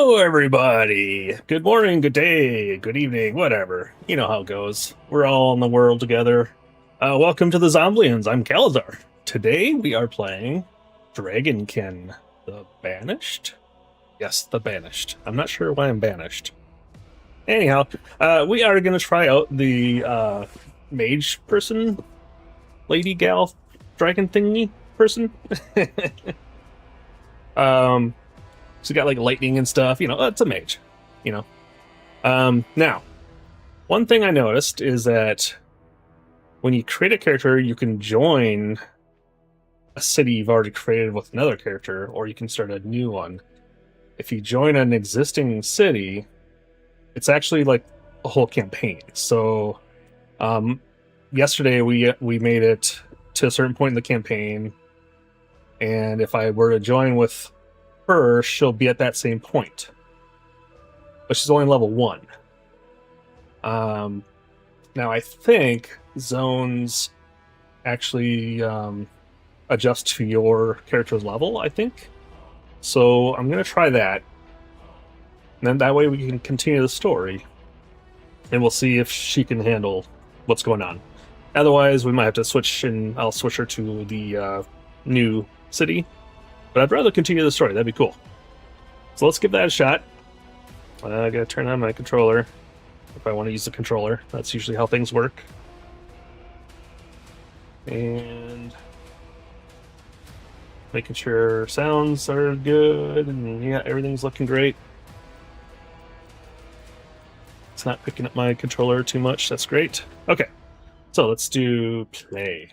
Hello, everybody. Good morning, good day, good evening, whatever. You know how it goes. We're all in the world together. Welcome to the Zomblians. I'm Calazar. Today we are playing Dragonkin, the Banished. Yes, the Banished. I'm not sure why I'm banished. Anyhow, we are going to try out the mage person, lady gal, dragon thingy person. um, She's got like lightning and stuff. It's a mage. You know. Now, one thing I noticed is that when you create a character, you can join a city you've already created with another character, or you can start a new one. If you join an existing city, it's actually like a whole campaign. So, yesterday we made it to a certain point in the campaign, and if I were to join with her, she'll be at that same point, but she's only level 1. Now I think zones actually adjust to your character's level, I think. So I'm going to try that. And then that way we can continue the story. And we'll see if she can handle what's going on. Otherwise, we might have to switch, and I'll switch her to the new city. But I'd rather continue the story. That'd be cool. So let's give that a shot. I gotta turn on my controller if I want to use the controller. That's usually how things work. And making sure sounds are good, and yeah, everything's looking great. It's not picking up my controller too much. That's great. Okay, so let's do play.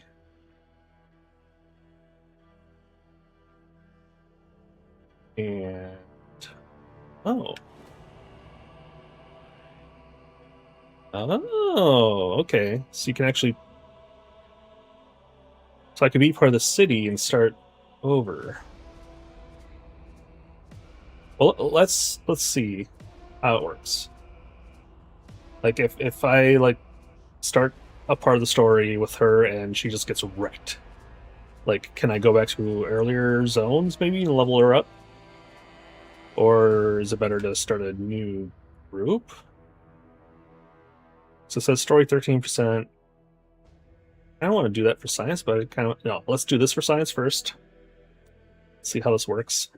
And oh, okay. So you can actually, so I could be part of the city and start over. Well, let's see how it works. Like if I like start a part of the story with her and she just gets wrecked, like can I go back to earlier zones maybe and level her up? Or is it better to start a new group? So it says story 13%. I don't want to do that for science, but I kind of... No, let's do this for science first. See how this works.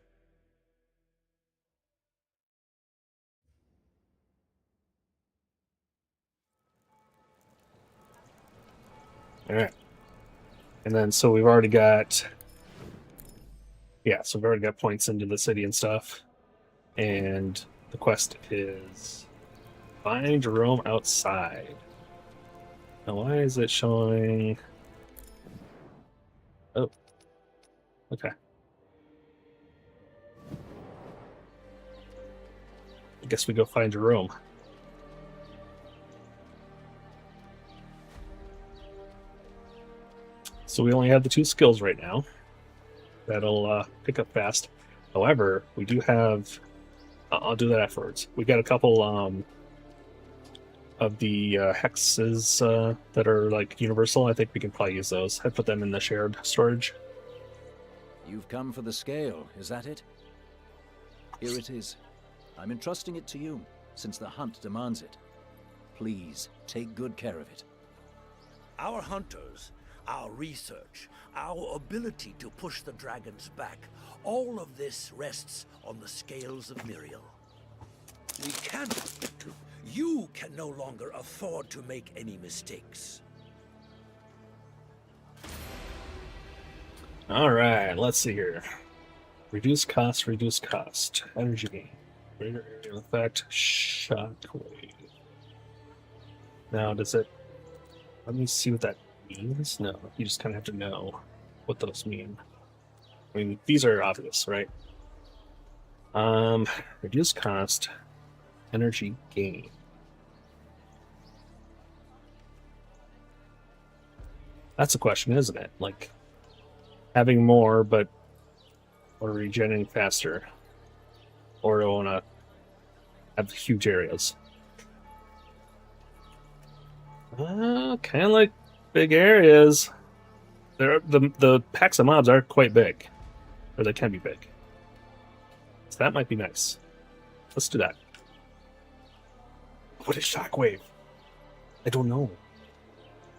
Alright. And then, so we've already got... Yeah, so we've already got points into the city and stuff. And the quest is... Find Jerome outside. Now, why is it showing... Oh. Okay. I guess we go find Jerome. So we only have the 2 skills right now. That'll pick up fast. However, we do have... I'll do that afterwards. We got a couple of the hexes that are like universal. I think we can probably use those. I put them in the shared storage. You've come for the scale, is that it? Here it is. I'm entrusting it to you, since the hunt demands it. Please, take good care of it. Our hunters, our research, our ability to push the dragons back, all of this rests on the scales of Miriel. We cannot. You can no longer afford to make any mistakes. All right, let's see here. Reduce cost, energy gain, greater area effect, shockwave. Now, does it? Let me see what that means. No, you just kind of have to know what those mean. I mean, these are obvious, right? Reduce cost, energy gain. That's a question, isn't it? Like, having more, but or regenerating faster, or do I want to have huge areas? Kind of like big areas. The packs of mobs are quite big, or they can be big. So that might be nice. let's do that. What is shockwave? I don't know.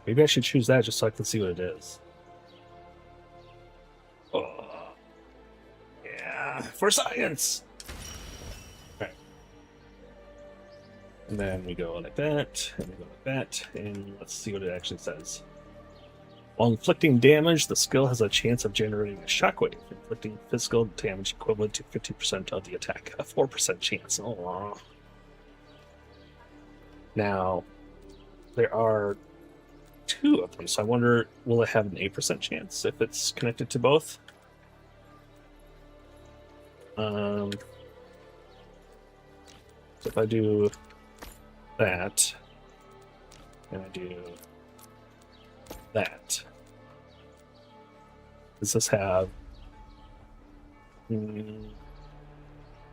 Maybe I should choose that just so I can see what it is. Oh, yeah, for science. Okay. And then we go like that, and we go like that, and let's see what it actually says. While inflicting damage, the skill has a chance of generating a shockwave, inflicting physical damage equivalent to 50% of the attack, a 4% chance. Oh. Now, there are 2 of them, so I wonder, will it have an 8% chance if it's connected to both? So if I do that, and I do that, does this have...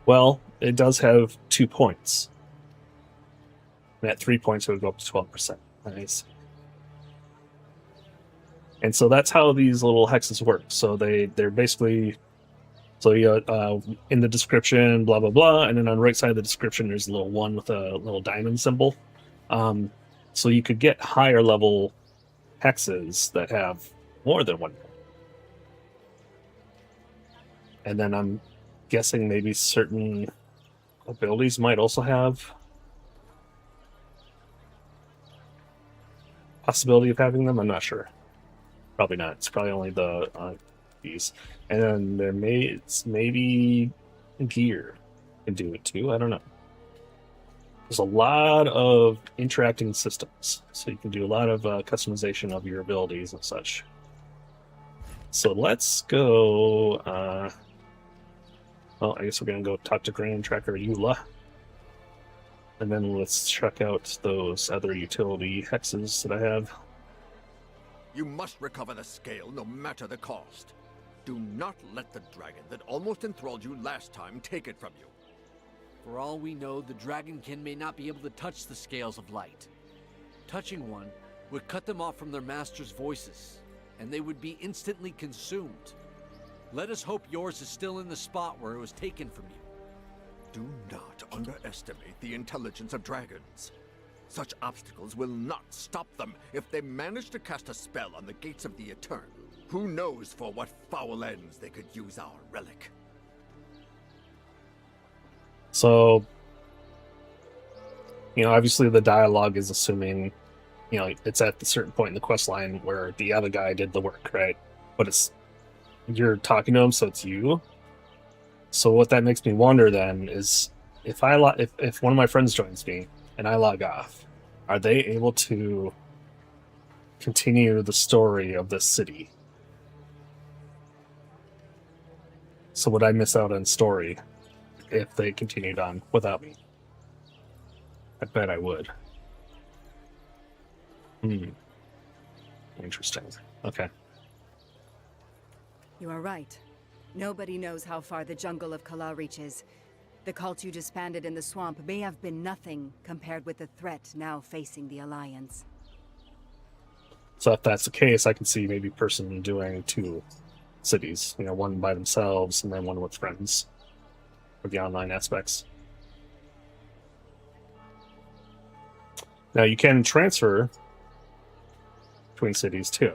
Well, it does have 2 points. And at 3 points, it would go up to 12%. Nice. And so that's how these little hexes work. So they're basically... So in the description, blah, blah, blah, and then on the right side of the description, there's a little 1 with a little diamond symbol. So you could get higher level hexes that have more than 1 point. And then I'm guessing maybe certain abilities might also have possibility of having them. I'm not sure. Probably not. It's probably only the these. And then there maybe gear can do it too. I don't know. There's a lot of interacting systems, so you can do a lot of customization of your abilities and such. So let's go. Well, I guess we're gonna go talk to Grand Tracker Eula, and then let's check out those other utility hexes that I have. You must recover the scale, no matter the cost. Do not let the dragon that almost enthralled you last time take it from you. For all we know, the Dragonkin may not be able to touch the scales of light. Touching one would cut them off from their master's voices, and they would be instantly consumed. Let us hope yours is still in the spot where it was taken from you. Do not underestimate the intelligence of dragons. Such obstacles will not stop them if they manage to cast a spell on the gates of the Eternal. Who knows for what foul ends they could use our relic. So, obviously the dialogue is assuming, it's at a certain point in the quest line where the other guy did the work, right? But you're talking to him, so it's you. So what that makes me wonder then is if one of my friends joins me and I log off, are they able to continue the story of this city? So would I miss out on story if they continued on without me? I bet I would. Interesting. Okay. You are right. Nobody knows how far the jungle of Kala reaches. The cult you disbanded in the swamp may have been nothing compared with the threat now facing the Alliance. So if that's the case, I can see maybe person doing 2 cities. One by themselves and then one with friends for the online aspects. Now you can transfer between cities too.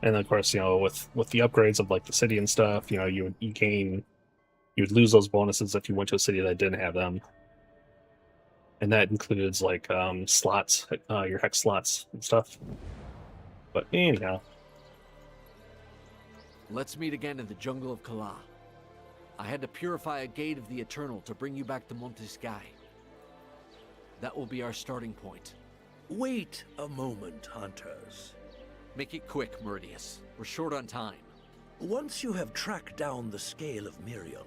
And of course, with the upgrades of like the city and stuff, you would lose those bonuses if you went to a city that didn't have them. And that includes like slots, your hex slots and stuff. But anyhow. Let's meet again in the jungle of Kala. I had to purify a gate of the Eternal to bring you back to Monte Sky. That will be our starting point. Wait a moment, hunters. Make it quick, Meridius. We're short on time. Once you have tracked down the scale of Miriel,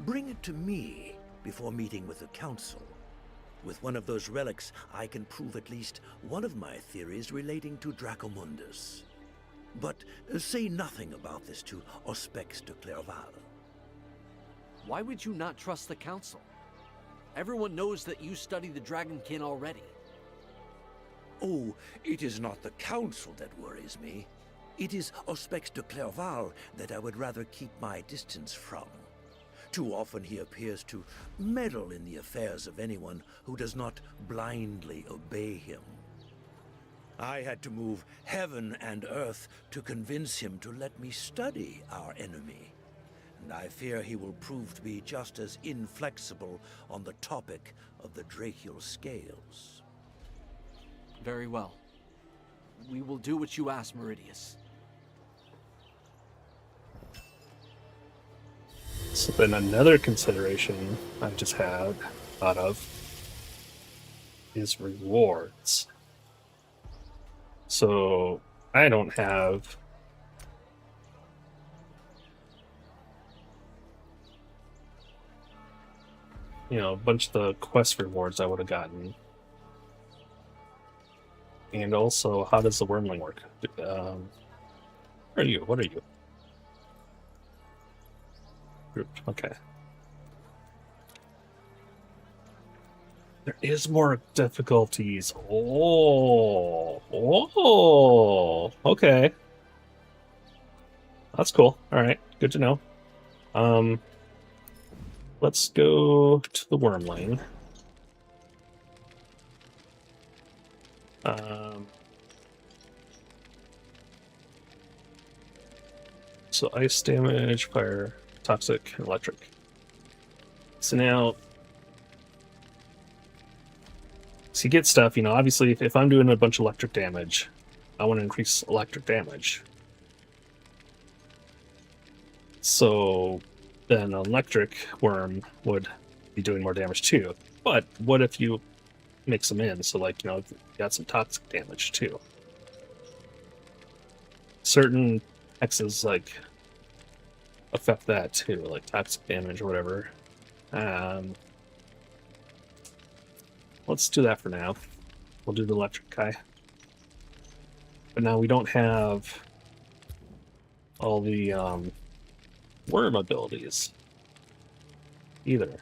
bring it to me before meeting with the Council. With one of those relics, I can prove at least one of my theories relating to Dracomundus. But say nothing about this to Auspex de Clairval. Why would you not trust the Council? Everyone knows that you study the Dragonkin already. Oh, it is not the Council that worries me. It is Auspex de Clerval that I would rather keep my distance from. Too often he appears to meddle in the affairs of anyone who does not blindly obey him. I had to move heaven and earth to convince him to let me study our enemy. And I fear he will prove to be just as inflexible on the topic of the Drachial scales. Very well. We will do what you ask, Meridius. So then another consideration I just had thought of is rewards. So I don't have a bunch of the quest rewards I would have gotten. And also, how does the wormling work? Where are you? What are you? Group. Okay. There is more difficulties. Oh, okay. That's cool. All right, good to know. Let's go to the wormling. So ice damage, fire, toxic, electric. So now, so you get stuff, obviously if I'm doing a bunch of electric damage, I want to increase electric damage. So then an electric worm would be doing more damage too. But what if you mix them in? So you got some toxic damage too. Certain hexes affect that too, like toxic damage or whatever. Let's do that for now. We'll do the electric guy. But now we don't have all the worm abilities either.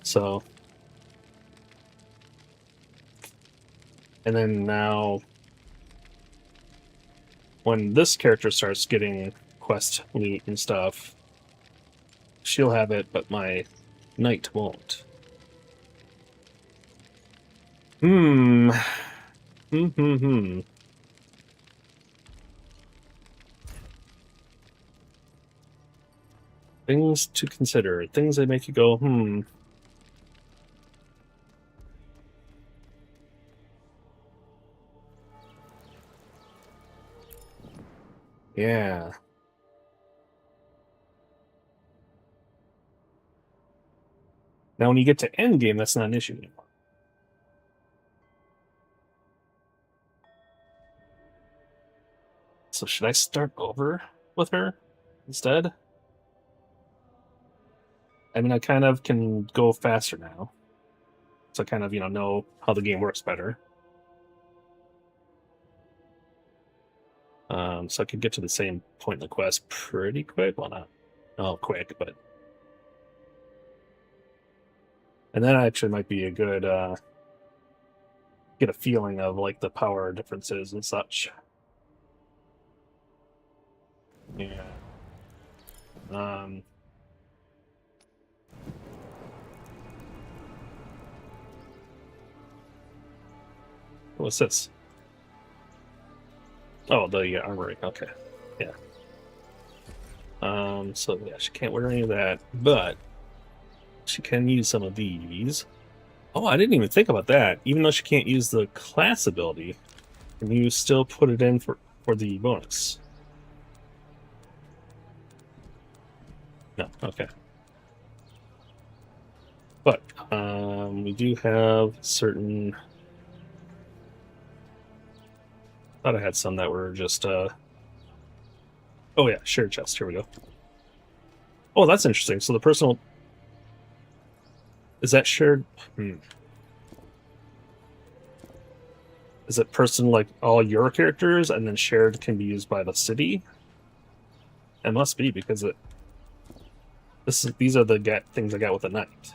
So, and then now when this character starts getting quest loot and stuff, she'll have it, but my knight won't. Things to consider. Things that make you go, Yeah. Now, when you get to endgame, that's not an issue anymore. So should I start over with her instead? I mean, I kind of can go faster now. So I kind of, know how the game works better. So I could get to the same point in the quest pretty quick. Well, not quick, but... And that actually might be a good, get a feeling of, the power differences and such. Yeah. What's this? Oh, the armory. Okay. Yeah. So yeah, she can't wear any of that, but she can use some of these. Oh, I didn't even think about that. Even though she can't use the class ability, can you still put it in for the bonus? No. Okay. But we do have certain... Thought I had some that were just oh yeah, shared chest. Here we go. Oh, that's interesting. So the personal... Is that shared? Is it person all your characters and then shared can be used by the city? It must be, because these are the things I got with the knight.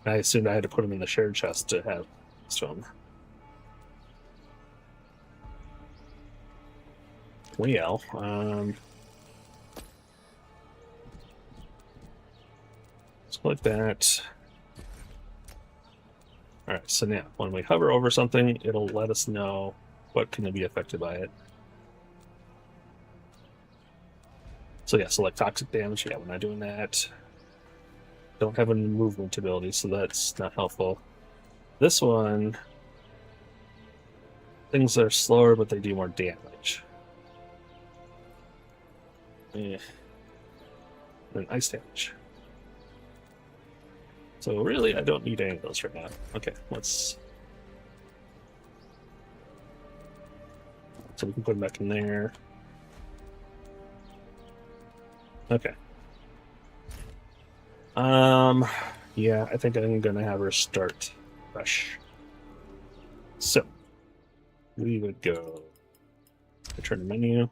I assumed I had to put them in the shared chest to have next to them. Well, let's go like that. Alright, so now, when we hover over something, it'll let us know what can be affected by it. So yeah, so like toxic damage, yeah, we're not doing that. Don't have any movement ability, so that's not helpful. This one, things are slower, but they do more damage. Yeah. And ice damage. So really, I don't need any of those right now. Okay, let's... So we can put them back in there. Okay. Yeah, I think I'm gonna have her start fresh. So, we would go return to menu.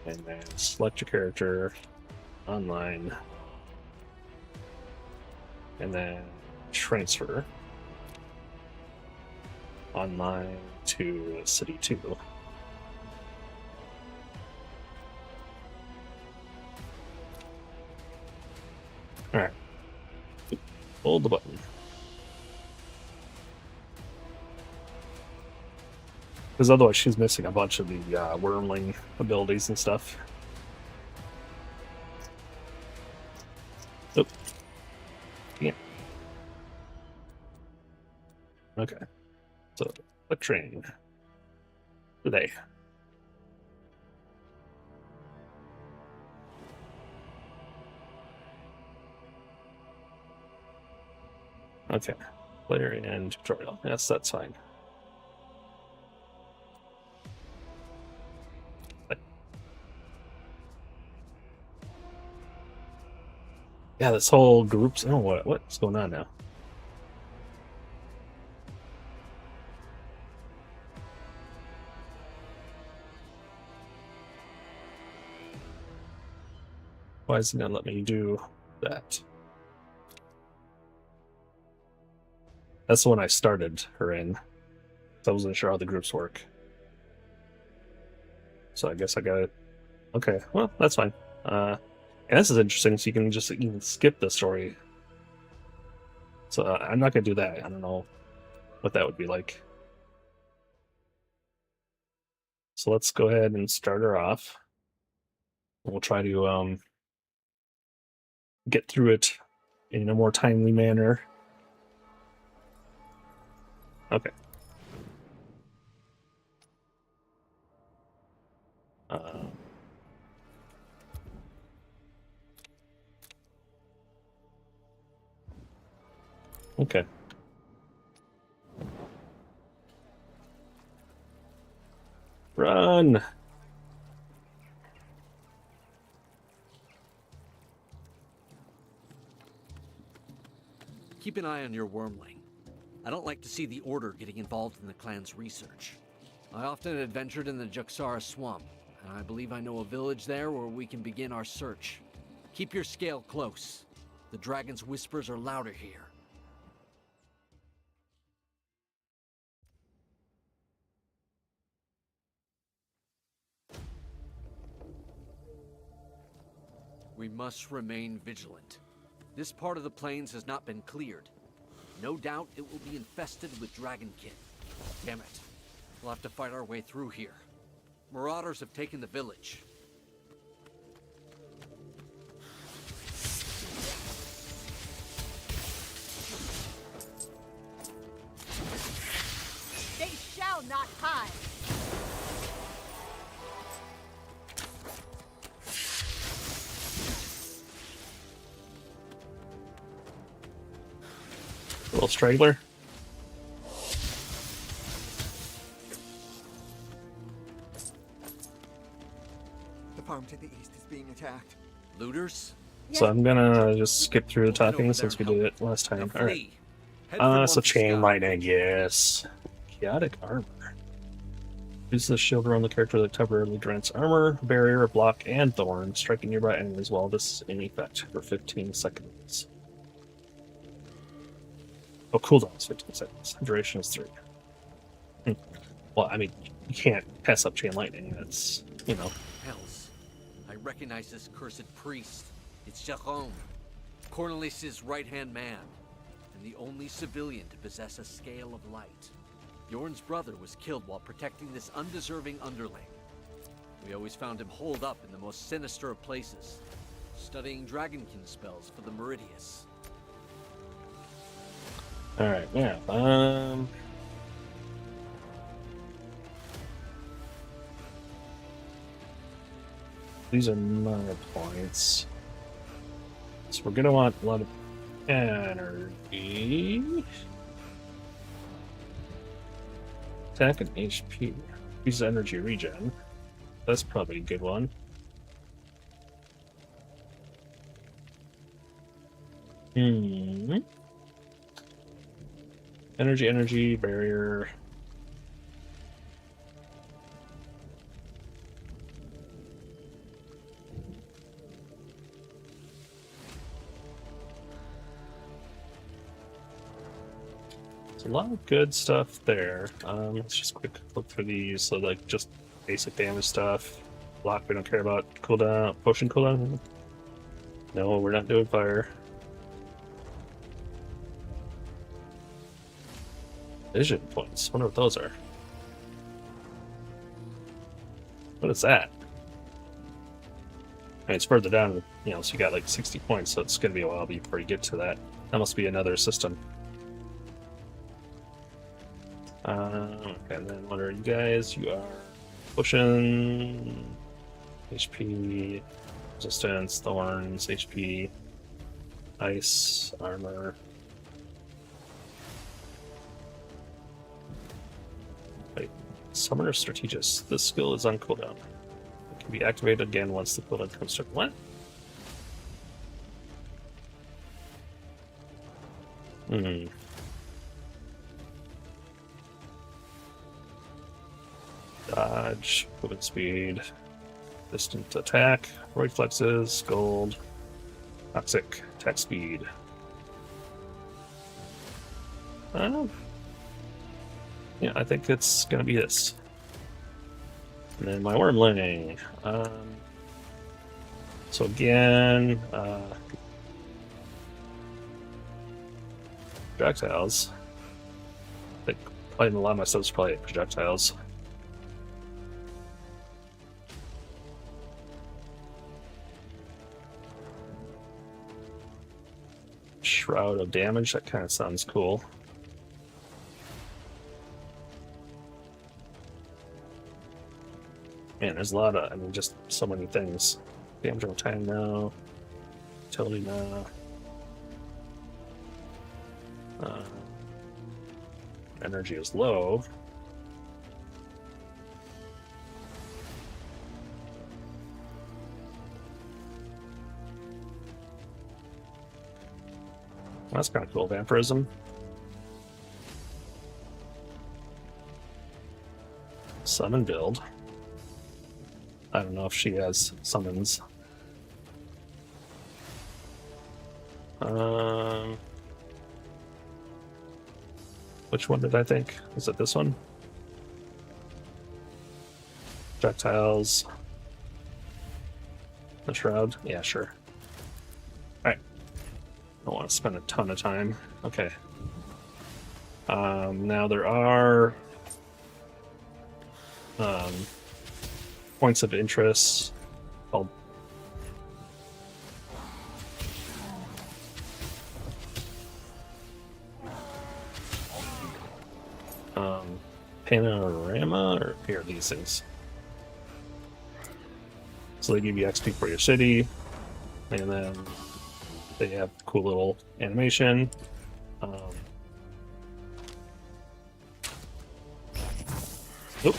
And then select your character, online, and then transfer online to City 2. Alright. Hold the button. Because otherwise she's missing a bunch of the wormling abilities and stuff. Oop. Yeah. Okay. So, click train. Today. Okay. Player and tutorial. Yes, that's fine. Yeah, this whole group's... Oh, what's going on now? Why is it not letting me do that? That's the one I started her in. So I wasn't sure how the groups work. So I guess I gotta... Okay, well, that's fine. And this is interesting, so you can just even skip the story. So I'm not gonna do that. I don't know what that would be like. So let's go ahead and start her off. We'll try to get through it in a more timely manner. Okay. Okay. Run! Keep an eye on your wormling. I don't like to see the Order getting involved in the clan's research. I often adventured in the Juxara swamp, and I believe I know a village there where we can begin our search. Keep your scale close. The dragon's whispers are louder here. We must remain vigilant. This part of the plains has not been cleared. No doubt it will be infested with Dragonkin. Damn it. We'll have to fight our way through here. Marauders have taken the village. They shall not hide! Little straggler. The farm to the east is being attacked. Looters? So I'm gonna just skip through the talking since we did it last time. Alright. So chain lightning, yes. Chaotic armor. Use the shield around the character that temporarily grants armor, barrier, block, and thorn, striking nearby enemies while this is in effect for 15 seconds. Oh, cooldown is 15 seconds. Duration is 3. Well, I mean, you can't pass up chain lightning. That's, you know. Hells. I recognize this cursed priest. It's Jerome, Cornelis' right-hand man, and the only civilian to possess a scale of light. Yorn's brother was killed while protecting this undeserving underling. We always found him holed up in the most sinister of places, studying Dragonkin spells for the Meridius. Alright, yeah. These are minor points. So we're gonna want a lot of energy. Attack and HP. Use energy regen. That's probably a good one. Energy, barrier. There's a lot of good stuff there. Let's just quick look through these. So like just basic damage stuff. Block we don't care about. Cooldown, potion cooldown. No, we're not doing fire. Vision points. Wonder what those are. What is that? I mean, it's further down, you know, so you got like 60 points, so it's gonna be a while before you get to that. That must be another system. Okay, and then what are you guys? You are potion, HP, resistance, thorns, HP, ice, armor. Wait, Summoner Strategist. This skill is on cooldown. It can be activated again once the cooldown comes to what? Dodge, movement speed, distant attack, reflexes, gold, toxic, attack speed. Yeah, I think it's gonna be this. And then my wormling. So again, projectiles. I think probably a lot of my stuff is probably projectiles. Shroud of damage, that kind of sounds cool. Man, there's a lot of, I mean, just so many things. Damage over time now. Utility now. Energy is low. That's kind of cool. Vampirism. Summon build. I don't know if she has summons. Which one did I think? Is it this one? Projectiles. The shroud? Yeah, sure. Alright. Don't want to spend a ton of time. Okay. Now there are points of interest called panorama, or here are these things. So they give you XP for your city, and then they have cool little animation. Oop.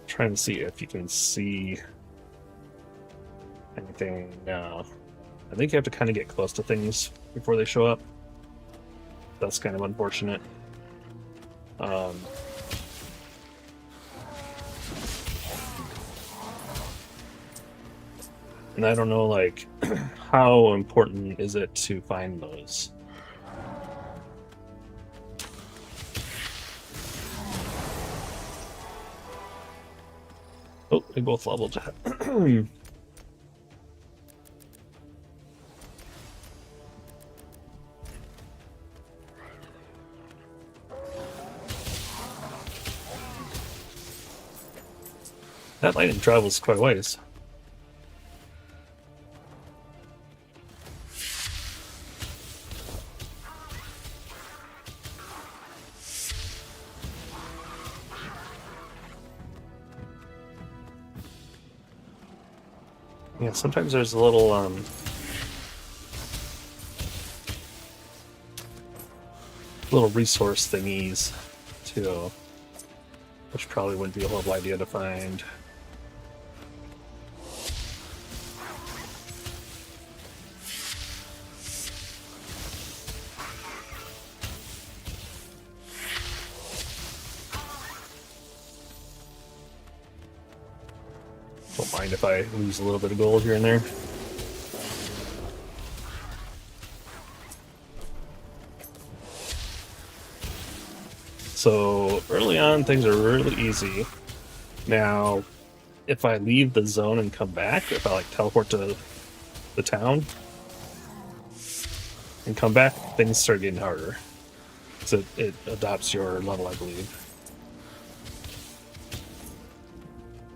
Trying to see if you can see anything. No. I think you have to kind of get close to things before they show up. That's kind of unfortunate. And I don't know, like, how important is it to find those? Oh, they both leveled. That lightning travels quite a ways. Yeah, sometimes there's a little little resource thingies too, which probably wouldn't be a horrible idea to find. Don't mind if I lose a little bit of gold here and there. So early on, things are really easy. Now, if I leave the zone and come back, if I like teleport to the town and come back, things start getting harder. So it adopts your level, I believe.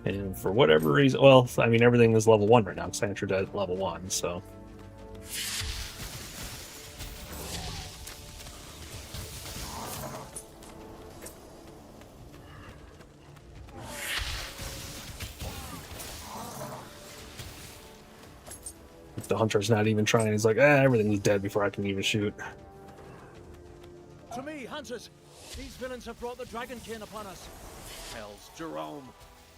And for whatever reason, well, I mean, everything is level 1 right now because I entered at level 1, so. The hunter's not even trying. He's like, everything's dead before I can even shoot. To me, hunters! These villains have brought the Dragonkin upon us. Hells, Jerome.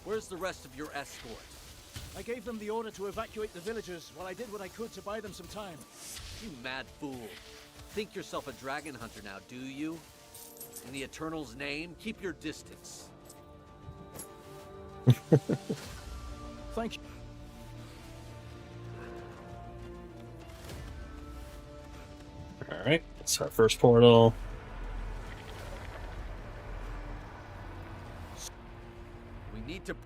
Where's the rest of your escort? I gave them the order to evacuate the villagers while I did what I could to buy them some time. You mad fool. Think yourself a dragon hunter now, do you? In the Eternal's name, keep your distance. Thank you. Alright, that's our first portal. We need to...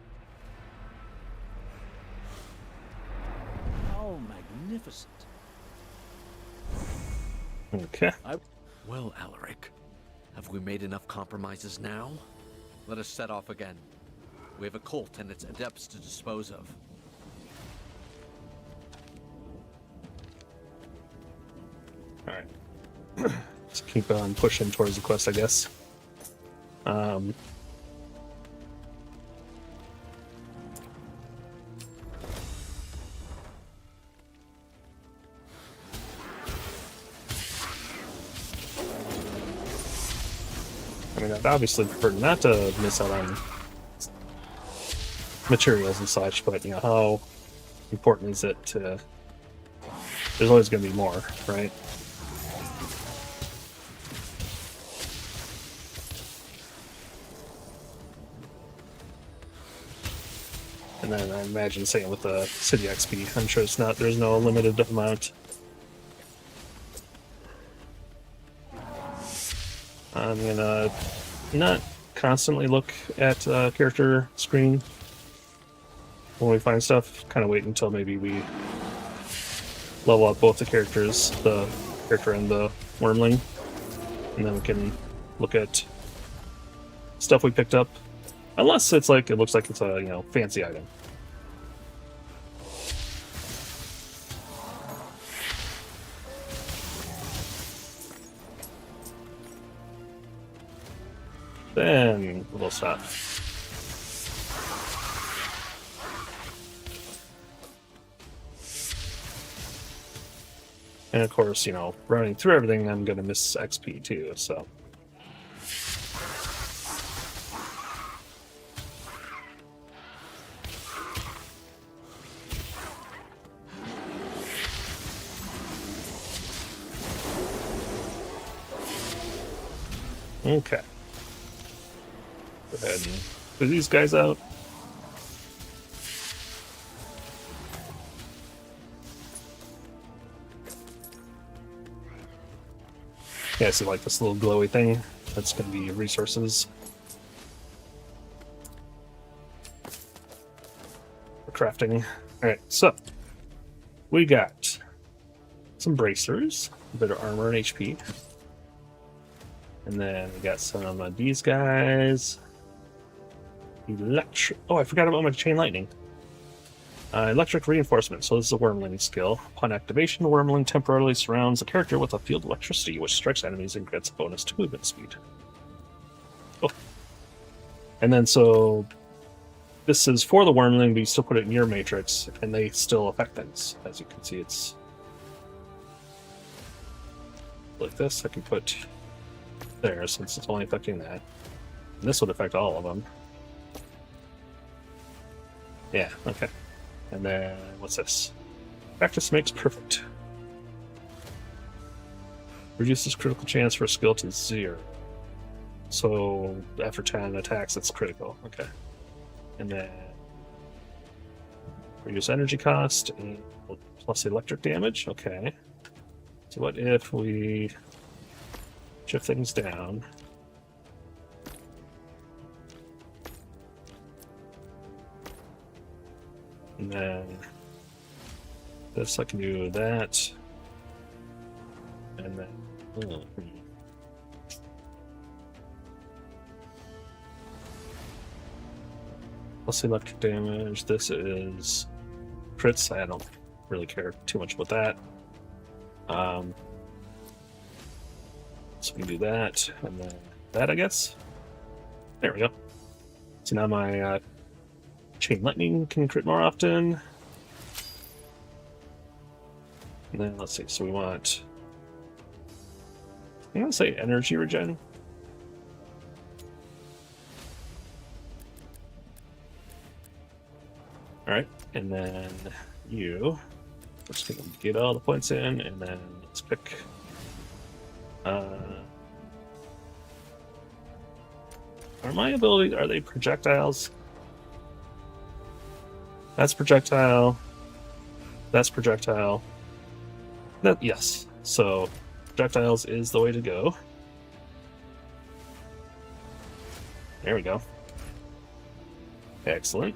How magnificent. Okay. Well, Alaric, have we made enough compromises now? Let us set off again. We have a cult and its adepts to dispose of. Alright. Let's keep on pushing towards the quest, I guess. I mean, I'd obviously prefer not to miss out on materials and such, but, you know, how important is it to... There's always going to be more, right? And then I imagine same with the city XP. I'm sure it's not. There's no limited amount. I'm gonna not constantly look at character screen when we find stuff. Kind of wait until maybe we level up both the characters, the character and the wormling, and then we can look at stuff we picked up. Unless it's like, it looks like it's a, you know, fancy item. Then we'll stop. And of course, you know, running through everything, I'm gonna miss XP too, so. Okay. Go ahead and put these guys out. Yeah, so like this little glowy thing, that's going to be resources for crafting. Alright, so we got some bracers, a bit of armor and HP. And then we got some of these guys. Electric. Oh, I forgot about my chain lightning. Electric reinforcement. So this is a Wormling skill. Upon activation, Wormling temporarily surrounds a character with a field of electricity, which strikes enemies and grants a bonus to movement speed. Oh. And then so this is for the Wormling, but you still put it in your matrix, and they still affect things. As you can see, it's like this. I can put there since it's only affecting that. And this would affect all of them. Yeah, okay. And then, what's this? Practice makes perfect. Reduces critical chance for a skill to 0. So, after 10 attacks, it's critical. Okay. And then, reduce energy cost and plus electric damage. Okay. So, what if we shift things down? And then this, I can do that. And then plus electric damage. This is crits. I don't really care too much about that. So we can do that, and then that, I guess. There we go. So now my chain lightning can crit more often. And then let's see, so we want, I'm gonna say energy regen. Alright, and then you, we're just gonna get all the points in, and then let's pick are my abilities, are they projectiles? That's projectile. That's projectile. That, yes. So projectiles is the way to go. There we go. Excellent.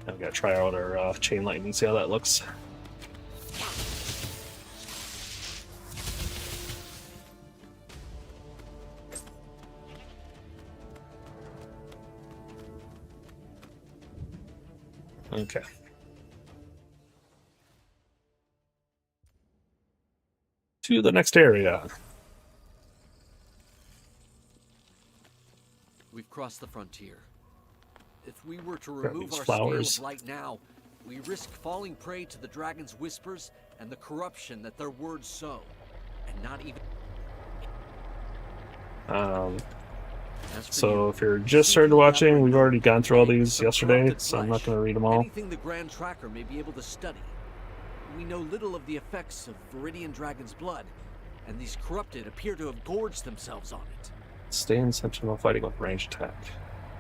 Now we gotta try out our chain lightning, see how that looks. Okay. To the next area. We've crossed the frontier. If we were to Grab remove these our flowers. scale of light now, we risk falling prey to the dragon's whispers and the corruption that their words sow, and not even. So if you're just started watching, we've already gone through all these yesterday, so I'm not going to read them all. Anything the Grand Tracker may be able to study. We know little of the effects of Viridian Dragon's blood, and these corrupted appear to have gorged themselves on it. Stay in sentinel fighting with ranged attack.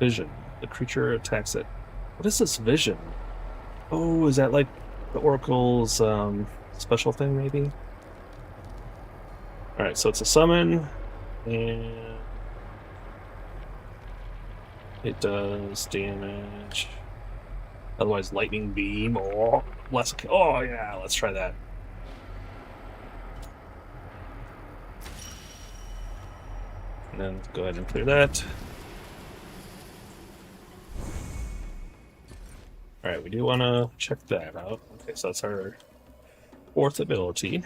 Vision. The creature attacks it. What is this vision? Oh, is that like the Oracle's special thing, maybe? Alright, so it's a summon, and it does damage. Otherwise, lightning beam or less. Oh yeah, let's try that. And then go ahead and clear that. Alright, we do want to check that out. Okay, so that's our 4th ability.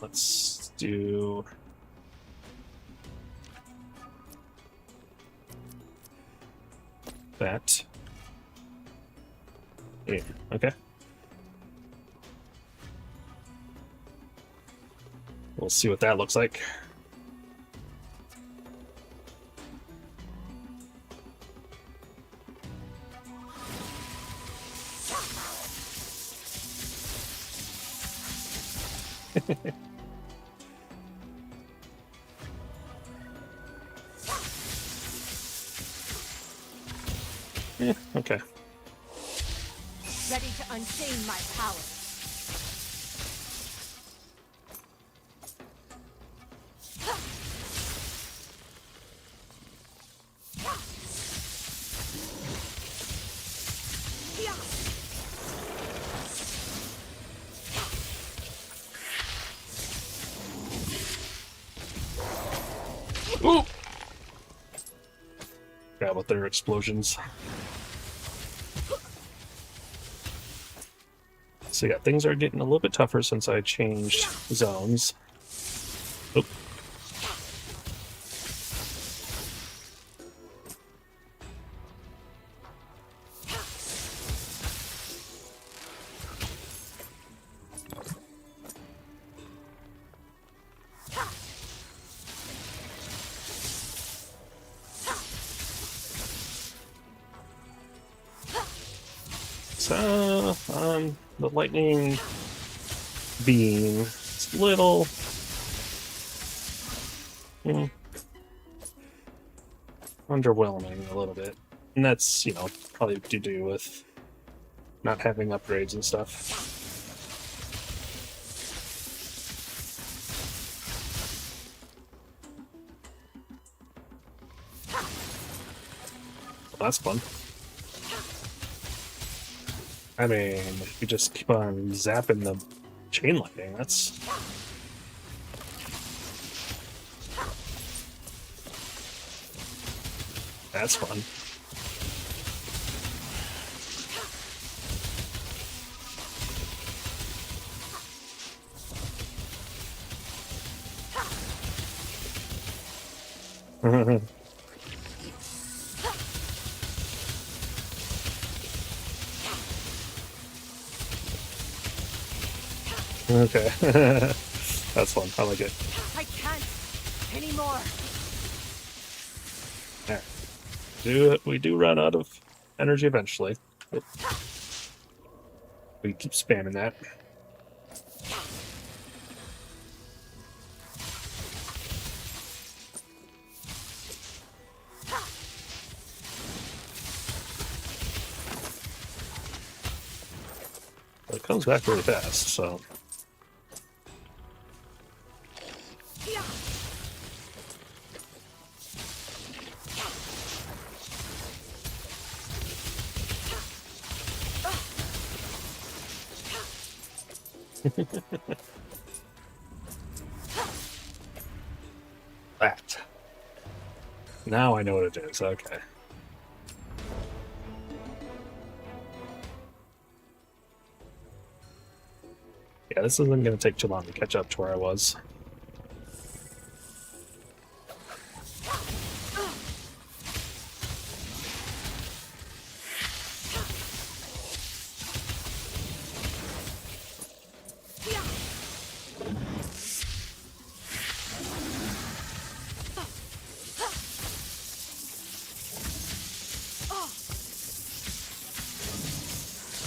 Let's do that. Yeah, okay. We'll see what that looks like. Yeah, okay. Ready to unchain my power. Ooh! Yeah, with their explosions. So yeah, things are getting a little bit tougher since I changed zones. Oop. So, the lightning beam is a little... underwhelming a little bit. And that's, you know, probably to do with not having upgrades and stuff. Well, that's fun. I mean, if you just keep on zapping the chain lightning, that's... that's fun. Okay. That's fun. I like it. I can't anymore. There. We do run out of energy eventually. We keep spamming that. But it comes back really fast, so... that. Now I know what it is, okay. Yeah, this isn't going to take too long to catch up to where I was.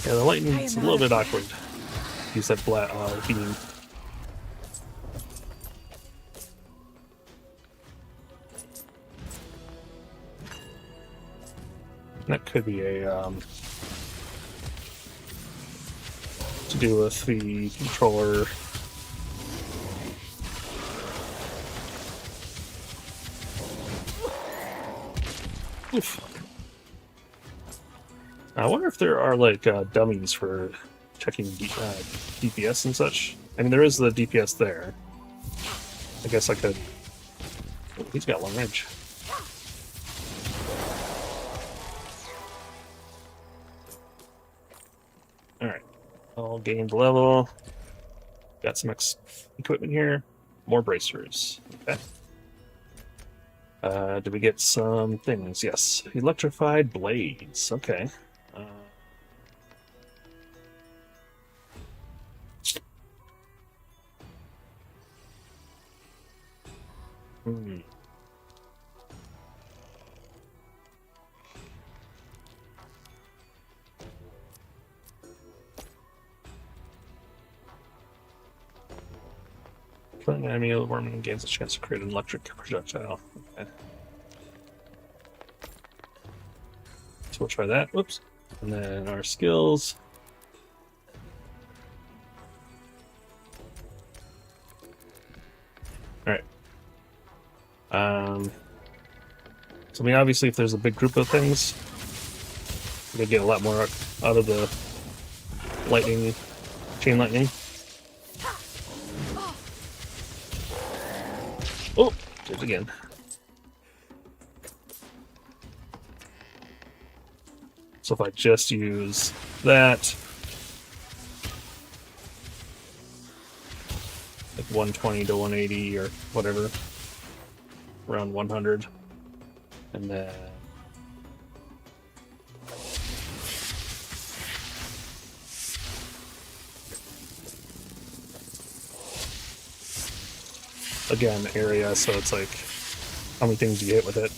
Yeah, the lightning's a little bit awkward. Use that flat beam. That could be a to do with the controller. Oof. I wonder if there are like dummies for checking DPS and such. I mean, there is the DPS there. I guess I could... Oh, he's got long range. Alright. All gained level. Got some equipment here. More bracers. Okay. Did we get some things? Yes. Electrified blades. Okay. Killing an enemy with worm gains a chance to create an electric projectile. Okay. So we'll try that. Whoops. And then our skills. Alright. So I mean, obviously if there's a big group of things, we're gonna get a lot more out of the lightning, chain lightning. Oh, did it again. So if I just use that, like 120 to 180 or whatever, around 100, and then again area, so it's like how many things you hit with it.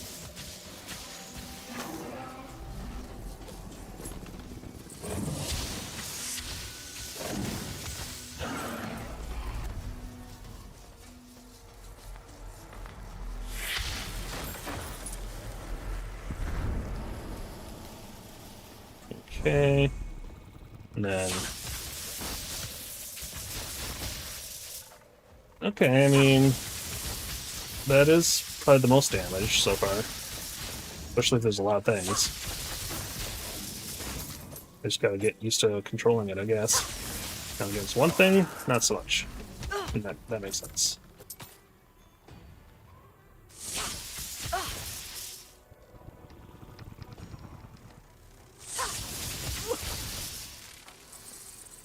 Okay, and then okay, I mean that is probably the most damage so far, especially if there's a lot of things. I just gotta get used to controlling it, I guess. Now against one thing, not so much. And that makes sense.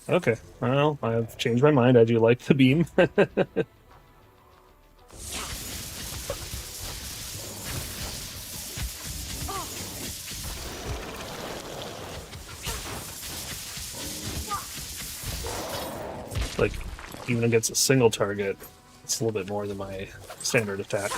Okay, well, I've changed my mind. I do like the beam. Like, even against a single target, it's a little bit more than my standard attack.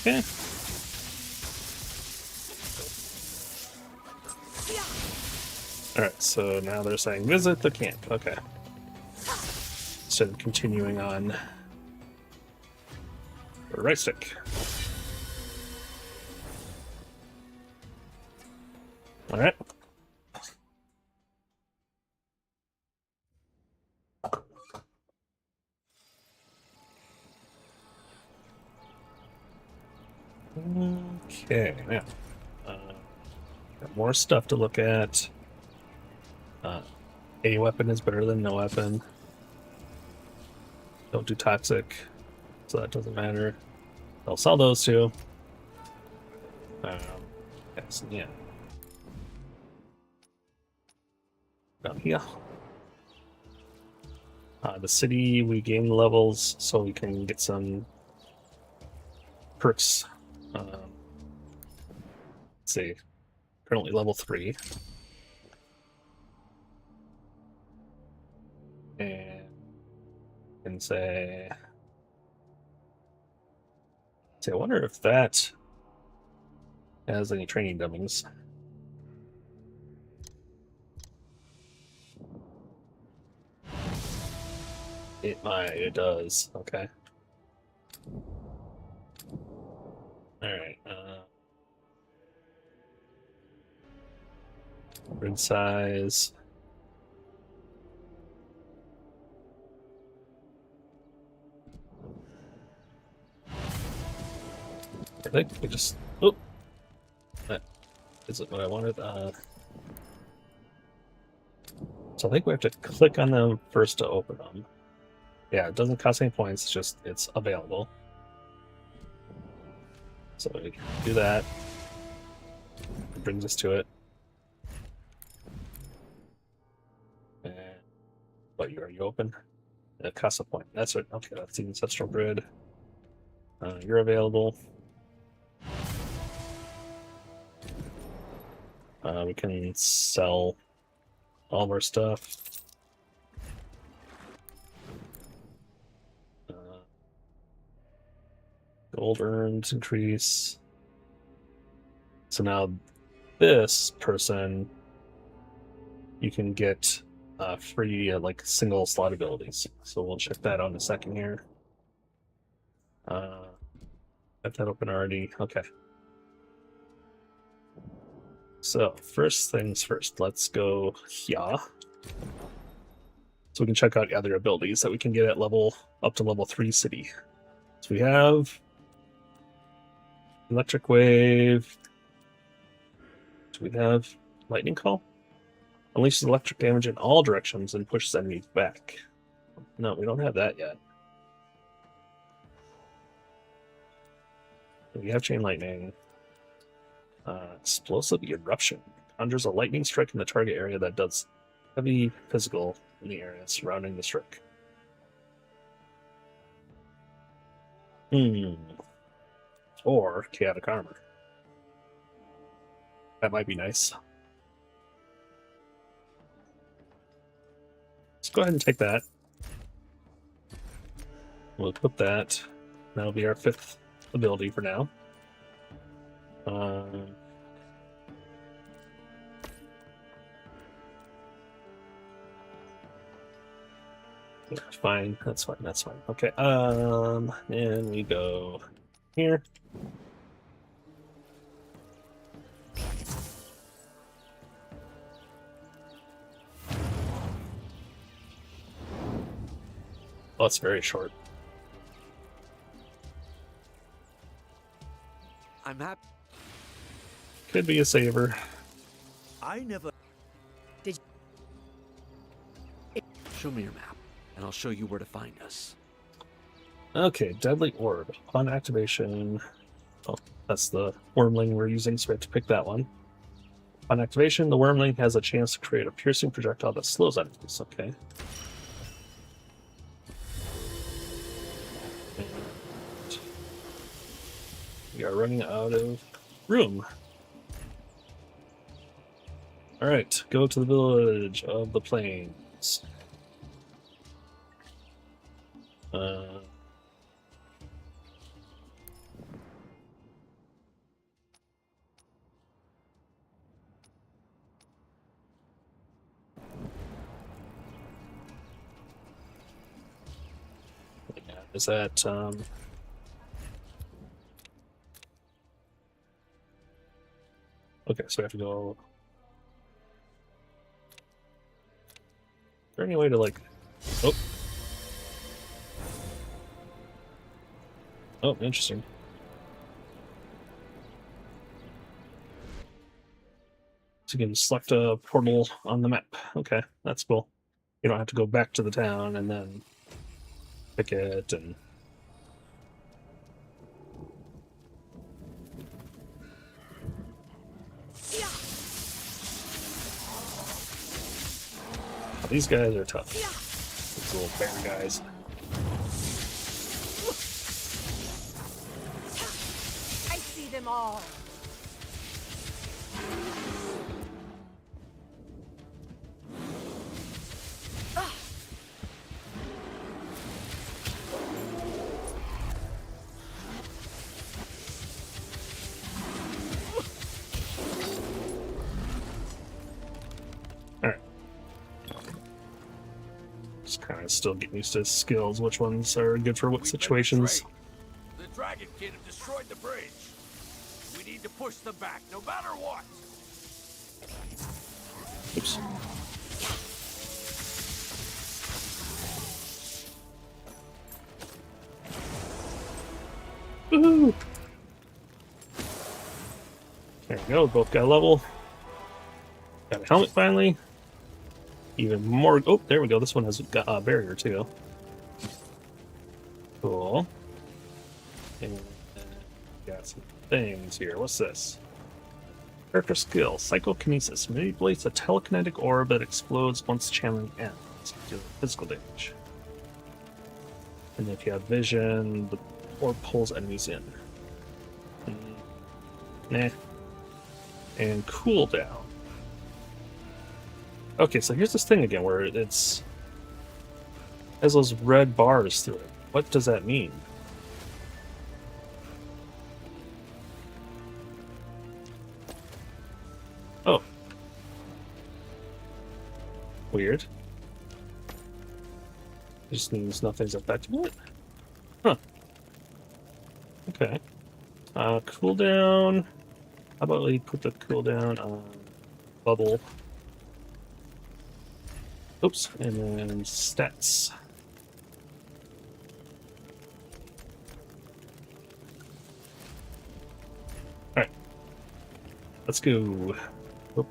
Okay. Alright, so now they're saying visit the camp. Okay. Instead of continuing on the right stick. Alright. Okay, now got more stuff to look at. A weapon is better than no weapon. Don't do toxic, so that doesn't matter. I'll sell those two. Yes, yeah. Down here. The city, we gain levels so we can get some perks. Let's see. Currently level 3. And can say, I wonder if that has any training dummies. It does. Okay. Alright, grid size. I think we just, oh, that isn't what I wanted. So I think we have to click on them first to open them. Yeah, it doesn't cost any points, it's just, it's available. So we do that. It brings us to it. And what, are you open? It costs a point. That's it. Okay, that's the ancestral grid. You're available. We can sell all of our stuff. Gold earned increase. So now this person, you can get free like single slot abilities. So we'll check that out in a second here. Got that open already. Okay. So first things first, let's go here. So we can check out the other abilities that we can get at up to level 3 city. So we have Electric Wave. Do we have Lightning Call? Unleashes electric damage in all directions and pushes enemies back. No, we don't have that yet. We have Chain Lightning. Explosive Eruption. Conjures a lightning strike in the target area that does heavy physical in the area surrounding the strike. Or Chaotic Armor. That might be nice. Let's go ahead and take that. We'll equip that. That'll be our 5th ability for now. That's fine. That's fine. That's fine. Okay. And we go here. Oh, it's very short. I'm happy. Could be a saver. I never. Show me your map, and I'll show you where to find us. Okay, Deadly Orb. Upon activation... Oh, that's the Wormling we're using, so we have to pick that one. On activation, the Wormling has a chance to create a piercing projectile that slows enemies. Okay. And we are running out of room. Alright, go to the village of the plains. Is that, okay, so we have to go... Is there any way to, like... Oh. Oh, interesting. So you can select a portal on the map. Okay, that's cool. You don't have to go back to the town and then pick it and... Oh, these guys are tough. These little bear guys. I see them all. Still getting used to skills, which ones are good for what situations. The Dragonkin have destroyed the bridge. We need to push them back, no matter what. Oops. Woohoo! There we go, both got a level. Got a helmet finally. Even more. Oh, there we go. This one has got a barrier too. Cool. And got some things here. What's this? Character skill: Psychokinesis. Manipulates a telekinetic orb that explodes once channeling ends. Deal physical damage. And if you have vision, the orb pulls enemies in. Nah. And cooldown. Okay, so here's this thing again where it's has those red bars through it. What does that mean? Oh. Weird. just means nothing's affecting it? Huh. Okay. Cooldown. How about we put the cooldown on bubble? Oops, and then stats. Alright. Let's go. Oop.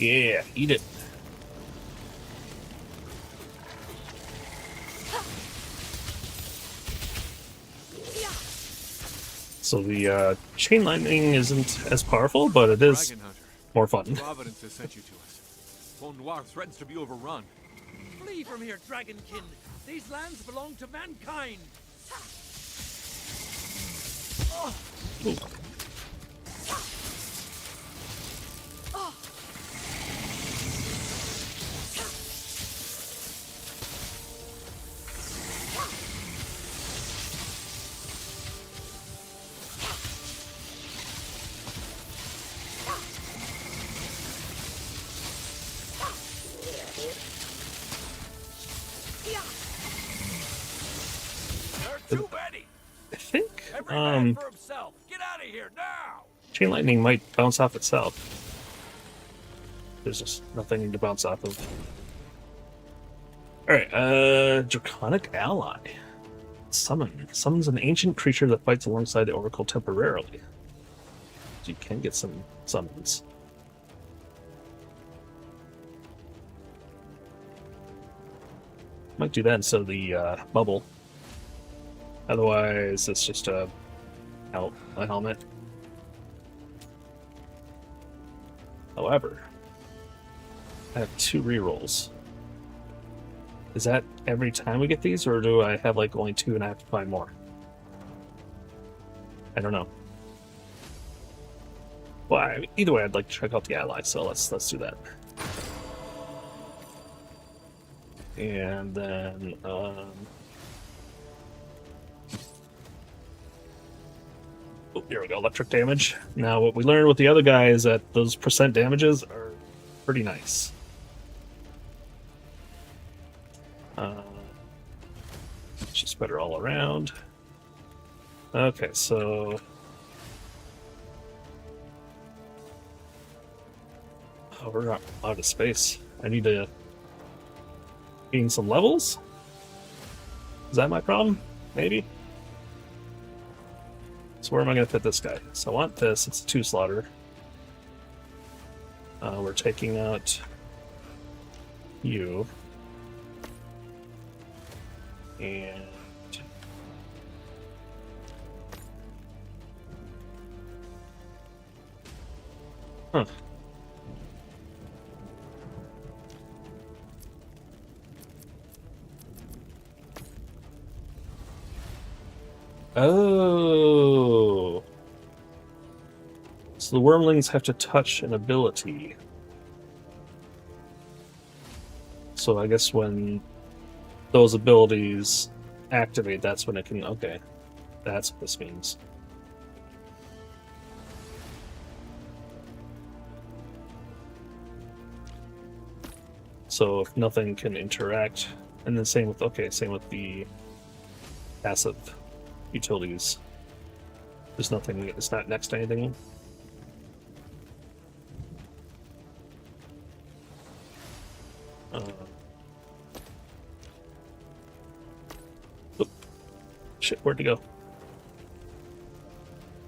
Yeah, eat it. So the chain lightning isn't as powerful, but it is Dragon Hunter. more fun. Providence has sent you to us. Pont Noir threatens to be overrun. Flee from here, Dragonkin. These lands belong to mankind. Ooh. Too many. I think Every man for himself. Get out of here now. chain lightning might bounce off itself. There's just nothing to bounce off of. Alright, Draconic Ally. Summons an ancient creature that fights alongside the Oracle temporarily. So you can get some summons. Might do that instead of the bubble. Otherwise, it's just a helmet. However, I have 2 rerolls. Is that every time we get these, or do I have like only 2 and I have to find more? I don't know. Well, either way, I'd like to check out the ally, so let's do that. And then oh, here we go, electric damage. Now, what we learned with the other guy is that those percent damages are pretty nice. Just better all around. Okay, so we're out of space. I need to gain some levels. Is that my problem? Maybe. So where am I going to fit this guy? So I want this. It's a 2 slaughter. We're taking out you. And huh. Oh. So the wormlings have to touch an ability. So I guess when those abilities activate, that's when it can... Okay. That's what this means. So if nothing can interact, and then same with... Okay, same with the passive utilities. There's nothing... It's not next to anything. Shit, where'd it go?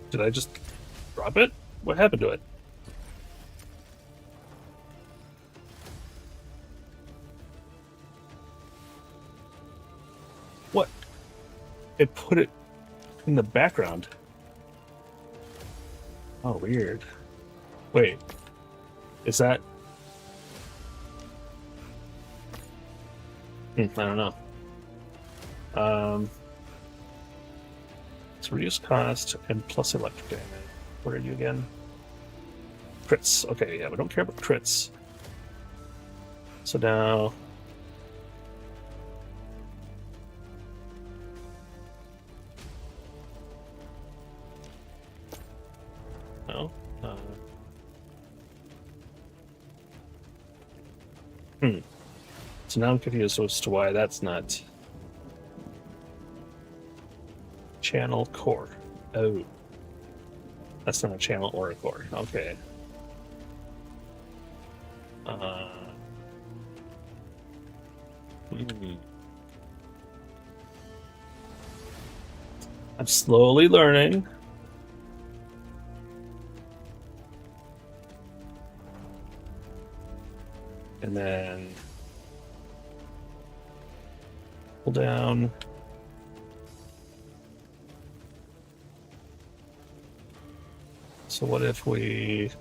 Did I just drop it? What happened to it? What? It put it in the background. Oh, weird. Wait. Is that... I don't know. It's reduce cost and plus electric damage. What are you again? Crits. Okay, yeah, we don't care about crits. So now... No. So now I'm confused as to why that's not channel core. Oh, that's not a channel or a core. Okay. I'm slowly learning. And then pull down. So what if we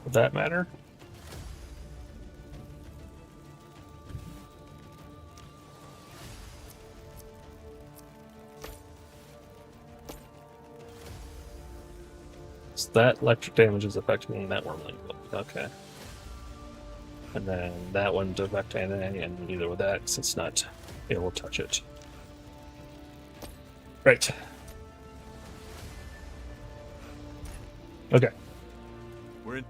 would that matter? So that electric damage is affecting that wormling. Okay. And then that one to affect anything, and neither with that, because it's not able to touch it. Right. Okay. We're in.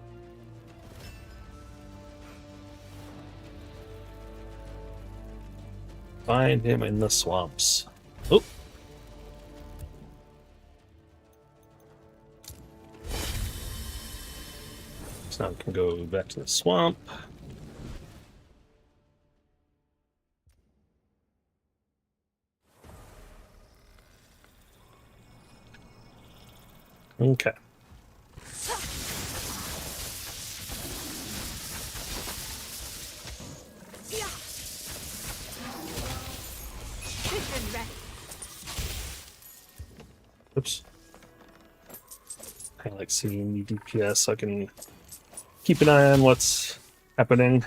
Find him in the swamps. Oh. So now we can go back to the swamp. Okay. Oops. I like seeing the DPS so I can keep an eye on what's happening.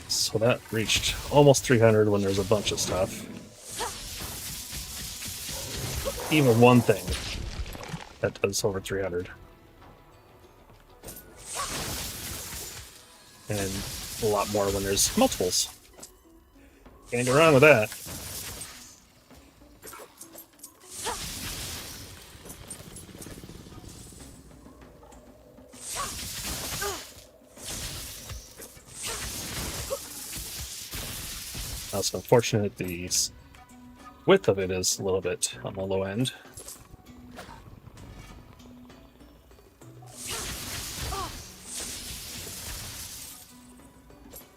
So that reached almost 300 when there's a bunch of stuff. Even one thing that does over 300. And a lot more when there's multiples. Can't go wrong with that. Also, unfortunate the width of it is a little bit on the low end.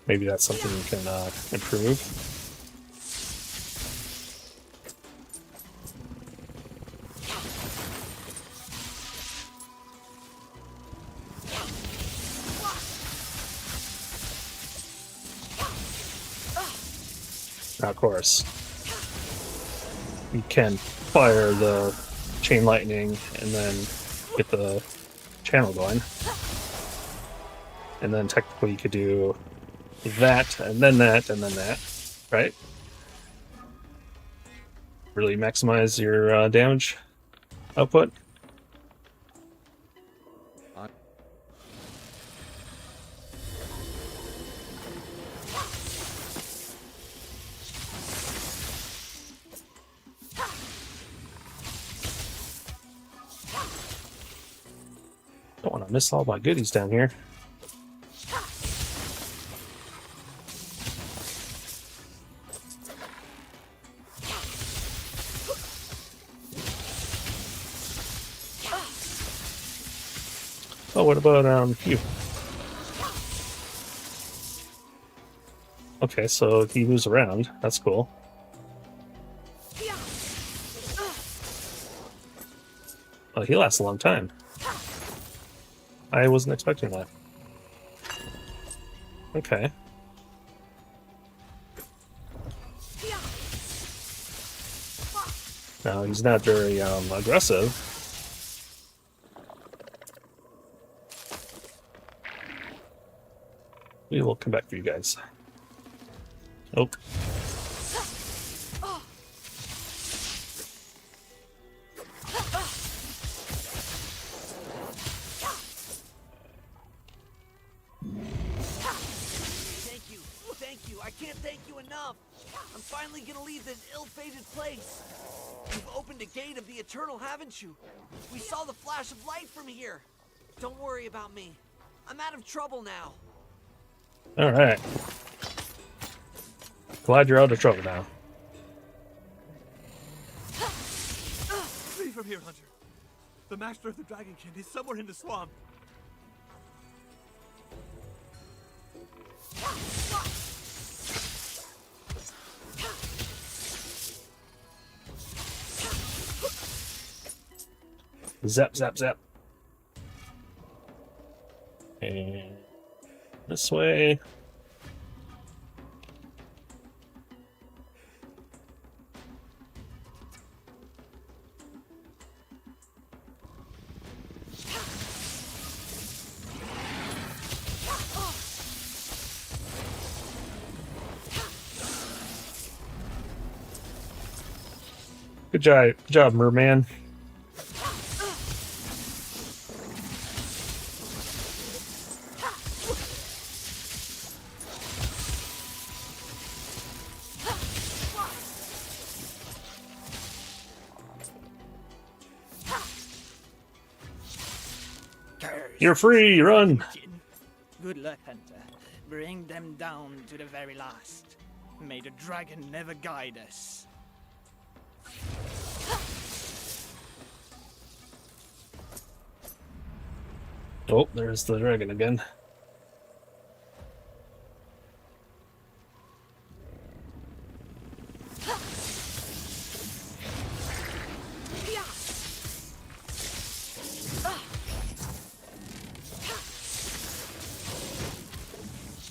Maybe that's something you can improve. Now, of course, you can fire the chain lightning and then get the channel going. And then technically you could do that, and then that, and then that, right? Really maximize your damage output. Don't want to miss all my goodies down here. Oh, what about you? Okay, so he moves around. That's cool. Oh, he lasts a long time. I wasn't expecting that. Okay. Now, he's not very aggressive. We will come back for you guys. Oh. Thank you. I can't thank you enough. I'm finally gonna leave this ill-fated place. You've opened a gate of the Eternal, haven't you? We saw the flash of light from here. Don't worry about me. I'm out of trouble now. All right. Glad you're out of trouble now. Flee from here, Hunter. The master of the Dragonkin is somewhere in the swamp. Zap, zap, zap. And this way. Good job, merman. You're free, run! Good luck, Hunter. Bring them down to the very last. May the dragon never guide us. Oh, there's the dragon again.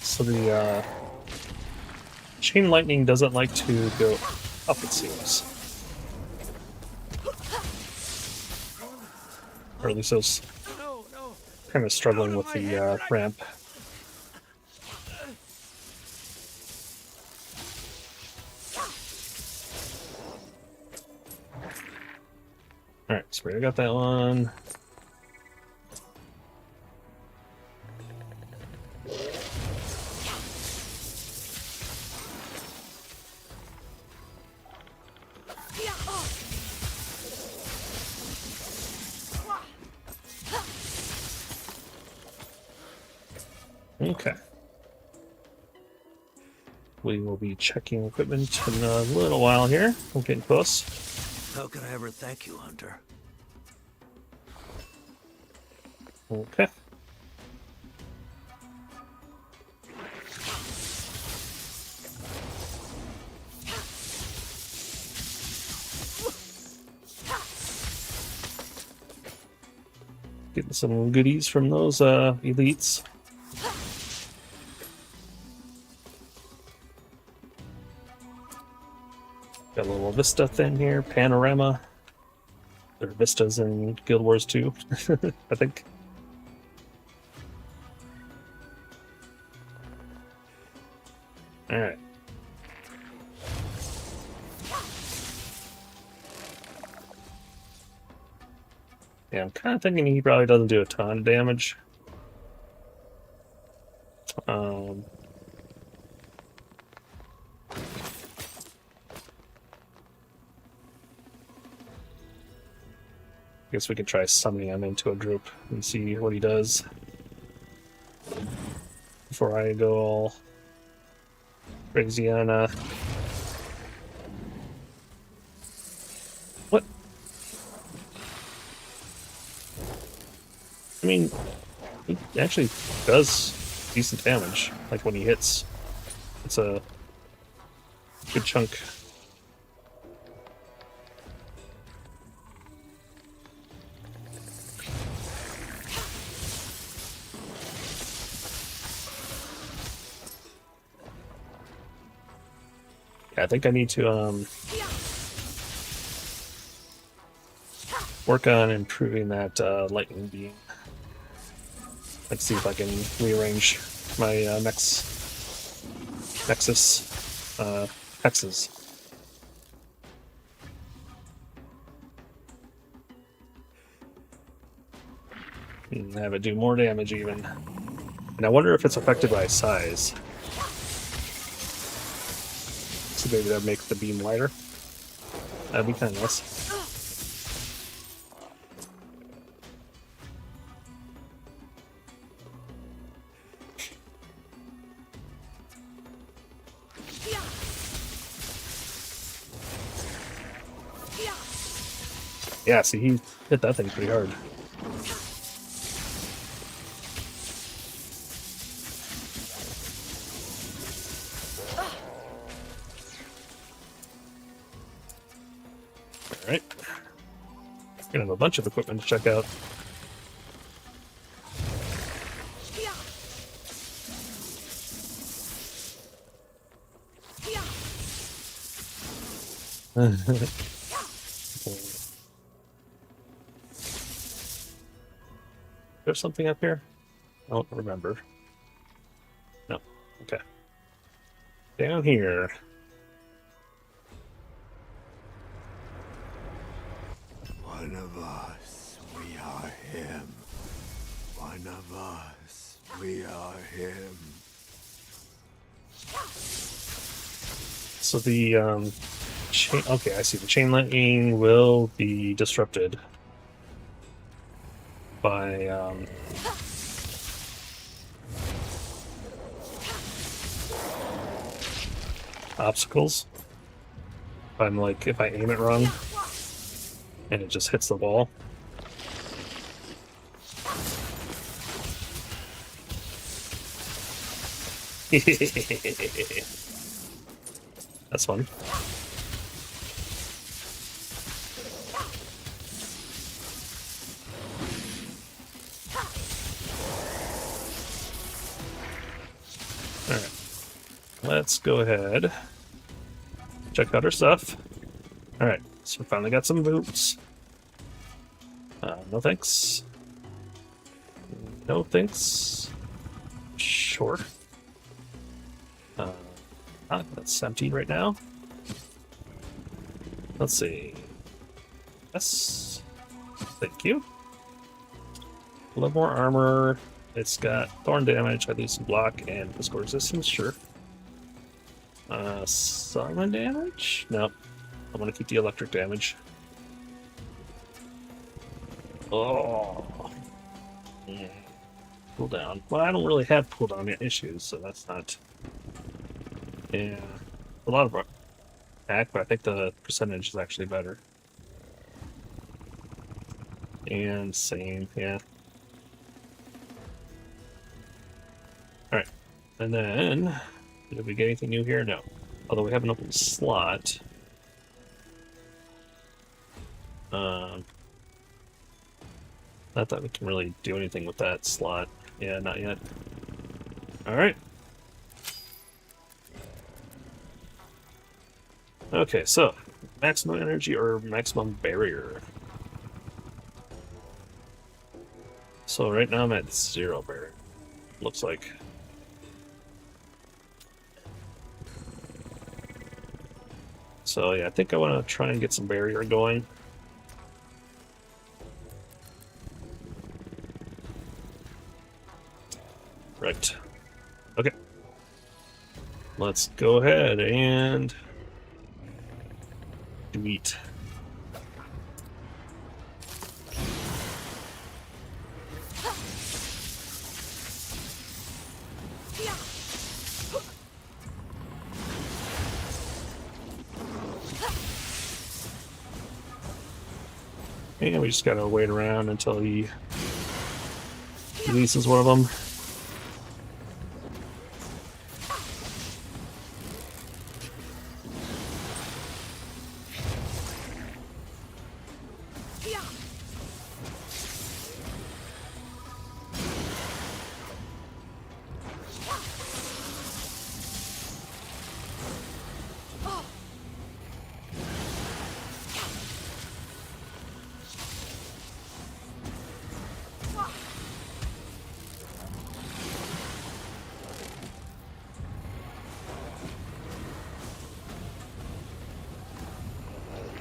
So the chain lightning doesn't like to go up, it seems. Or at least I was kind of struggling with the ramp. Alright, so I got that one. Okay. We will be checking equipment in a little while here. We're getting close. How can I ever thank you, Hunter? Okay. Getting some goodies from those elites. Got a little Vista thing here, panorama. There are Vistas in Guild Wars 2, I think. Alright. Yeah, I'm kind of thinking he probably doesn't do a ton of damage. Guess we could try summoning him into a group and see what he does before I go all crazy on what? I mean, he actually does decent damage, like when he hits. It's a good chunk. Yeah, I think I need to work on improving that lightning beam. Let's see if I can rearrange my nexus hexes. And have it do more damage even. And I wonder if it's affected by size. So maybe that makes the beam wider. That'd be kind of nice. Yeah, see, he hit that thing pretty hard. Alright. Gonna have a bunch of equipment to check out. There's something up here? I don't remember. No. Okay. Down here. One of us, we are him. One of us, we are him. So the chain. Okay, I see. The chain lightning will be disrupted by obstacles. If I aim it wrong and it just hits the wall. That's fun. Alright. Let's go ahead. Check out our stuff. Alright, so we finally got some boots. No thanks. No thanks. Sure. That's empty right now. Let's see. Yes. Thank you. A little more armor. It's got thorn damage, I lose some block, and physical resistance, sure. Summon damage? Nope. I'm gonna keep the electric damage. Oh. Yeah. Cooldown. Well, I don't really have cooldown issues, so that's not... Yeah. A lot of attack, but I think the percentage is actually better. And same, yeah. Alright. And then... Did we get anything new here? No. Although we have an open slot. Not that we can really do anything with that slot. Yeah, not yet. Alright. Okay, so maximum energy or maximum barrier. So right now I'm at 0 barrier. Looks like. So yeah, I think I want to try and get some barrier going. Right. Okay. Let's go ahead and delete. And we just gotta wait around until he releases one of them.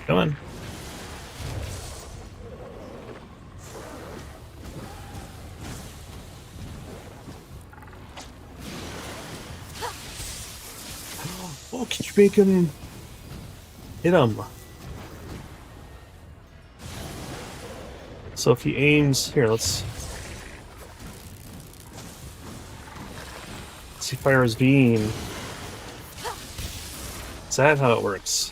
Come on. Oh, can you make him hit him? So if he aims here, let's see, fire his beam. Is that how it works?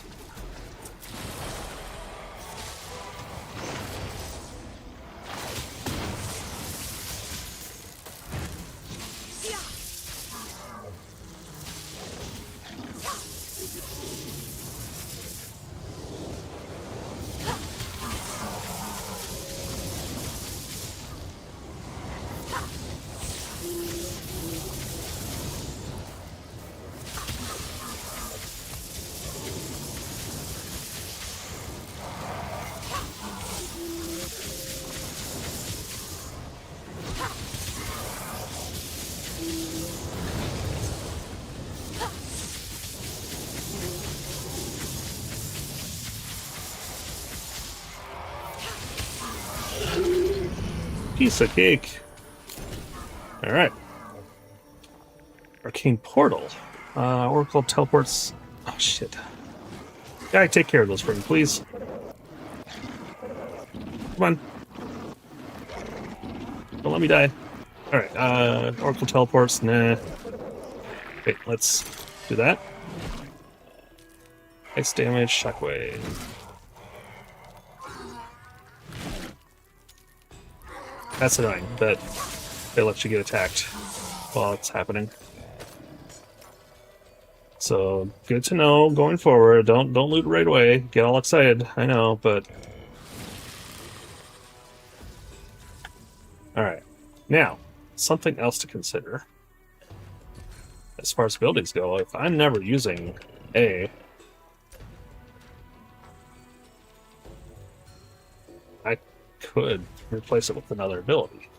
Piece of cake. Alright. Arcane Portal. Oracle teleports. Oh, shit. Guy, take care of those for me, please. Come on. Don't let me die. Alright, Oracle teleports. Nah. Wait, let's do that. Ice damage, shockwave. That's annoying, but they let you get attacked while it's happening. So good to know going forward. Don't loot right away. Get all excited. I know, but all right. Now, something else to consider. As far as buildings go, if I'm never using A, I could replace it with another ability.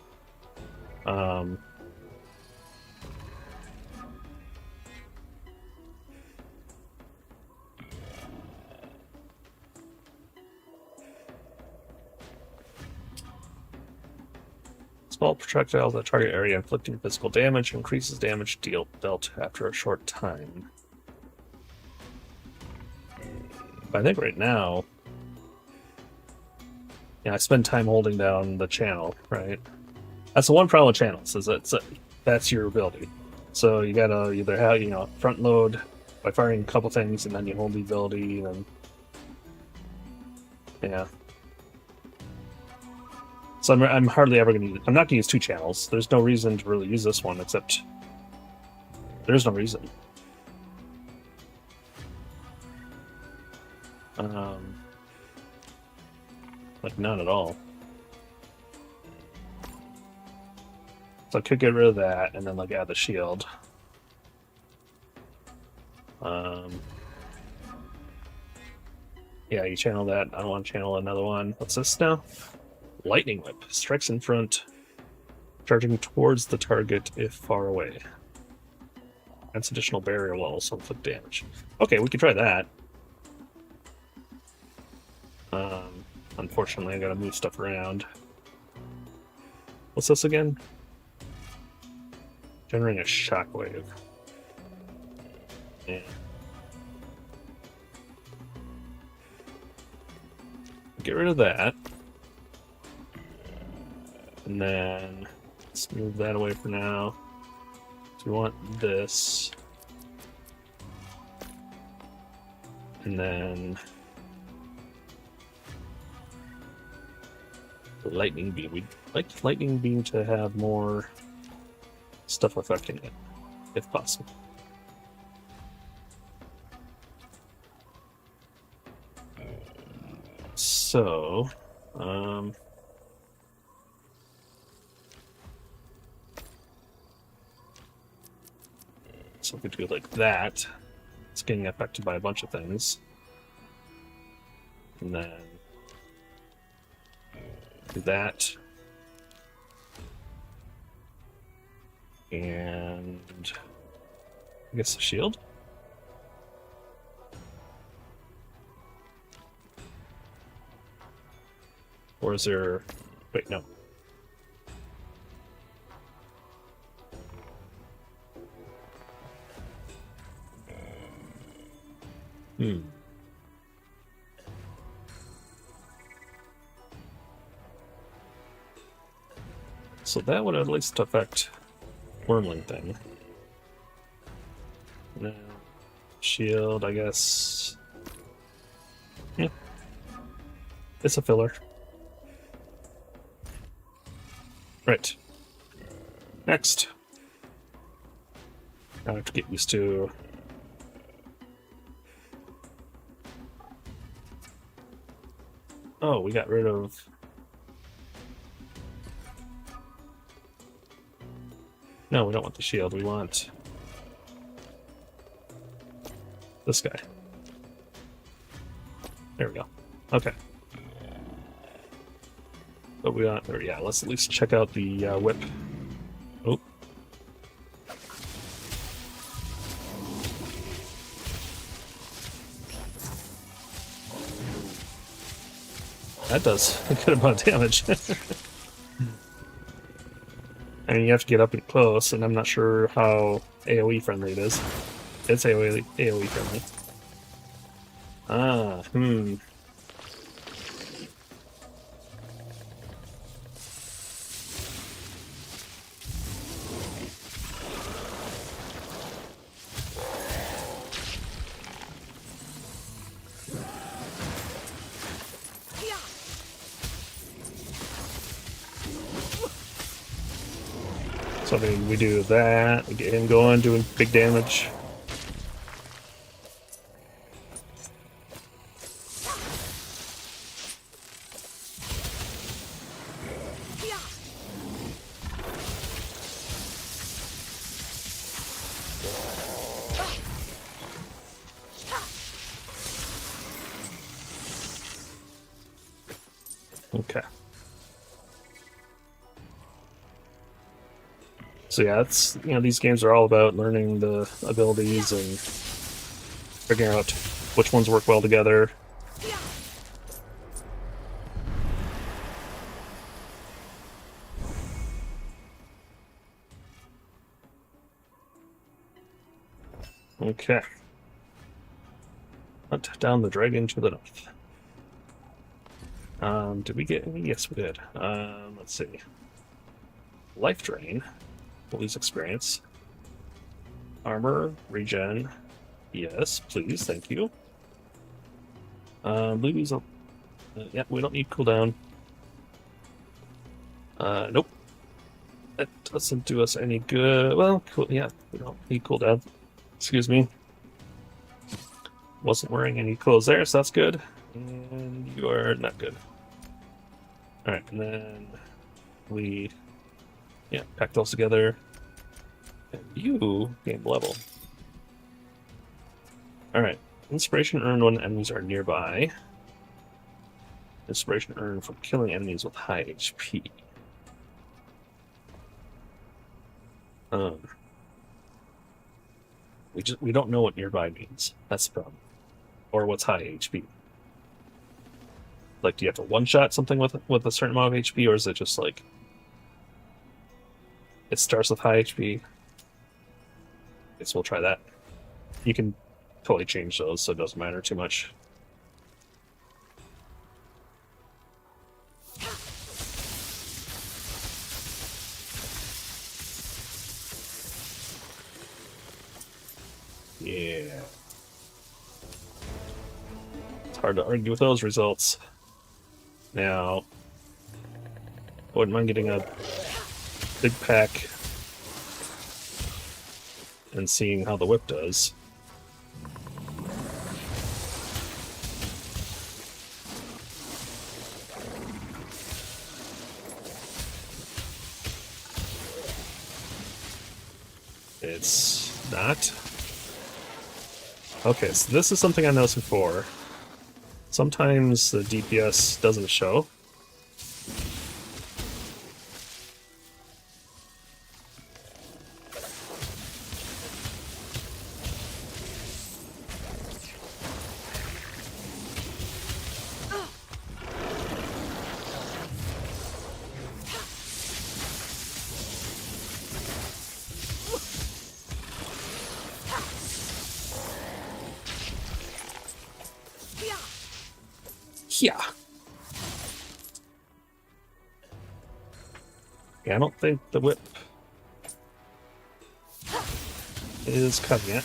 Small projectiles that target area inflicting physical damage increases damage dealt after a short time. But I think right now, yeah, I spend time holding down the channel, right? That's the one problem with channels, is that that's your ability. So you gotta either have, front load by firing a couple things, and then you hold the ability, and yeah. So I'm hardly ever gonna use. I'm not gonna use two channels. There's no reason to really use this one, except there's no reason. Like none at all. So I could get rid of that and then like add the shield. Yeah, you channel that. I don't want to channel another one. What's this now? Lightning Whip. Strikes in front, charging towards the target if far away. Adds additional barrier walls, so inflict damage. Okay, we can try that. Unfortunately, I gotta move stuff around. What's this again? Generating a shockwave. Yeah. Get rid of that. And then let's move that away for now. So we want this. And then the lightning beam. We'd like the lightning beam to have more stuff affecting it, if possible. So, so we could do it like that. It's getting affected by a bunch of things. And then do that. And I guess the shield? Or is there... Wait, no. So that would at least affect Wormling thing. No. Shield, I guess. Yeah. It's a filler. Right. Next. I have to get used to... Oh, we got rid of... No, we don't want the shield. We want... this guy. There we go. Okay. But we got... Or yeah, let's at least check out the whip. Oh. That does a good amount of damage. I mean, you have to get up and close, and I'm not sure how AoE friendly it is. It's AoE friendly. Ah, So I mean, we do that, we get him going, doing big damage. Okay. So yeah, it's, you know, these games are all about learning the abilities and figuring out which ones work well together. Okay. Hunt down the dragon to the north. Did we get any? Yes, we did. Let's see. Life drain. We'll lose experience. Armor, regen. Yes, please, thank you. Lose. Yeah, we don't need cooldown. Nope. That doesn't do us any good. Well, cool. Yeah, we don't need cooldown. Excuse me. Wasn't wearing any clothes there, so that's good. And you are not good. Alright, and then we, yeah, pack those together. And you gain level. Alright, inspiration earned when enemies are nearby. Inspiration earned from killing enemies with high HP. We don't know what nearby means. That's the problem. Or what's high HP. Like, do you have to one-shot something with a certain amount of HP, or is it just like it starts with high HP? Guess we'll try that. You can totally change those, so it doesn't matter too much. Yeah. It's hard to argue with those results. Now, I wouldn't mind getting a big pack and seeing how the whip does. It's not. Okay, so this is something I noticed before. Sometimes the DPS doesn't show. Yeah. Yeah, I don't think the whip is cutting it.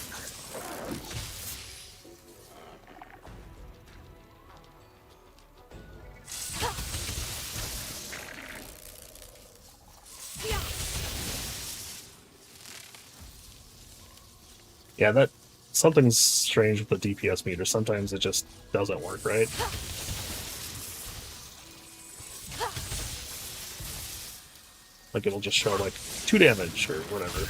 Yeah, that something's strange with the DPS meter. Sometimes it just doesn't work, right? Like it'll just show like 2 damage or whatever.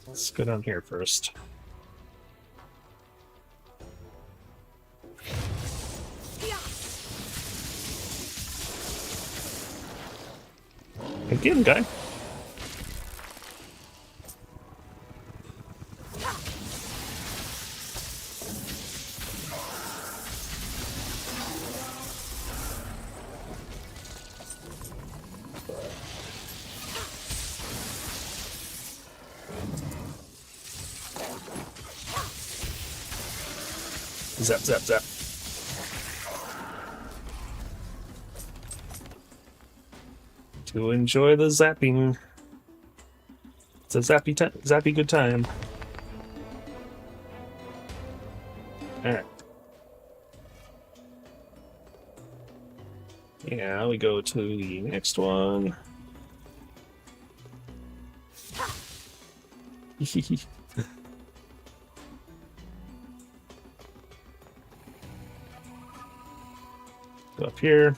Let's go down here first. Again, guy. Zap, zap, zap. To enjoy the zapping. It's a zappy good time. Alright. Yeah, we go to the next one. Go up here.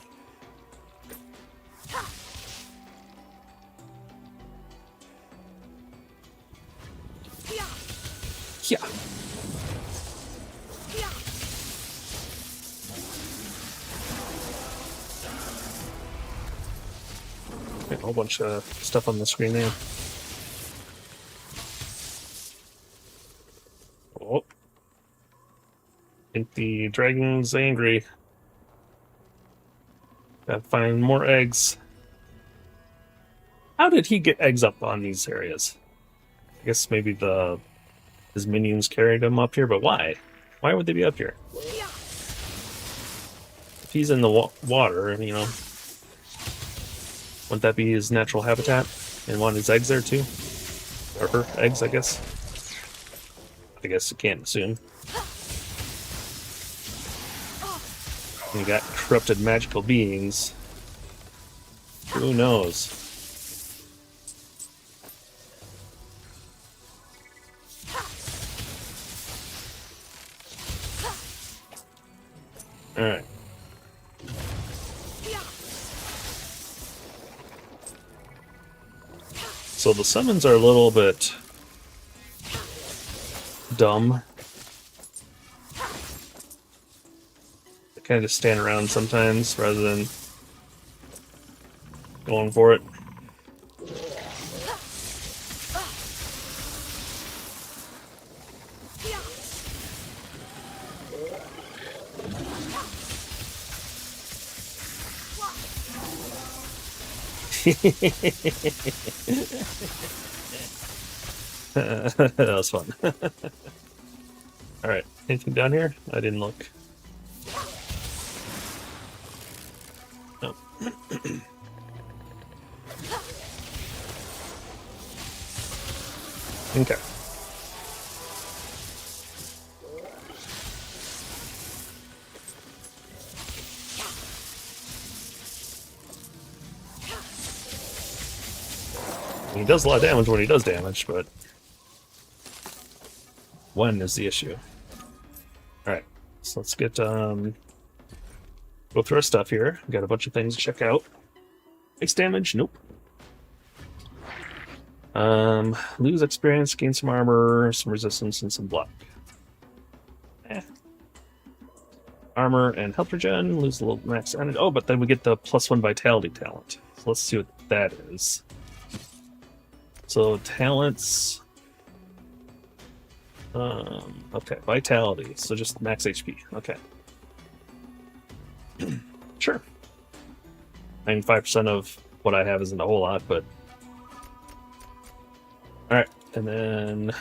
Yeah. A whole bunch of stuff on the screen there. Oh. I think the dragon's angry. Gotta find more eggs. How did he get eggs up on these areas? I guess maybe his minions carried him up here, but why? Why would they be up here? If he's in the water, you know, wouldn't that be his natural habitat? And want his eggs there too? Or her eggs, I guess. I guess you can't assume. And you got corrupted magical beings. Who knows? Alright. So the summons are a little bit dumb. They kind of just stand around sometimes rather than going for it. That was fun. Alright, anything down here? I didn't look. No. Okay. He does a lot of damage when he does damage, but when is the issue? Alright, so let's get, go through our stuff here. Got a bunch of things to check out. Base damage? Nope. Lose experience, gain some armor, some resistance, and some block. Armor and health regen, lose a little max energy. Oh, but then we get the +1 vitality talent. So let's see what that is. So talents, okay, vitality, so just max HP, okay. Sure. 95% of what I have isn't a whole lot, but all right. And then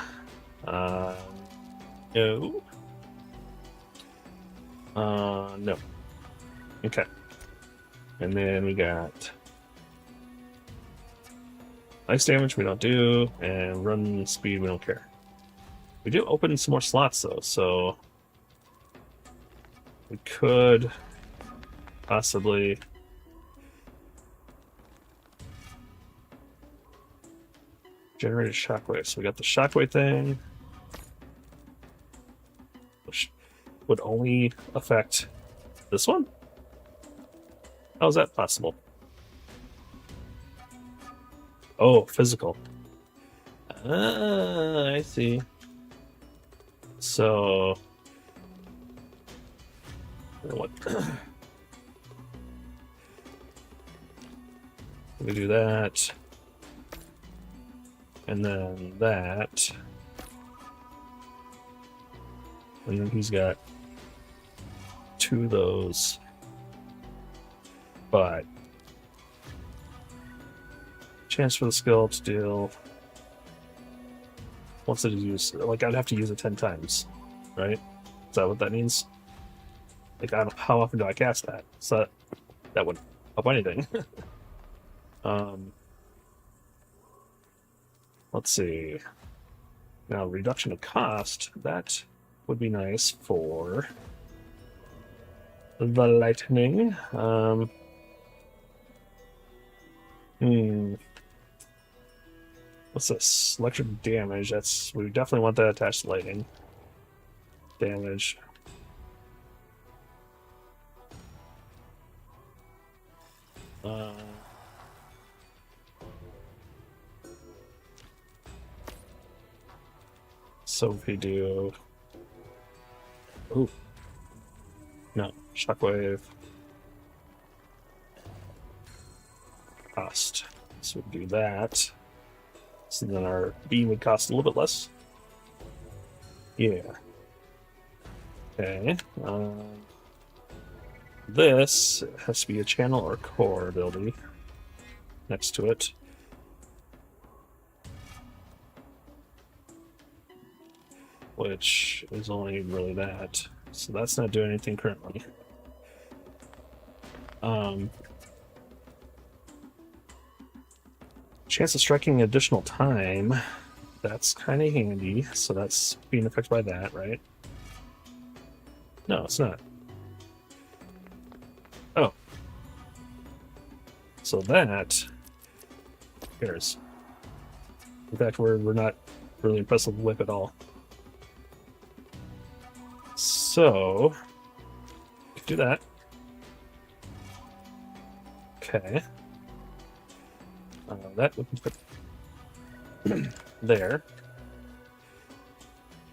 no, no. Okay. And then we got ice damage we don't do, and run speed we don't care. We do open some more slots though, so we could possibly generate a shockwave. So we got the shockwave thing, which would only affect this one? How is that possible? Oh, physical. Ah, I see. So, what? We do that, and then that, and then he's got 2 of those, but chance for the skill to deal once it is used. Like, I'd have to use it 10 times, right? Is that what that means? Like, I don't, how often do I cast that? So that wouldn't help anything. Let's see. Now, reduction of cost, that would be nice for the lightning. What's this? Electric damage. That's, we definitely want that attached to lightning. Damage. So if we do... Ooh. No. Shockwave. Cost. So we do that. So then our beam would cost a little bit less. Yeah. Okay. This has to be a channel or core ability next to it. Which is only really that. So that's not doing anything currently. Chance of striking additional time. That's kind of handy. So that's being affected by that, right? No, it's not. Oh. So that cares. In fact, we're not really impressed with the whip at all. So do that. Okay. That would put there.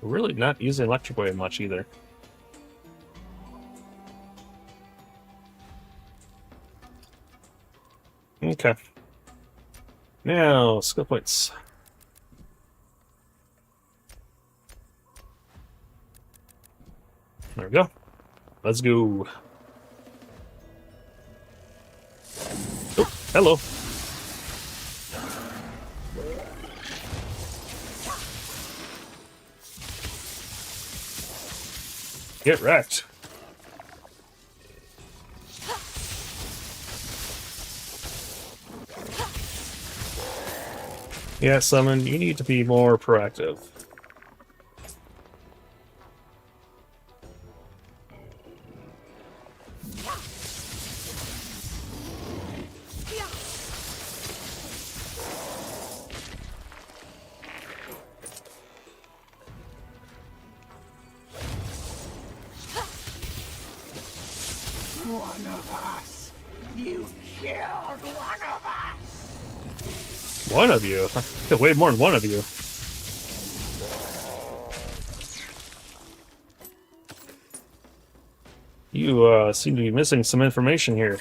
We're really not using electric wave much either. Okay. Now, skill points. There we go. Let's go. Oh, hello. Get wrecked. Yeah, Summon, you need to be more proactive. One of us! You killed one of us! One of you? Way more than one of you. You seem to be missing some information here.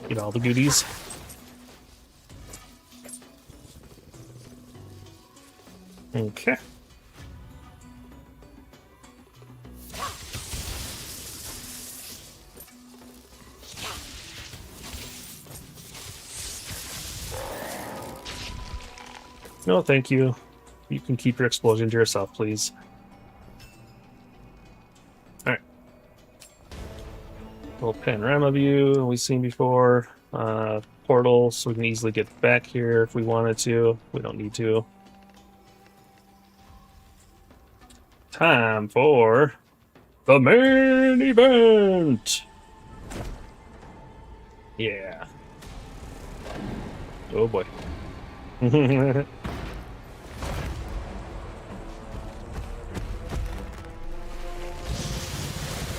Get all the goodies. Okay. No, thank you. You can keep your explosion to yourself, please. Alright. Little panorama view we've seen before. Portal, so we can easily get back here if we wanted to. We don't need to. Time for the main event! Yeah. Oh boy.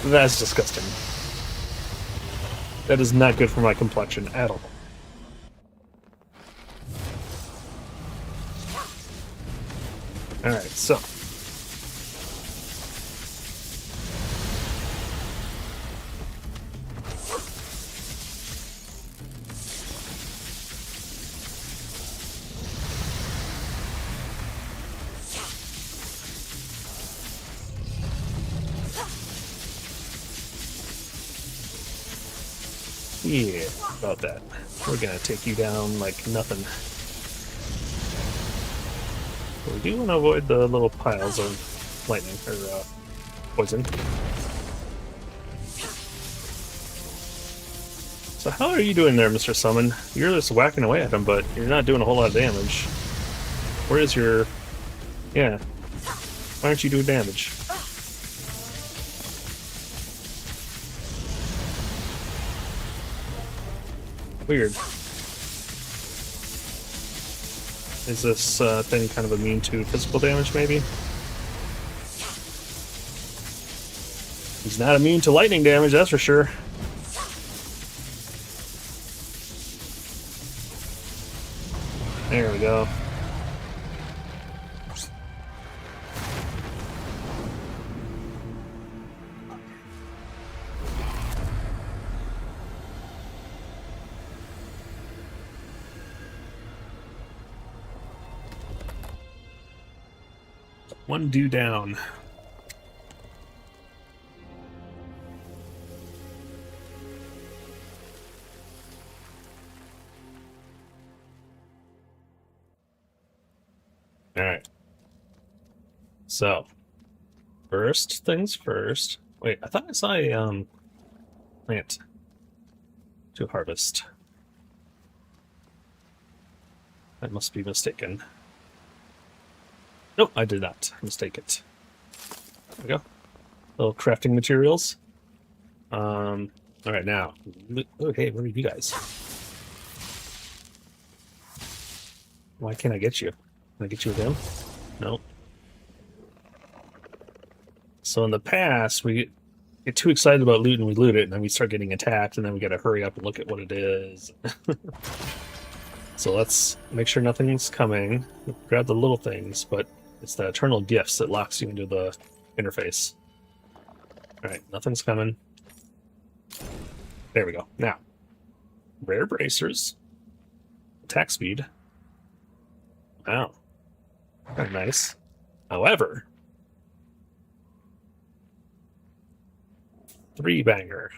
That's disgusting. That is not good for my complexion at all. Alright, so. Yeah, about that. We're gonna take you down like nothing. We do want to avoid the little piles of lightning, or poison. So how are you doing there, Mr. Summon? You're just whacking away at him, but you're not doing a whole lot of damage. Where is your... Yeah. Why aren't you doing damage? Weird. Is this thing kind of immune to physical damage, maybe? He's not immune to lightning damage, that's for sure. There we go. One due down. Alright. So, first things first. Wait, I thought I saw a plant to harvest. I must be mistaken. Nope, I did not mistake it. There we go. Little crafting materials. Alright, now. Oh, hey, where are you guys? Why can't I get you? Can I get you with him? Nope. So in the past, we get too excited about loot and we loot it, and then we start getting attacked, and then we gotta hurry up and look at what it is. So let's make sure nothing's coming. Grab the little things, but it's the eternal gifts that locks you into the interface. Alright, nothing's coming. There we go. Now, rare bracers. Attack speed. Wow. Very nice. However, 3-banger.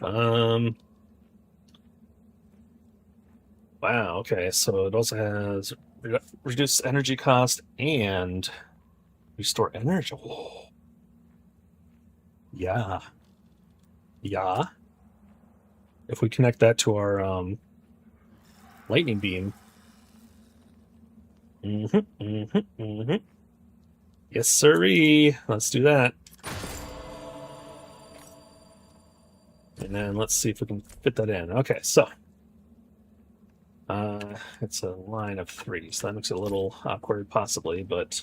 Wow, okay, so it also has reduced energy cost and restore energy. Oh. Yeah. Yeah. If we connect that to our lightning beam. Yes, sirree. Let's do that. And then let's see if we can fit that in. Okay, so it's a line of 3, so that makes it a little awkward, possibly, but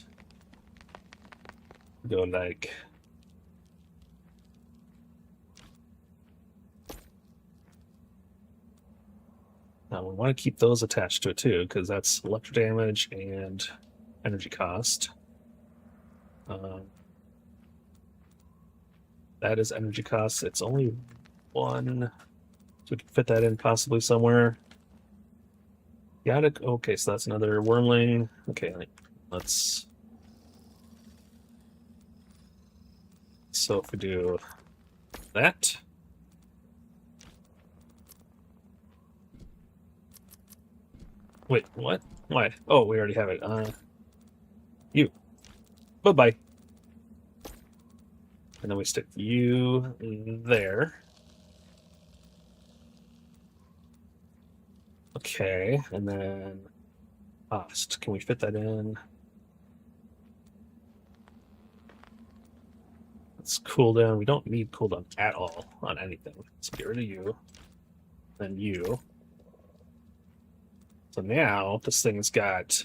go like now we want to keep those attached to it too, because that's electro damage and energy cost. That is energy cost. It's only 1, so we can fit that in possibly somewhere. Yeah, okay, so that's another wormling. Okay, let's So if we do that. Wait, what? Why? Oh, we already have it. You. Bye-bye. And then we stick you there. Okay, and then cost. Can we fit that in? Let's cooldown. We don't need cooldown at all on anything. Let's get rid of you. Then you. So now this thing's got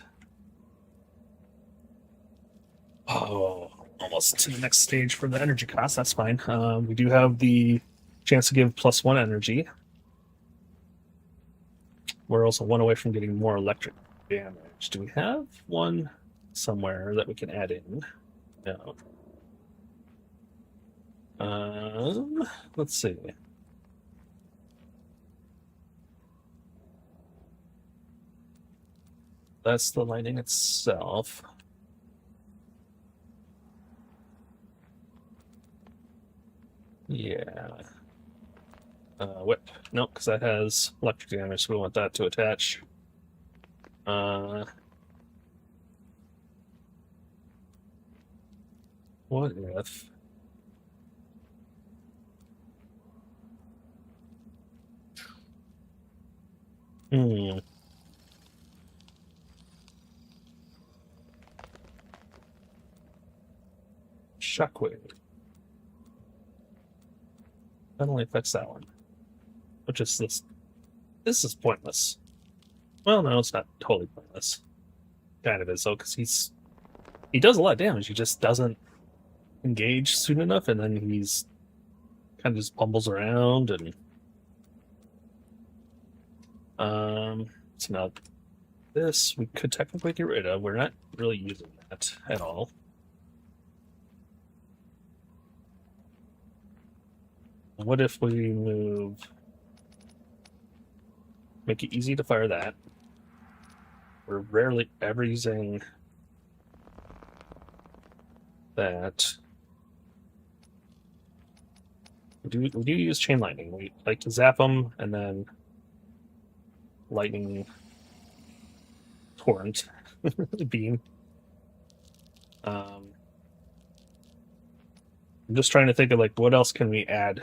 almost to the next stage for the energy cost. That's fine. We do have the chance to give +1 energy. We're also 1 away from getting more electric damage. Do we have one somewhere that we can add in? No. Let's see. That's the lightning itself. Yeah. Whip. Nope, because that has electric damage, so we want that to attach. What if... Shockwave. That only affects that one. Which is this. This is pointless. Well, no, it's not totally pointless. Kind of is, though, because he does a lot of damage. He just doesn't engage soon enough, and then he's kind of just bumbles around, and so now this we could technically get rid of. We're not really using that at all. What if we move... Make it easy to fire that. We're rarely ever using that. We do use chain lightning. We like to zap them and then lightning torrent beam. I'm just trying to think of like what else can we add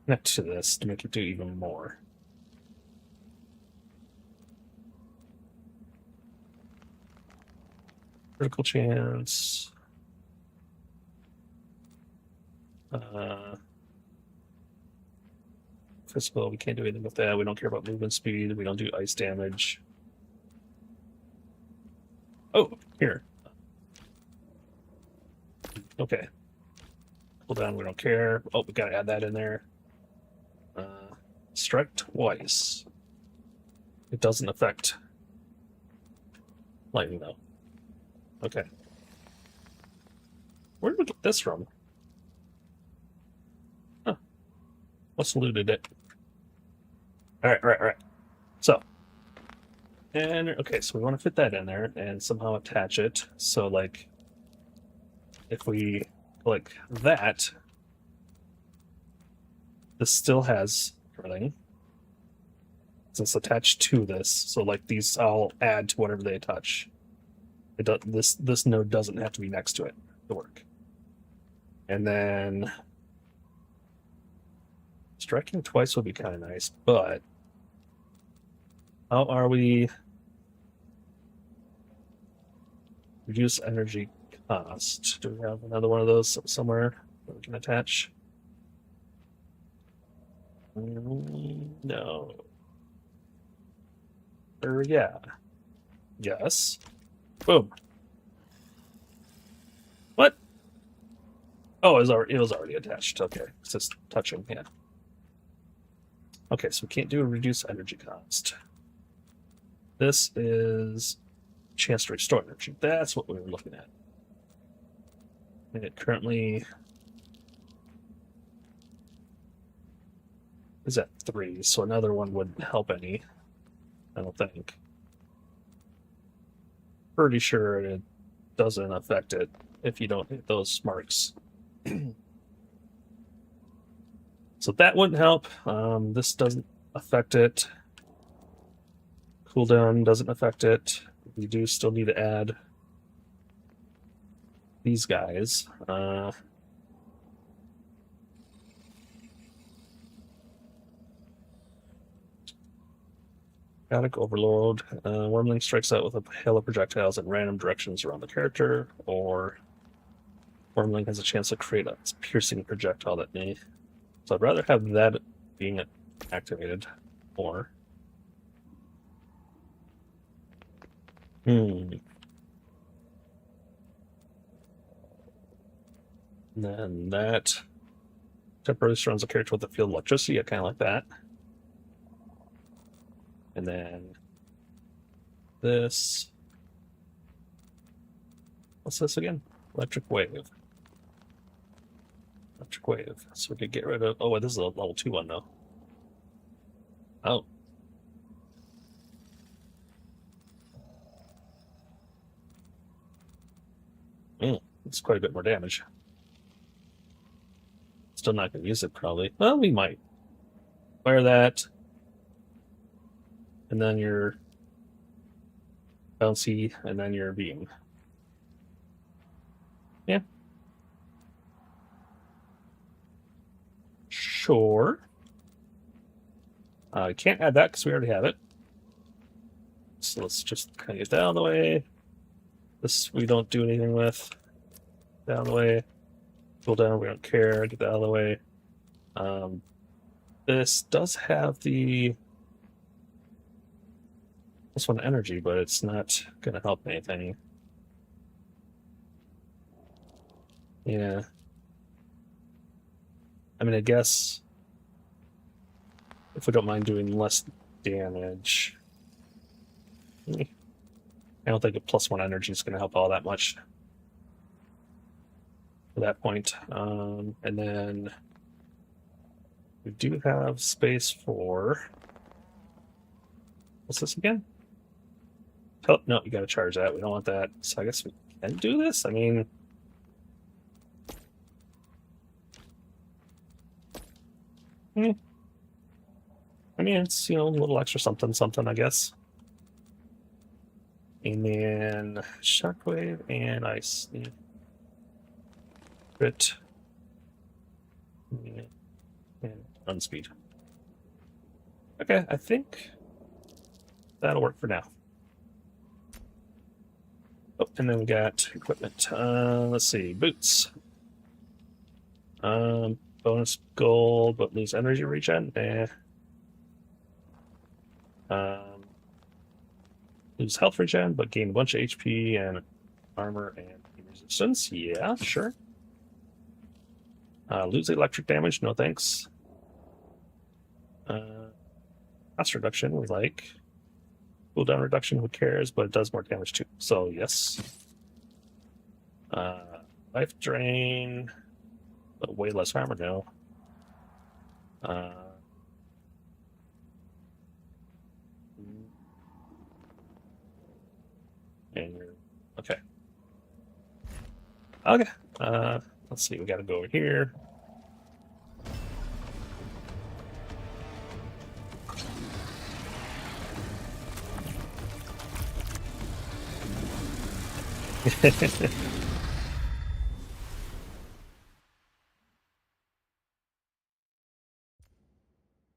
next to this to make it do even more. Critical chance. Physical, we can't do anything with that. We don't care about movement speed. We don't do ice damage. Oh, here. Okay. Cooldown, we don't care. Oh, we gotta add that in there. Strike twice. It doesn't affect lightning, though. Okay. Where did we get this from? Huh. What's looted it? Alright. So. And, okay, so we want to fit that in there and somehow attach it. So, like, if we, like, that, this still has everything. It's attached to this. So, like, these I'll add to whatever they touch. It does, this node doesn't have to be next to it to work. And then striking twice would be kind of nice, but how are we reduce energy cost? Do we have another one of those somewhere that we can attach? No. Or yeah. Yes. Boom. What? Oh, it was already attached. Okay, it's just touching. Yeah. Okay, so we can't do a reduce energy cost. This is chance to restore energy. That's what we were looking at. And it currently is at 3, so another one wouldn't help any. I don't think. Pretty sure it doesn't affect it if you don't hit those marks. So that wouldn't help. This doesn't affect it. Cooldown doesn't affect it. We do still need to add these guys. Chaotic Overload. Wormling strikes out with a hail of projectiles in random directions around the character, or Wormling has a chance to create a piercing projectile that may. So I'd rather have that being activated more. And then that temporarily surrounds a character with a field of electricity. I kind of like that. And then this. What's this again? Electric Wave. Electric Wave. So we could get rid of. Oh, this is a level 2 one, though. Oh. It's quite a bit more damage. Still not going to use it, probably. Well, we might. Fire that. And then your bouncy, and then your beam. Yeah. Sure. I can't add that because we already have it. So let's just kind of get that out of the way. This we don't do anything with. Down the way. Cool down, we don't care. Get that out of the way. This does have the this one energy, but it's not going to help anything. Yeah. I mean, I guess if we don't mind doing less damage. I don't think a +1 energy is going to help all that much at that point. And then we do have space for. What's this again? Oh, no, you got to charge that. We don't want that. So I guess we can do this. I mean. I mean, it's, a little extra something, I guess. And then Shockwave and Ice. Crit. And Unspeed. Okay, I think that'll work for now. Oh, and then we got equipment. Let's see, boots. Bonus gold, but lose energy regen. Lose health regen, but gain a bunch of HP and armor and resistance. Yeah, sure. Lose electric damage. No thanks. Cost reduction. We like. Cooldown reduction. Who cares? But it does more damage too. So yes. Life drain. But way less armor now. And you're okay. Okay. Let's see. We got to go over here.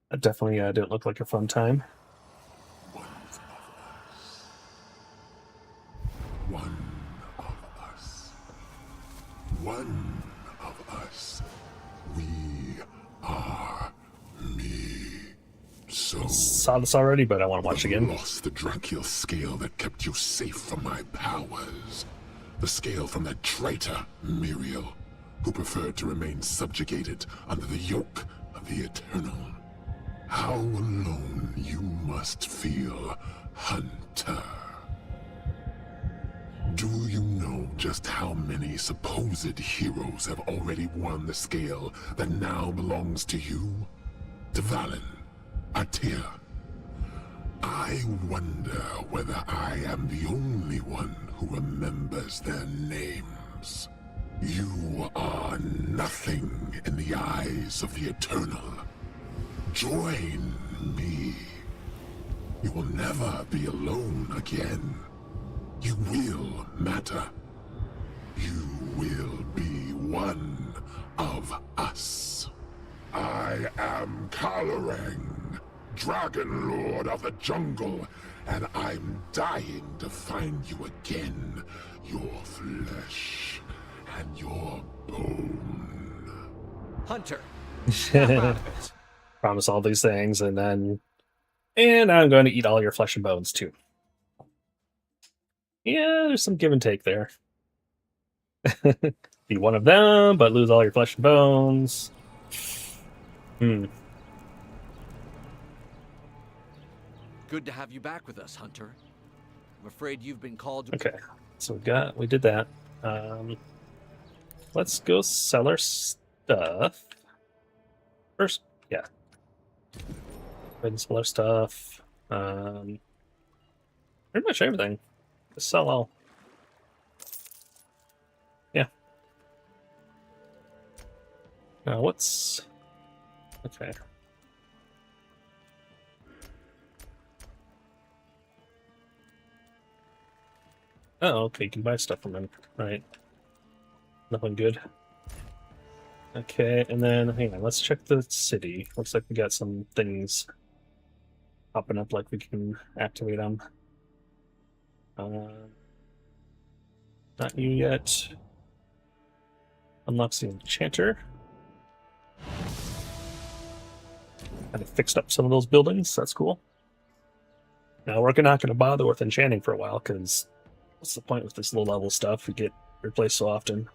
That definitely didn't look like a fun time. One of us. We are me. So saw this already, but I want to watch again. Lost the Dragonkin scale that kept you safe from my powers. The scale from that traitor, Muriel, who preferred to remain subjugated under the yoke of the Eternal. How alone you must feel, Hunter. Do you know just how many supposed heroes have already won the scale that now belongs to you? Dvalin, Artea. I wonder whether I am the only one who remembers their names. You are nothing in the eyes of the Eternal. Join me. You will never be alone again. You will matter. You will be one of us. I am Kalorang, Dragon Lord of the Jungle, and I'm dying to find you again, your flesh and your bone. Hunter, snap out of it. Promise all these things, and I'm going to eat all your flesh and bones too. Yeah, there's some give and take there. Be one of them, but lose all your flesh and bones. Good to have you back with us, Hunter. I'm afraid you've been called. Okay, so we did that. Let's go sell our stuff first. Yeah, go ahead and sell our stuff. Pretty much everything. Just sell all. Yeah. Now what's okay? Oh, okay, you can buy stuff from him. Right. Nothing good. Okay, and then, hang on, let's check the city. Looks like we got some things popping up like we can activate them. Not you yet. Unlocks the enchanter. Kind of fixed up some of those buildings, that's cool. Now we're not going to bother with enchanting for a while, because what's the point with this low level stuff? We get replaced so often.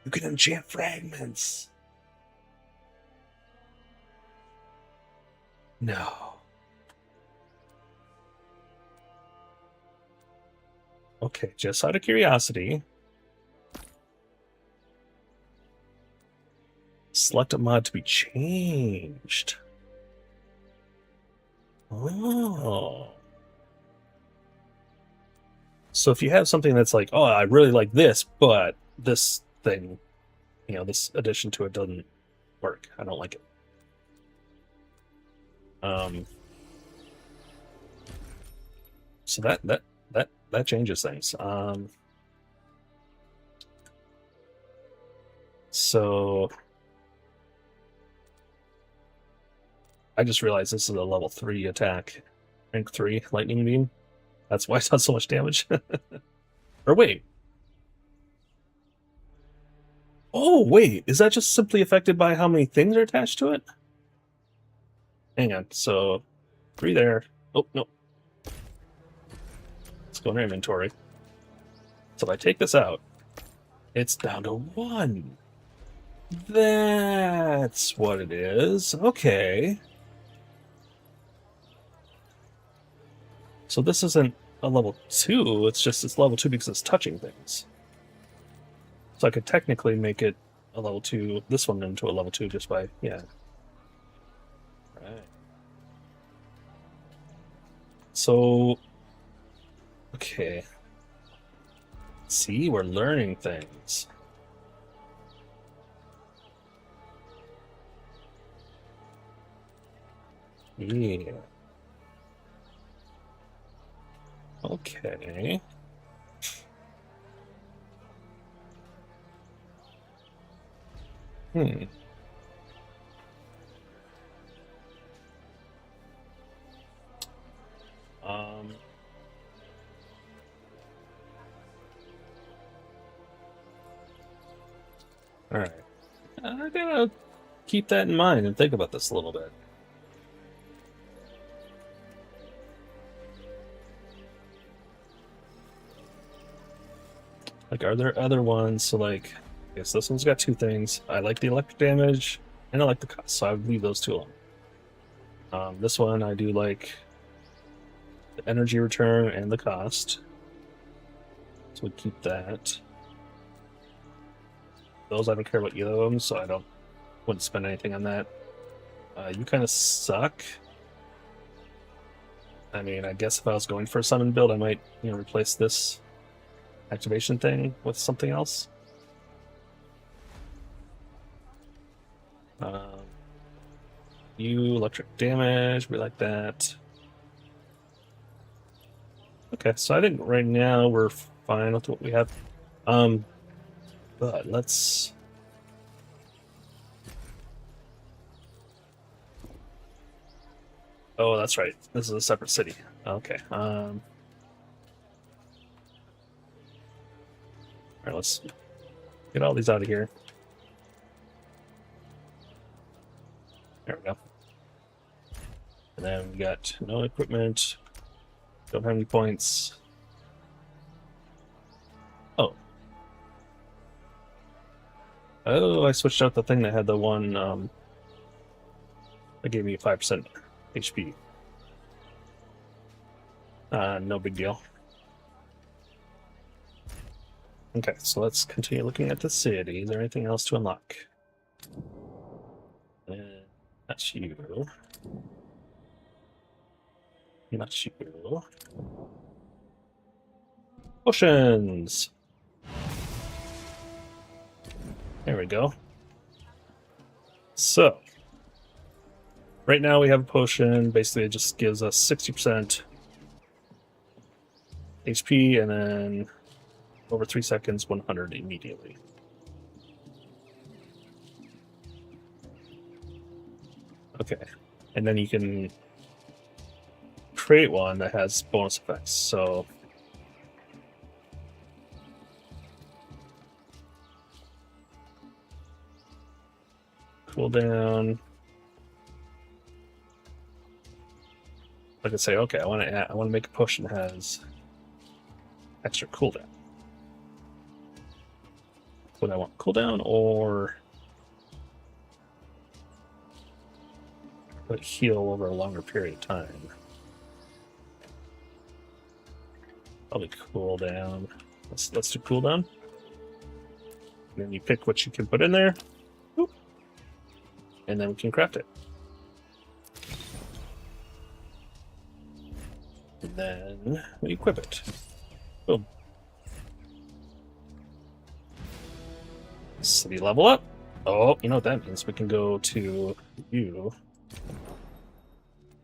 You can enchant fragments. No. Okay, just out of curiosity. Select a mod to be changed. Oh. So if you have something that's like, oh, I really like this, but this thing, this addition to it doesn't work. I don't like it. So that changes things. So I just realized this is a level 3 attack. Rank 3 lightning beam. That's why it's done so much damage. Or wait. Oh, wait. Is that just simply affected by how many things are attached to it? Hang on. So, 3 there. Oh, no. Let's go in our inventory. So if I take this out, it's down to 1. That's what it is. Okay. So this isn't a level 2, it's level 2 because it's touching things. So I could technically make it a level 2, this one into a level 2 just by, yeah. Right. So, okay. See, we're learning things. Yeah. Okay. All right. I gotta keep that in mind and think about this a little bit. Like, are there other ones? So, like, I guess this one's got 2 things. I like the electric damage, and I like the cost, so I would leave those 2 alone. This one, I do like the energy return and the cost. So we keep that. Those, I don't care about either of them, so wouldn't spend anything on that. You kind of suck. I mean, I guess if I was going for a summon build, I might, replace this activation thing with something else. You electric damage, we like that. Okay, so I think right now we're fine with what we have. But let's... Oh, that's right. This is a separate city. Okay. All right, let's get all these out of here. There we go. And then we got no equipment. Don't have any points. Oh. Oh, I switched out the thing that had the one, that gave me 5% HP. No big deal. Okay, so let's continue looking at the city. Is there anything else to unlock? That's you. Not you. Potions! There we go. So, right now we have a potion. Basically, it just gives us 60% HP, and then over 3 seconds, 100 immediately. Okay, and then you can create one that has bonus effects. So cooldown. I could say, okay, I want to make a potion that has extra cooldown. Would I want cooldown or would it heal over a longer period of time? Probably cooldown. Let's do cooldown. And then you pick what you can put in there. Boop. And then we can craft it. And then we equip it. Boom. City level up. Oh, you know what that means. We can go to you.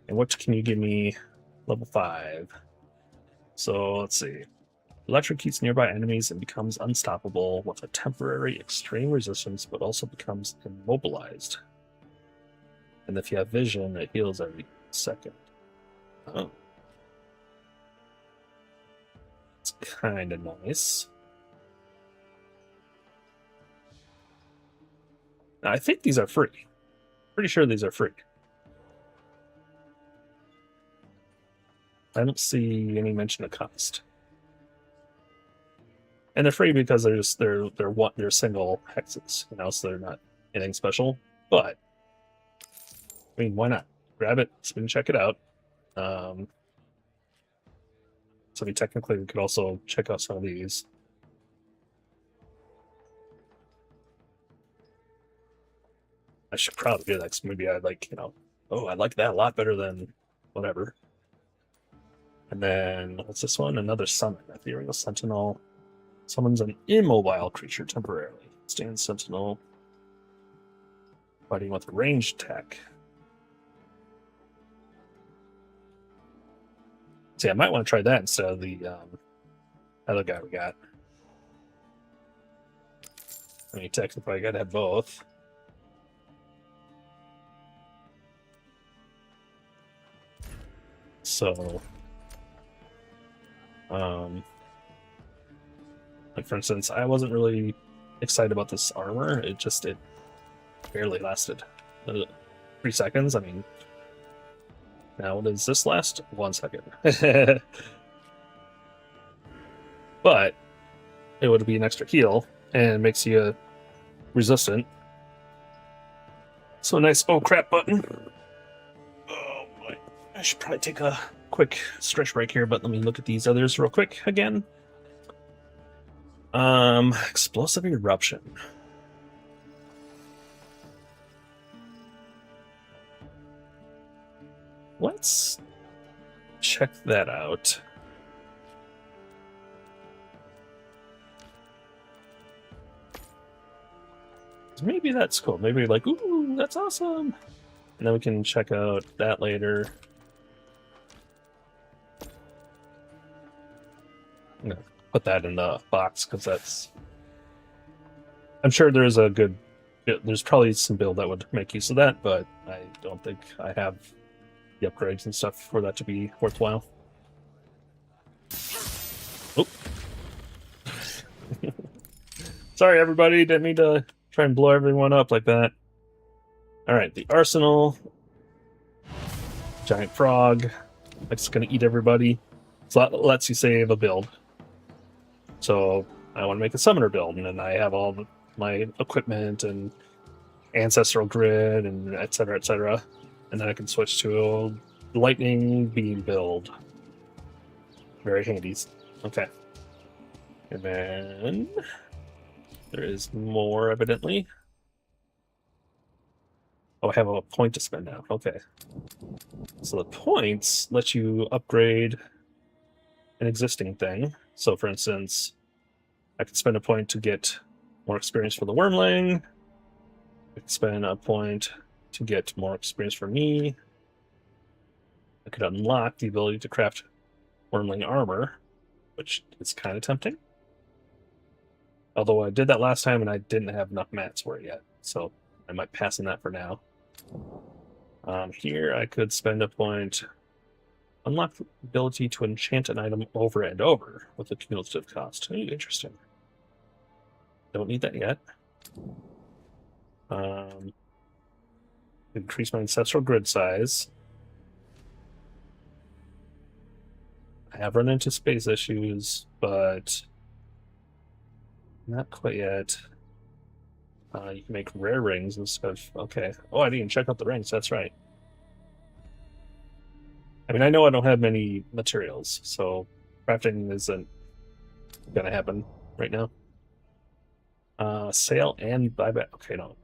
And what can you give me? Level 5. So let's see. Electrocutes nearby enemies and becomes unstoppable with a temporary extreme resistance, but also becomes immobilized. And if you have vision, it heals every second. Oh. It's kind of nice. Now, I think these are free. Pretty sure these are free. I don't see any mention of cost. And they're free because they're single hexes, you know, so they're not anything special. But I mean, why not? Grab it, so we can check it out. So I mean, technically, we could also check out some of these. I should probably do that because maybe I'd like, you know, oh, I like that a lot better than whatever. And then, what's this one? Another summon. Ethereal Sentinel summons an immobile creature temporarily. Stands Sentinel. Fighting with a ranged attack. See, I might want to try that instead of the other guy we got. I mean, technically, I gotta have both. So, like for instance, I wasn't really excited about this armor. It barely lasted 3 seconds. I mean, now does this last? 1 second. But it would be an extra heal and makes you resistant. So nice. Oh crap! Button. Oh boy. I should probably take a quick stretch break here, but let me look at these others real quick again. Explosive eruption. Let's check that out. Maybe that's cool. Maybe like, ooh, that's awesome. And then we can check out that later. I'm gonna put that in the box because that's. I'm sure there's a good. There's probably some build that would make use of that, but I don't think I have the upgrades and stuff for that to be worthwhile. Oh. Sorry, everybody. Didn't mean to try and blow everyone up like that. Alright, the arsenal. Giant frog. It's gonna eat everybody. So that lets you save a build. So I want to make a summoner build, and then I have all my equipment and ancestral grid and etc. etc. And then I can switch to a lightning beam build. Very handy. Okay. And then there is more, evidently. Oh, I have a point to spend now. Okay. So the points let you upgrade an existing thing. So, for instance, I could spend a point to get more experience for the Wormling. I could spend a point to get more experience for me. I could unlock the ability to craft Wormling armor, which is kind of tempting. Although I did that last time and I didn't have enough mats for it yet, so I might pass on that for now. Here I could spend a point, unlock the ability to enchant an item over and over with a cumulative cost. Ooh, interesting. Don't need that yet. Increase my ancestral grid size. I have run into space issues, but not quite yet. You can make rare rings instead of... Okay. Oh, I didn't even check out the rings. That's right. I mean, I know I don't have many materials, so crafting isn't going to happen right now. Sale and buyback. Okay, no.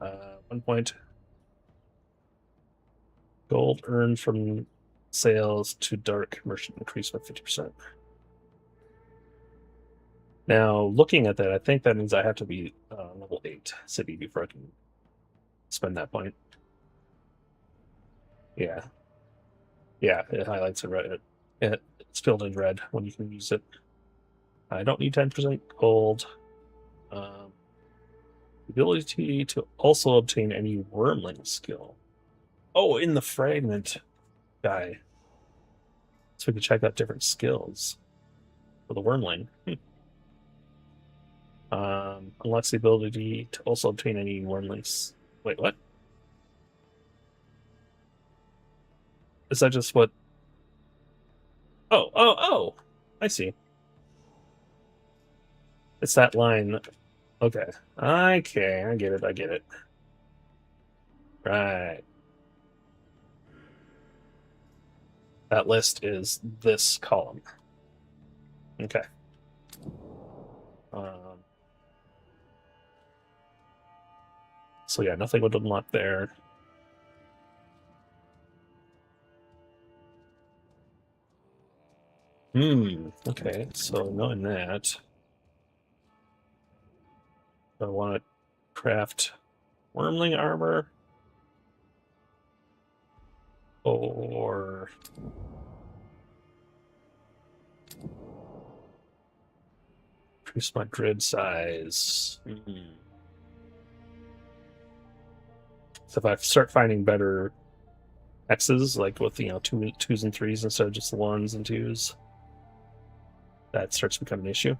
1 point. Gold earned from sales to dark merchant increased by 50%. Now, looking at that, I think that means I have to be level 8 city before I can spend that point. Yeah. Yeah, it highlights in red. It's filled in red when you can use it. I don't need 10% gold. Ability to also obtain any Wormling skill. Oh, in the fragment guy. So we can check out different skills for the Wormling. Unlocks the ability to also obtain any Wormlings. Wait, what? Is that just what? Oh! I see. It's that line. Okay. I get it. Right. That list is this column. Okay. So yeah, nothing would unlock there. Okay, so knowing that, I want to craft Wormling armor or increase my grid size. So if I start finding better X's, like with, you know, twos and threes instead of just the ones and twos, that starts to become an issue.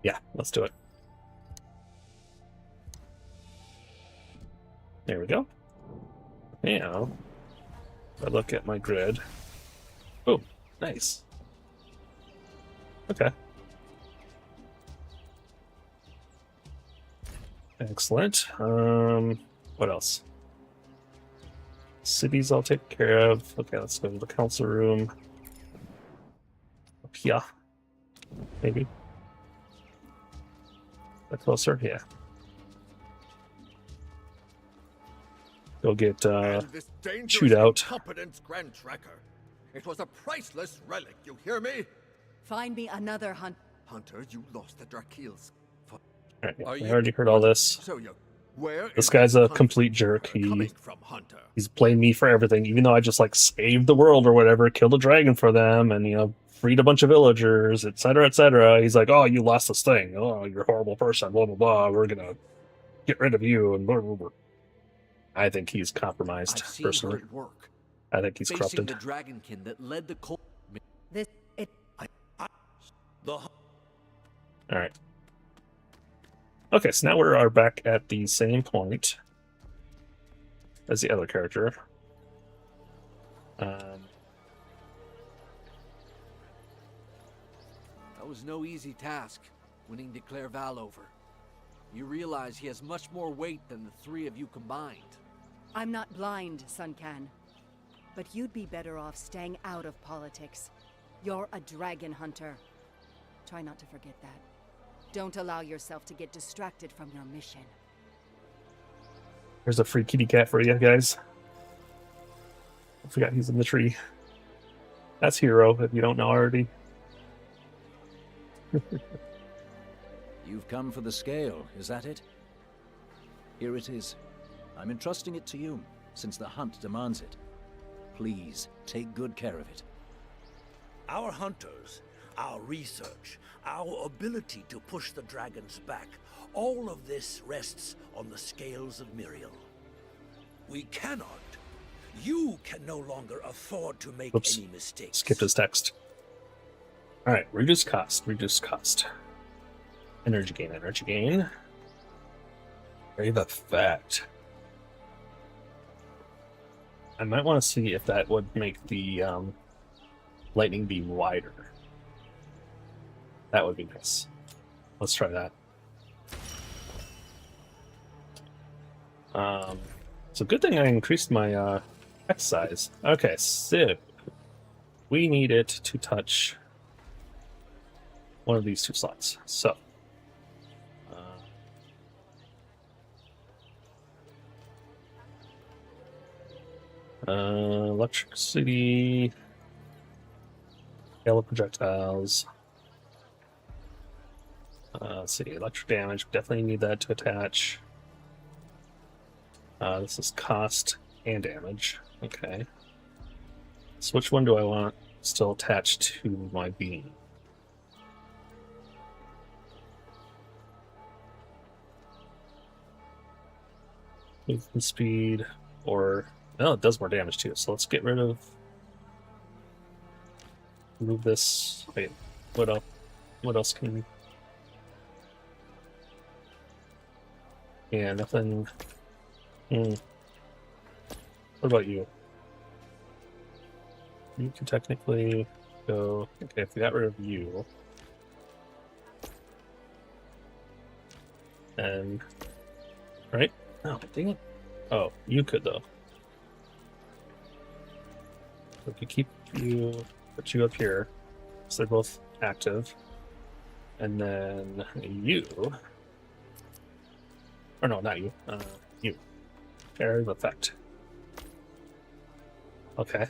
Yeah, let's do it. There we go. Now, if I look at my grid. Oh, nice. Okay. Excellent. What else? Cities I'll take care of. Okay, let's go to the council room. Up here. Maybe. A closer? Yeah. Go get shootout. Incompetence Grand Tracker. It was a priceless relic, you hear me? Find me another hunt. Hunter, you lost the Drakils. Alright, Are we you- already heard all this. So you, where This is guy's this a complete conflict jerk. coming from, Hunter? He's blamed me for everything, even though I just like saved the world or whatever, killed a dragon for them, and freed a bunch of villagers, etc., etc. He's like, "Oh, you lost this thing. Oh, you're a horrible person. Blah blah blah. We're gonna get rid of you." And blah blah blah. I think he's compromised. I've seen Personally, her work. I think he's Facing corrupted. the Dragonkin that led the cult. This it The All right. Okay, so now we're back at the same point as the other character. That was no easy task, winning de Clairval over. You realize he has much more weight than the three of you combined. I'm not blind, Sun Can. But you'd be better off staying out of politics. You're a dragon hunter. Try not to forget that. Don't allow yourself to get distracted from your mission. There's a free kitty cat for you guys. I forgot he's in the tree. That's Hero, if you don't know already. You've come for the scale, is that it? Here it is. I'm entrusting it to you, since the hunt demands it. Please, take good care of it. Our hunters, our research, our ability to push the dragons back, all of this rests on the scales of Miriel. We cannot, you can no longer afford to make Oops. any mistakes. Skipped his text. Alright, reduce cost, reduce cost. Energy gain, energy gain. Brave effect. I might want to see if that would make the lightning beam wider. That would be nice. Let's try that. It's a good thing I increased my text size. Okay, so we need it to touch one of these two slots. So electricity, yellow projectiles. Let's see, electric damage. Definitely need that to attach. This is cost and damage. Okay. So which one do I want still attached to my beam? Movement speed, or no, it does more damage too. So let's get rid of. Move this. Wait, what else? What else can we? Yeah, nothing. What about you? You can technically go. Okay, if we got rid of you, and right? Oh, dang it! Oh, you could though. So if you keep you, put you up here, so they're both active, and then you. Or no, not you. You. Area of effect. Okay.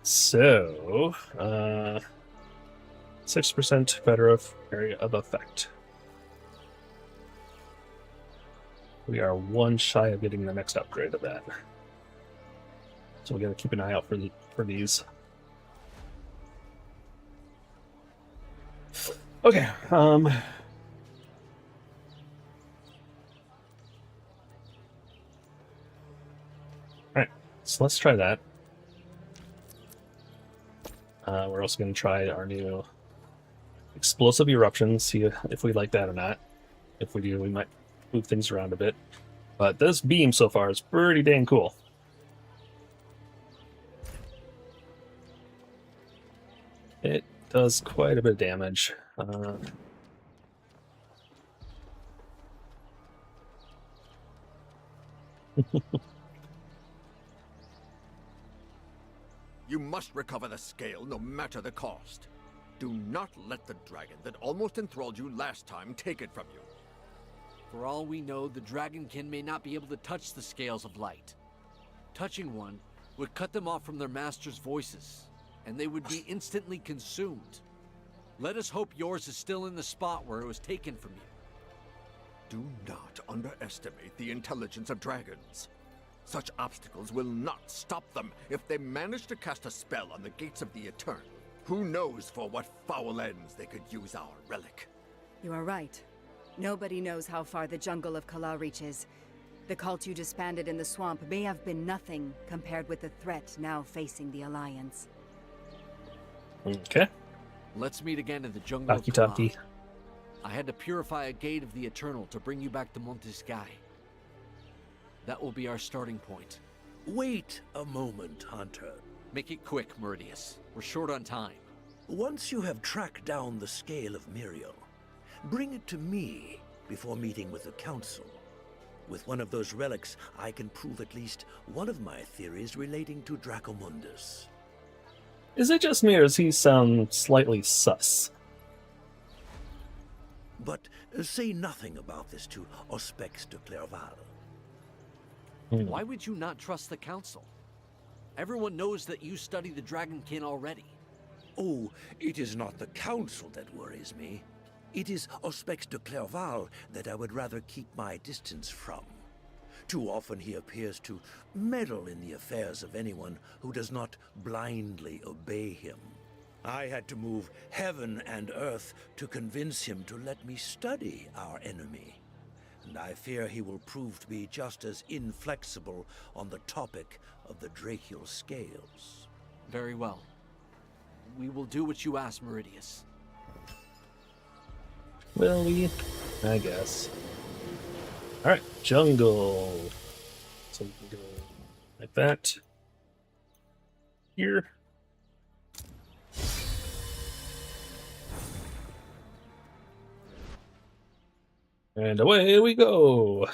So, 6% better of area of effect. We are one shy of getting the next upgrade of that. So we gotta keep an eye out for these. Okay, Alright, so let's try that. We're also going to try our new explosive eruption, see if we like that or not. If we do, we might move things around a bit. But this beam so far is pretty dang cool. It does quite a bit of damage. You must recover the scale, no matter the cost. Do not let the dragon that almost enthralled you last time take it from you. For all we know, the Dragonkin may not be able to touch the scales of light. Touching one would cut them off from their master's voices, and they would be instantly consumed. Let us hope yours is still in the spot where it was taken from you. Do not underestimate the intelligence of dragons. Such obstacles will not stop them if they manage to cast a spell on the gates of the Eternal. Who knows for what foul ends they could use our relic? You are right. Nobody knows how far the jungle of Kala reaches. The cult you disbanded in the swamp may have been nothing compared with the threat now facing the Alliance. Okay. Let's meet again in the jungle of Kala. Talkie-talkie. I had to purify a gate of the Eternal to bring you back to Monte Sky. That will be our starting point. Wait a moment, Hunter. Make it quick, Meridius. We're short on time. Once you have tracked down the scale of Miriel, bring it to me before meeting with the Council. With one of those relics, I can prove at least one of my theories relating to Dracomundus. Is it just me, or does he sound slightly sus? But say nothing about this to Auspex de Clerval. Why would you not trust the Council? Everyone knows that you study the Dragonkin already. Oh, it is not the Council that worries me. It is Auspex de Clerval that I would rather keep my distance from. Too often he appears to meddle in the affairs of anyone who does not blindly obey him. I had to move heaven and earth to convince him to let me study our enemy. And I fear he will prove to be just as inflexible on the topic of the Drachial Scales. Very well. We will do what you ask, Meridius. Will we? I guess. Alright, jungle. So we can go like that. Here. And away we go.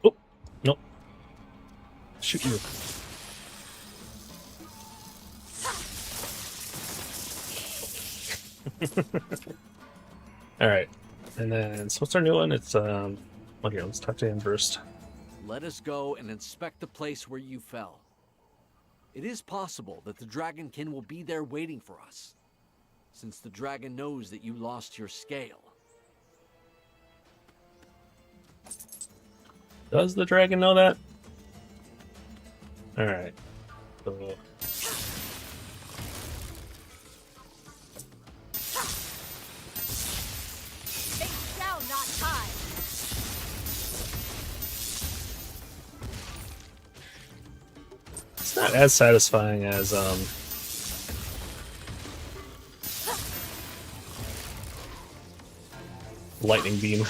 Oh, no. Shoot you. Alright. And then, so what's our new one? It's, well, here, let's talk to him first. Let us go and inspect the place where you fell. It is possible that the Dragonkin will be there waiting for us, since the dragon knows that you lost your scale. Does the dragon know that? Alright. So, They shall not hide. it's not as satisfying as, lightning beam.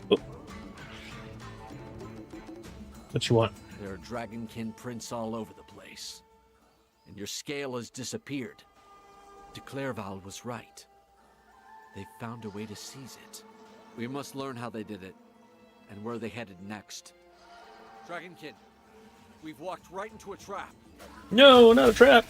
Oh. What you want? There are Dragonkin prints all over the place, and your scale has disappeared. De Clerval was right. They found a way to seize it. We must learn how they did it, and where they headed next. Dragonkin, we've walked right into a trap. No, not a trap.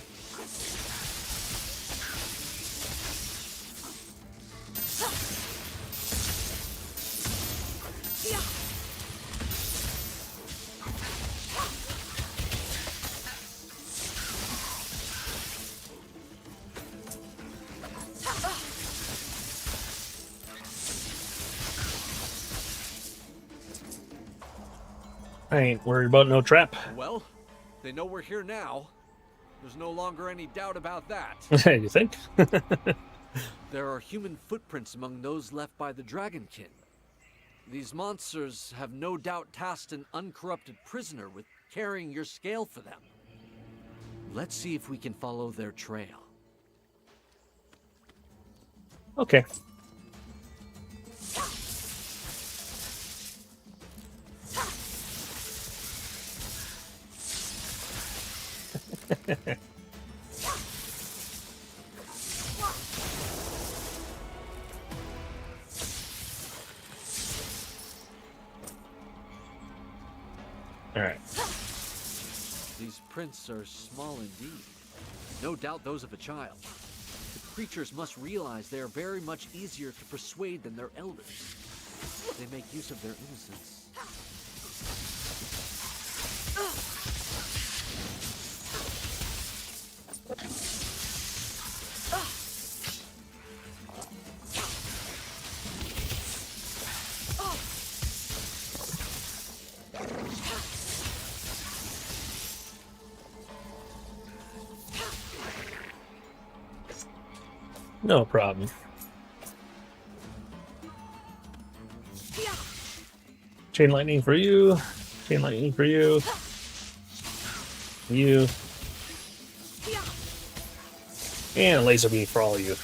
I ain't worried about no trap. Well, they know we're here now. There's no longer any doubt about that. You think? There are human footprints among those left by the Dragonkin. These monsters have no doubt tasked an uncorrupted prisoner with carrying your scale for them. Let's see if we can follow their trail. Okay. All right. These prints are small indeed. No doubt those of a child. The creatures must realize they are very much easier to persuade than their elders. They make use of their innocence. No problem. Chain lightning for you. Chain lightning for you. You. And a laser beam for all of you.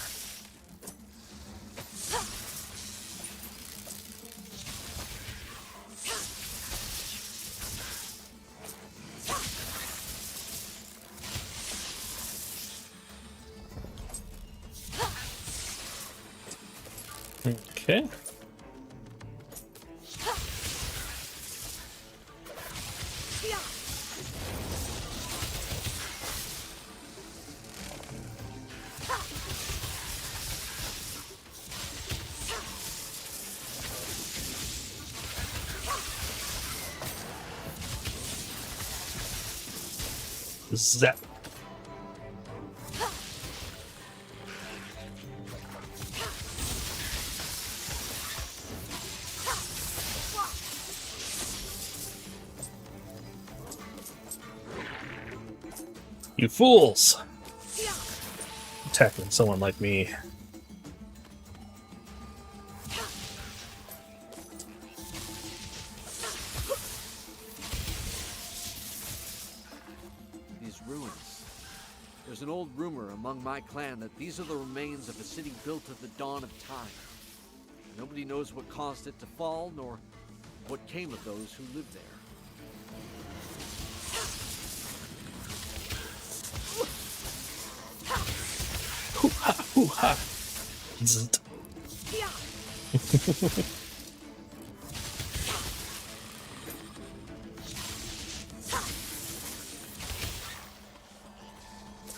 Okay. Zap. You fools! Attacking someone like me. These ruins. There's an old rumor among my clan that these are the remains of a city built at the dawn of time. Nobody knows what caused it to fall, nor what came of those who lived there. Hoo-ha, hoo-ha. Zzzt.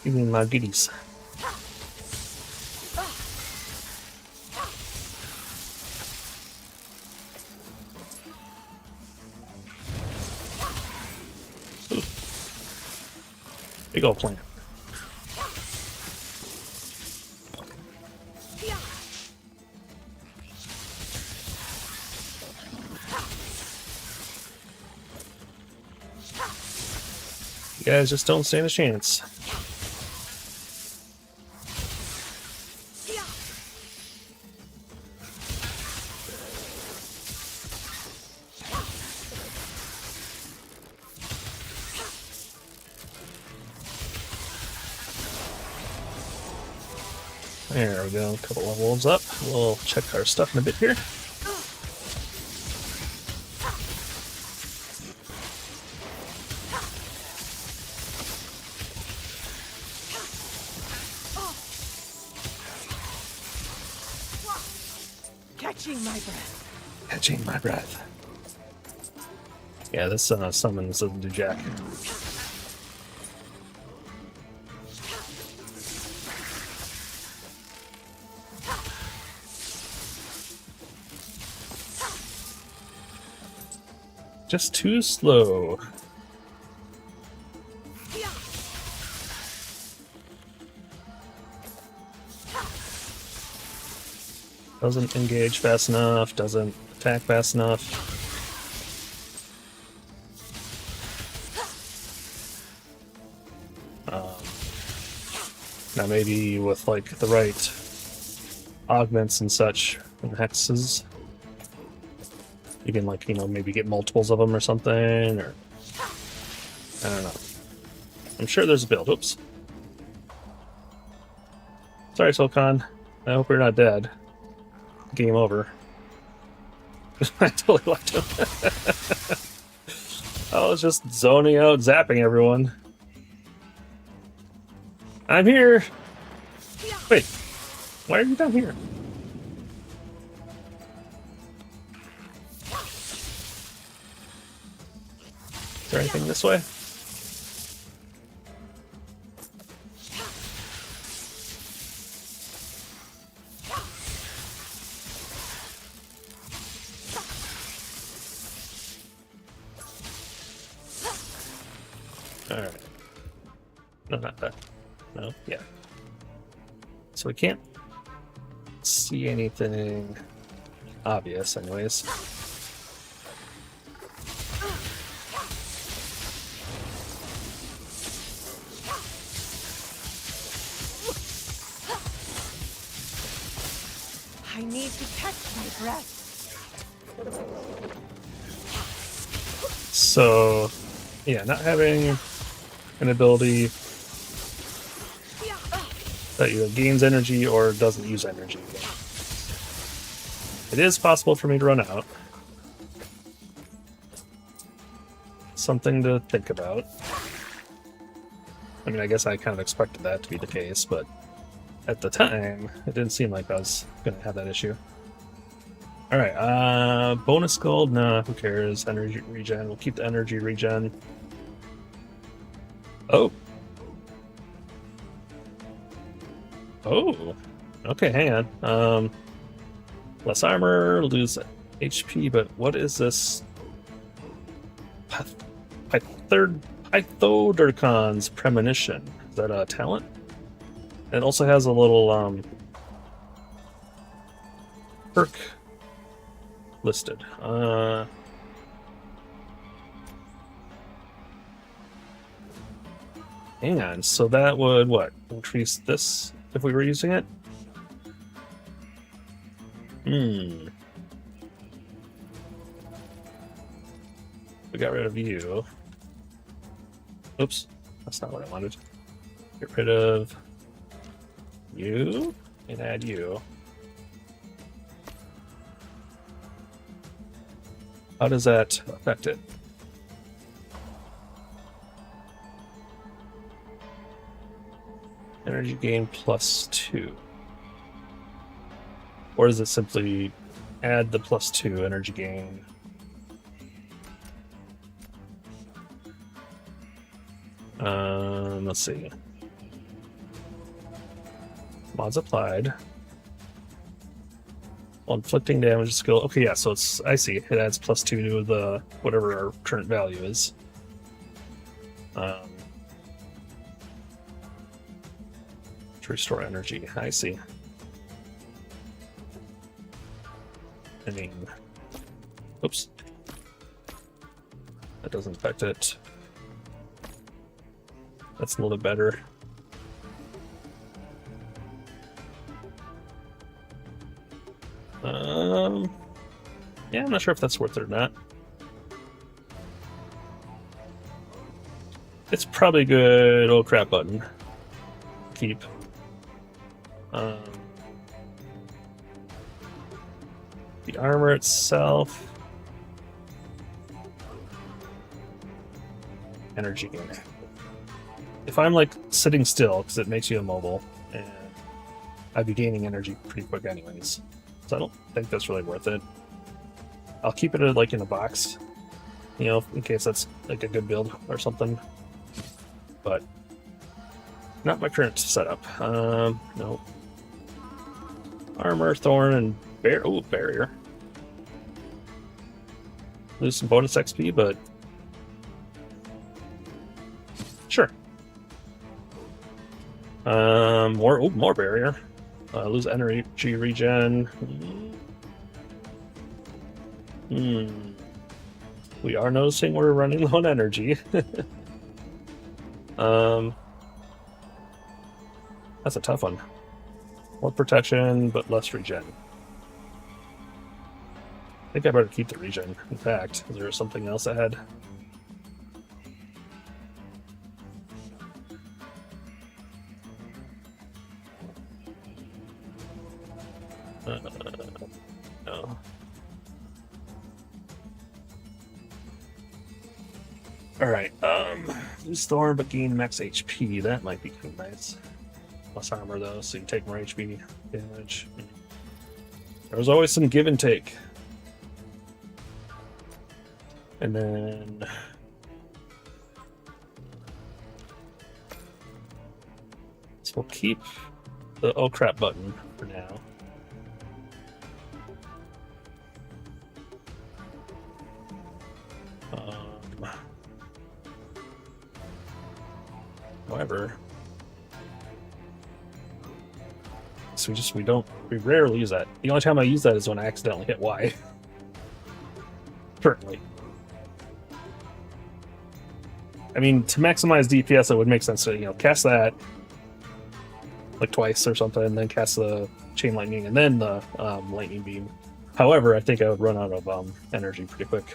Give me my goodies. Ooh. Big old plant. You guys just don't stand a chance. There we go, a couple levels up. We'll check our stuff in a bit here. Catching my breath. Catching my breath. Yeah, this summons doesn't do jack. Just too slow. Doesn't engage fast enough, doesn't attack fast enough. Now maybe with like the right augments and such and hexes, you can like, you know, maybe get multiples of them or something, or I don't know. I'm sure there's a build. Oops. Sorry, Sulcan. I hope you're not dead. Game over. I totally left him. I was just zoning out, zapping everyone. I'm here! Wait, why are you down here? Is there anything this way? Alright. No, not that. No, yeah. So we can't see anything obvious, anyways. I need to catch my breath. So, yeah, not having an ability that either gains energy or doesn't use energy. It is possible for me to run out. Something to think about. I mean, I guess I kind of expected that to be the case, but at the time, it didn't seem like I was going to have that issue. Alright, bonus gold? Nah, who cares? Energy regen. We'll keep the energy regen. Oh. Oh. Okay, hang on. Less armor, lose HP, but what is this? Pythodorcon's Premonition. Is that a talent? It also has a little, perk listed. Hang on, so that would, what, increase this if we were using it? We got rid of you. Oops, that's not what I wanted. Get rid of you and add you. How does that affect it? Energy gain +2. Or is it simply add the +2 energy gain? Let's see. Mods applied. While inflicting damage skill. Okay, yeah, so it's, I see. It adds +2 to the whatever our current value is. To restore energy. I see. I mean, oops. That doesn't affect it. That's a little better. Yeah, I'm not sure if that's worth it or not. It's probably a good old crap button. Keep. The armor itself. Energy gain. If I'm like sitting still, because it makes you immobile, and I'd be gaining energy pretty quick anyways. So I don't think that's really worth it. I'll keep it like in a box, you know, in case that's like a good build or something. But not my current setup. No. Armor, thorn, and barrier. Lose some bonus XP, but sure. More barrier. Lose energy regen. We are noticing we're running low on energy. That's a tough one. More protection, but less regen. I think I better keep the regen. In fact, is there something else I had? No. Alright, lose thorn but gain max HP. That might be kind of nice. Less armor though, so you take more HP damage. There's always some give and take. And then so we'll keep the oh crap button for now. However, so we rarely use that. The only time I use that is when I accidentally hit Y. Currently. I mean, to maximize DPS, it would make sense to, cast that like twice or something, and then cast the chain lightning and then the lightning beam. However, I think I would run out of energy pretty quick.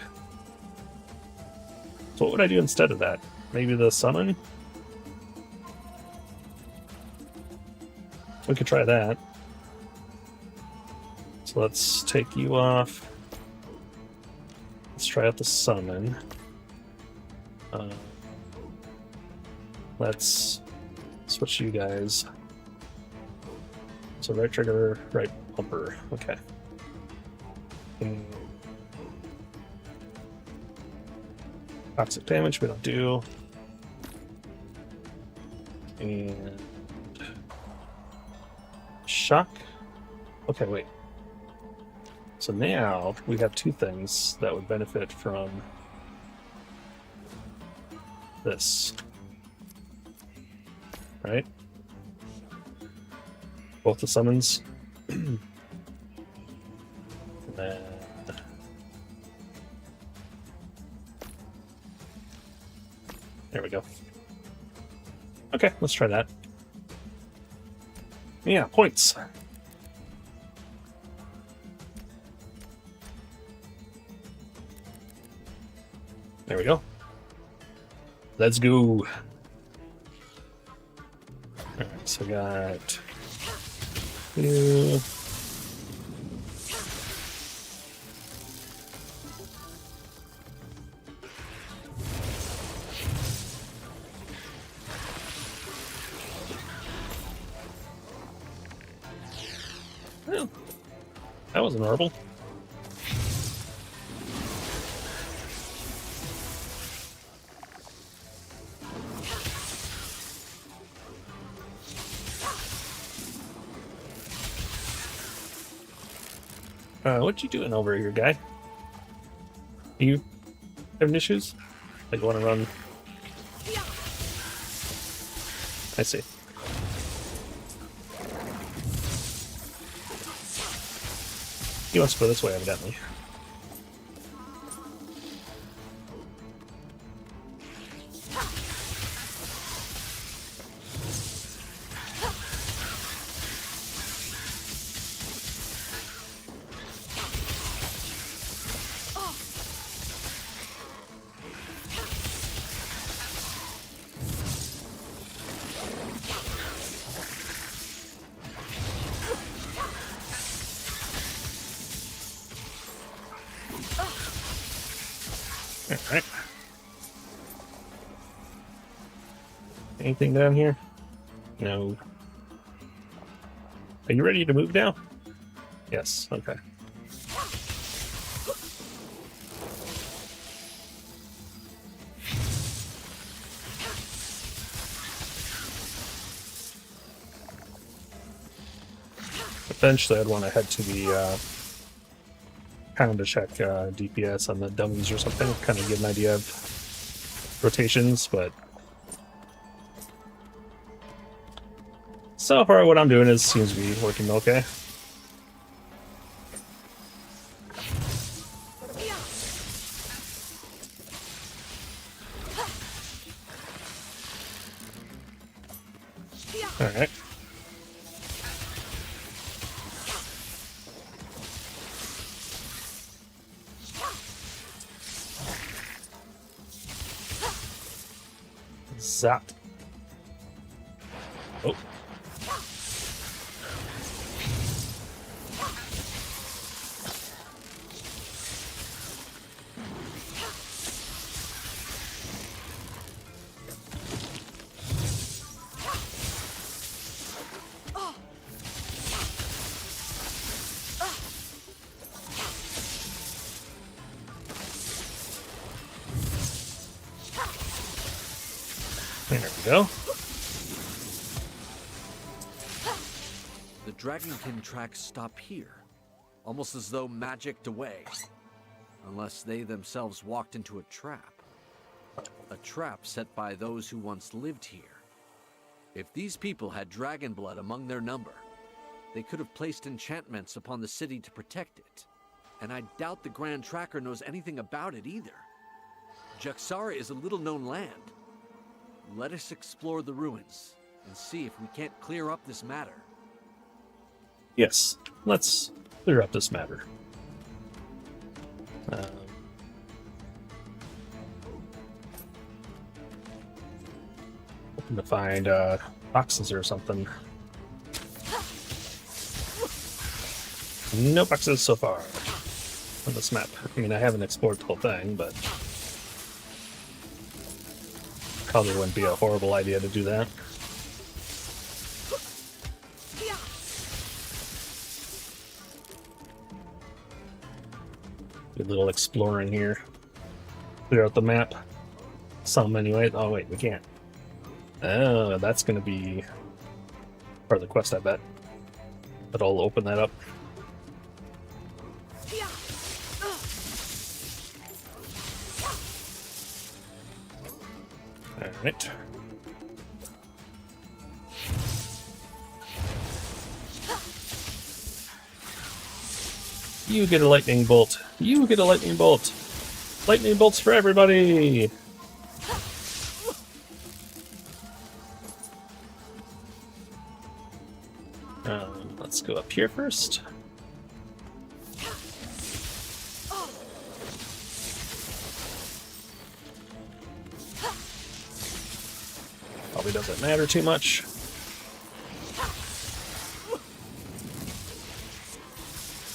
So what would I do instead of that? Maybe the summon? We could try that. So let's take you off. Let's try out the summon. Let's switch you guys. So right trigger, right bumper. Okay. Toxic damage we don't do. And shock. Okay, wait. So now we have two things that would benefit from this. Right? Both the summons. And then there we go. Okay, let's try that. Yeah, points. There we go. Let's go. Alright, so we got two. Well, that wasn't horrible. What you doing over here, guy? You having issues? Like, want to run? I see. He wants to go this way, evidently. Alright. Anything down here? No. Are you ready to move now? Yes, okay. Eventually I'd want to head to the pound to check DPS on the dummies or something, kind of get an idea of rotations, but so far what I'm doing seems to be working okay. Alright. Zap. Oh. There we go. The Dragonkin tracks stop here, almost as though magicked away. Unless they themselves walked into a trap. A trap set by those who once lived here, If these people had dragon blood among their number, they could have placed enchantments upon the city to protect it. And I doubt the Grand Tracker knows anything about it either. Jaxara is a little-known land. Let us explore the ruins and see if we can't clear up this matter. Yes, let's clear up this matter. Hoping to find boxes or something. No boxes so far on this map. I mean, I haven't explored the whole thing, but probably wouldn't be a horrible idea to do that. Good little exploring here. Clear out the map. Some anyway. Oh wait, we can't. Oh, that's gonna be part of the quest, I bet. But I'll open that up. Alright. You get a lightning bolt. You get a lightning bolt. Lightning bolts for everybody. Let's go up here first. Probably doesn't matter too much.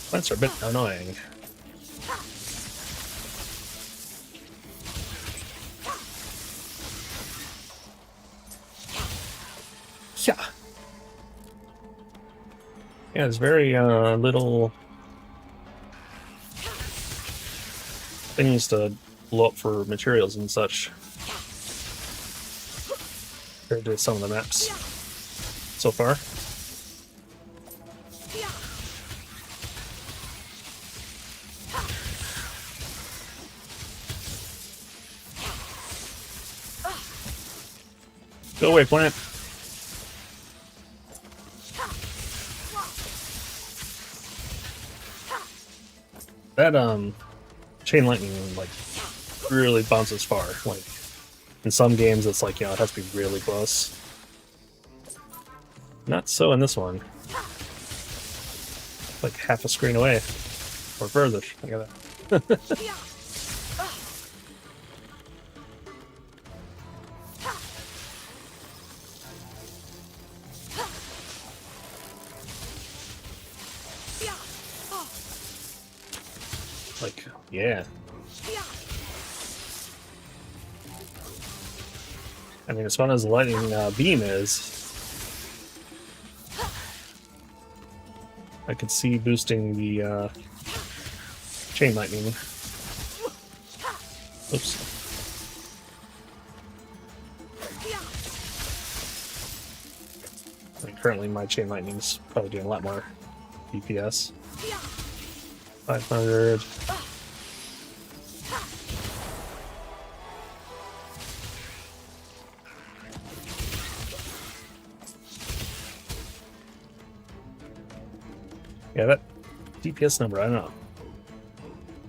Plants are a bit annoying. Yeah. Yeah, there's very little things to blow up for materials and such compared to some of the maps so far. Go away, plant. That chain lightning like really bounces far. Like in some games it's like, you know, it has to be really close. Not so in this one. Like half a screen away. Or further. Look at that. Like, yeah. I mean, as fun as the lightning beam is, I could see boosting the chain lightning. Oops. I mean, currently my chain lightning's probably doing a lot more DPS. 500. Yeah, that DPS number, I don't know.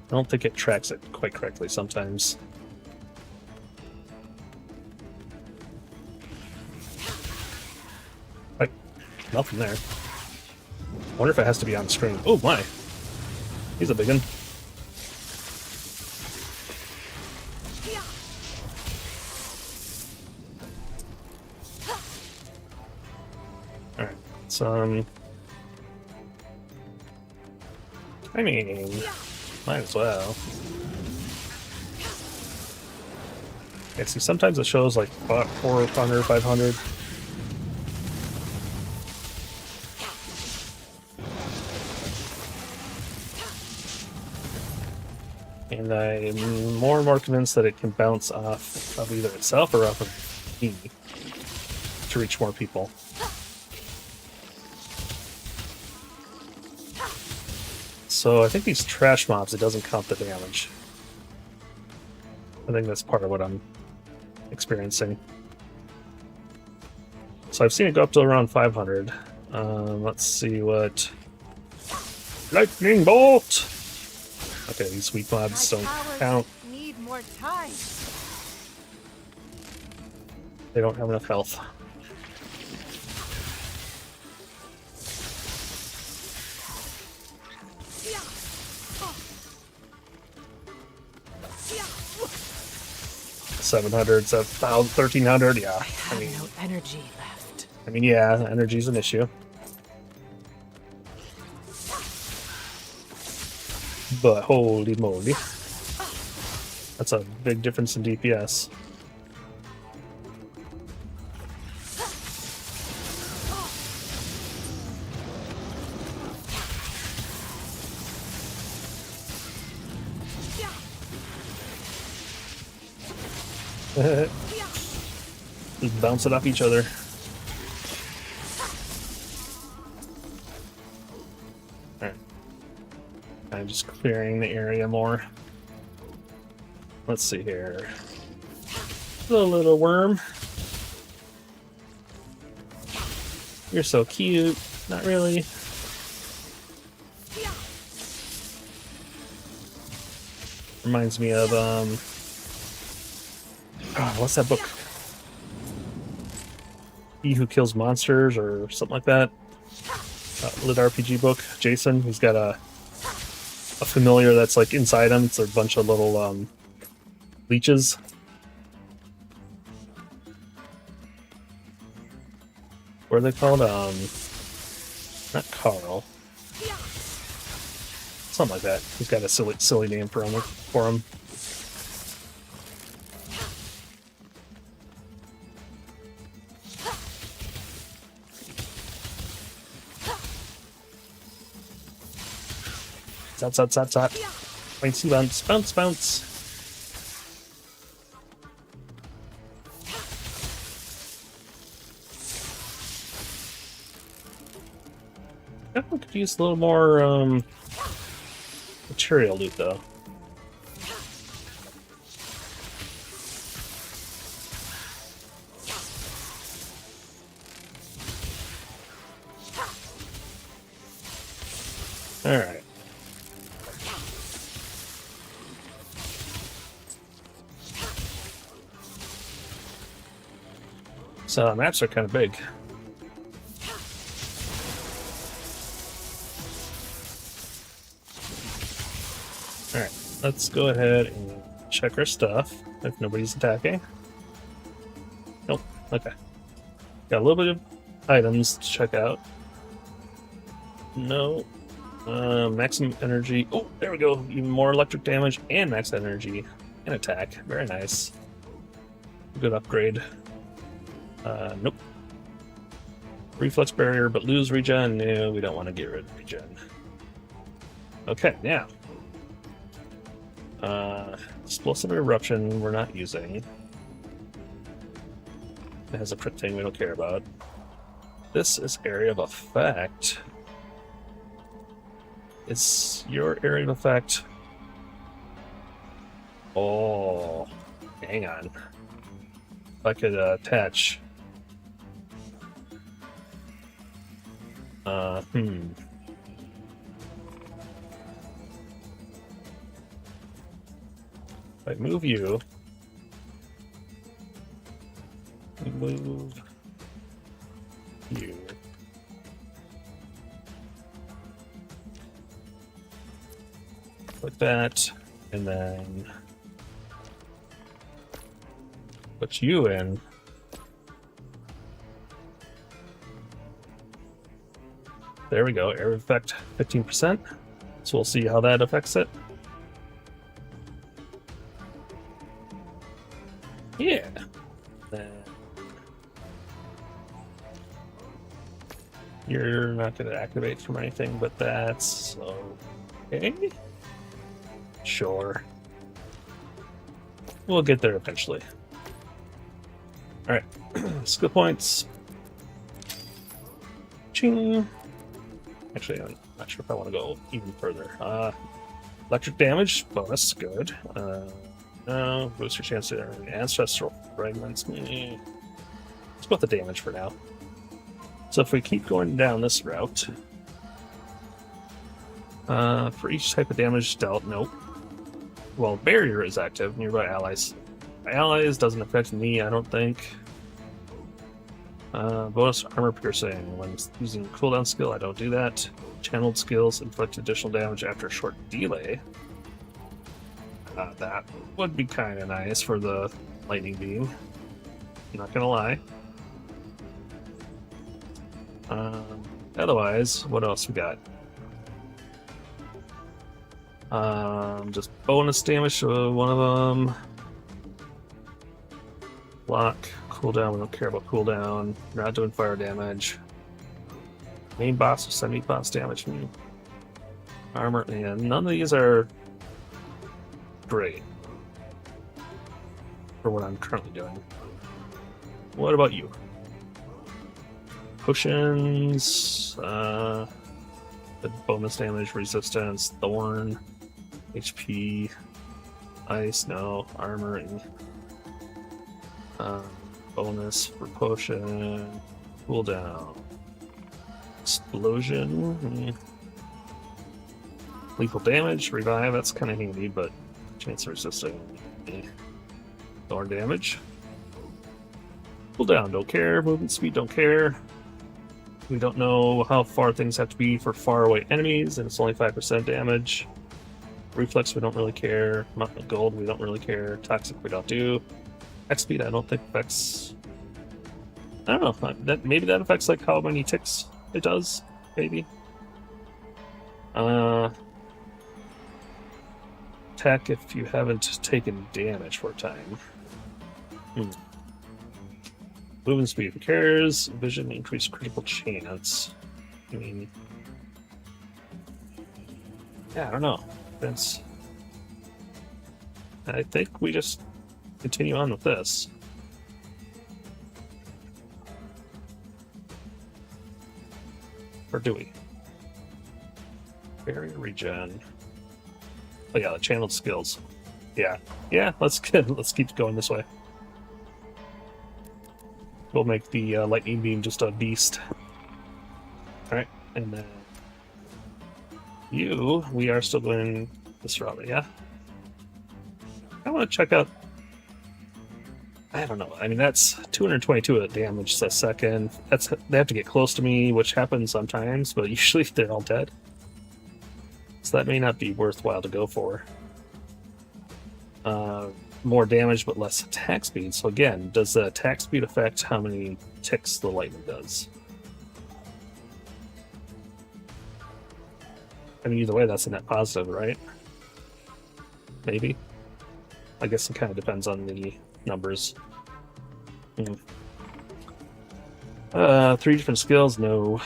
I don't think it tracks it quite correctly sometimes. Like, nothing there. Wonder if it has to be on screen. Oh my! He's a big one. Alright, so I mean, might as well. Yeah, see, sometimes it shows like 400, 500. And I'm more and more convinced that it can bounce off of either itself or off of me to reach more people. So I think these trash mobs, it doesn't count the damage. I think that's part of what I'm experiencing. So I've seen it go up to around 500. Let's see what... Lightning bolt! Okay, these weak mobs don't count. Need more time. They don't have enough health. $700, so 1,300, yeah. I mean, No energy left. I mean, yeah, energy's an issue. But holy moly. That's a big difference in DPS. Just bounce it off each other. Alright. I'm just clearing the area more. Let's see here. The little worm. You're so cute. Not really. Reminds me of, what's that book? He Who Kills Monsters or something like that. Lit RPG book. Jason, he's got a familiar that's like inside him. It's a bunch of little leeches. What are they called? Not Carl. Something like that. He's got a silly name for him. Zap. Bouncy bounce. I could use a little more material loot though. All right. So maps are kind of big. Alright, let's go ahead and check our stuff if nobody's attacking. Nope, okay. Got a little bit of items to check out. No. Maximum energy. Oh, there we go. Even more electric damage and max energy and attack. Very nice. Good upgrade. Nope. Reflex barrier, but lose regen. No, we don't want to get rid of regen. Okay, now. Explosive eruption we're not using. It has a crit thing we don't care about. This is area of effect. Is your area of effect... Oh, hang on. If I could attach... If I move you... Move... you... Like that, and then... put you in... There we go, area effect 15%. So we'll see how that affects it. Yeah. Then you're not going to activate from anything, but that's okay. Sure. We'll get there eventually. Alright. Skill points. Ching. Actually, I'm not sure if I want to go even further. Electric damage, bonus, good. No, boost your chance to earn ancestral fragments. Let's go with the damage for now. So if we keep going down this route, for each type of damage dealt, nope. Well, barrier is active, nearby allies. My allies doesn't affect me, I don't think. Bonus armor piercing. When using cooldown skill, I don't do that. Channeled skills inflict additional damage after a short delay. That would be kind of nice for the lightning beam. I'm not gonna lie. Otherwise, what else we got? Just bonus damage to one of them. Block, cooldown, we don't care about cooldown. We're not doing fire damage. Main boss with semi-boss damage. Armor, and none of these are great for what I'm currently doing. What about you? Potions, the bonus damage, resistance, thorn, HP, ice, no, armor, and bonus for potion, cooldown, explosion, lethal damage, revive, that's kind of handy, but chance of resisting, thorn damage. Cooldown, don't care. Movement speed, don't care. We don't know how far things have to be for far away enemies, and it's only 5% damage. Reflex, we don't really care. Gold, we don't really care. Toxic, we don't do. X speed, I don't think affects. I don't know. Maybe that affects like how many ticks it does. Maybe. Attack if you haven't taken damage for a time. Movement speed, who cares? Vision, increased critical chance. I mean, yeah, I don't know. I think we just continue on with this. Or do we? Barrier regen. Oh yeah, the channeled skills. Yeah, let's keep going this way. We'll make the lightning beam just a beast. Alright, and then we are still going this route, yeah? I want to check out. I don't know. I mean, that's 222 damage a second. They have to get close to me, which happens sometimes, but usually they're all dead. So that may not be worthwhile to go for. More damage but less attack speed. So again, does the attack speed affect how many ticks the lightning does? I mean, either way, that's a net positive, right? Maybe. I guess it kind of depends on the numbers. 3 different skills, no.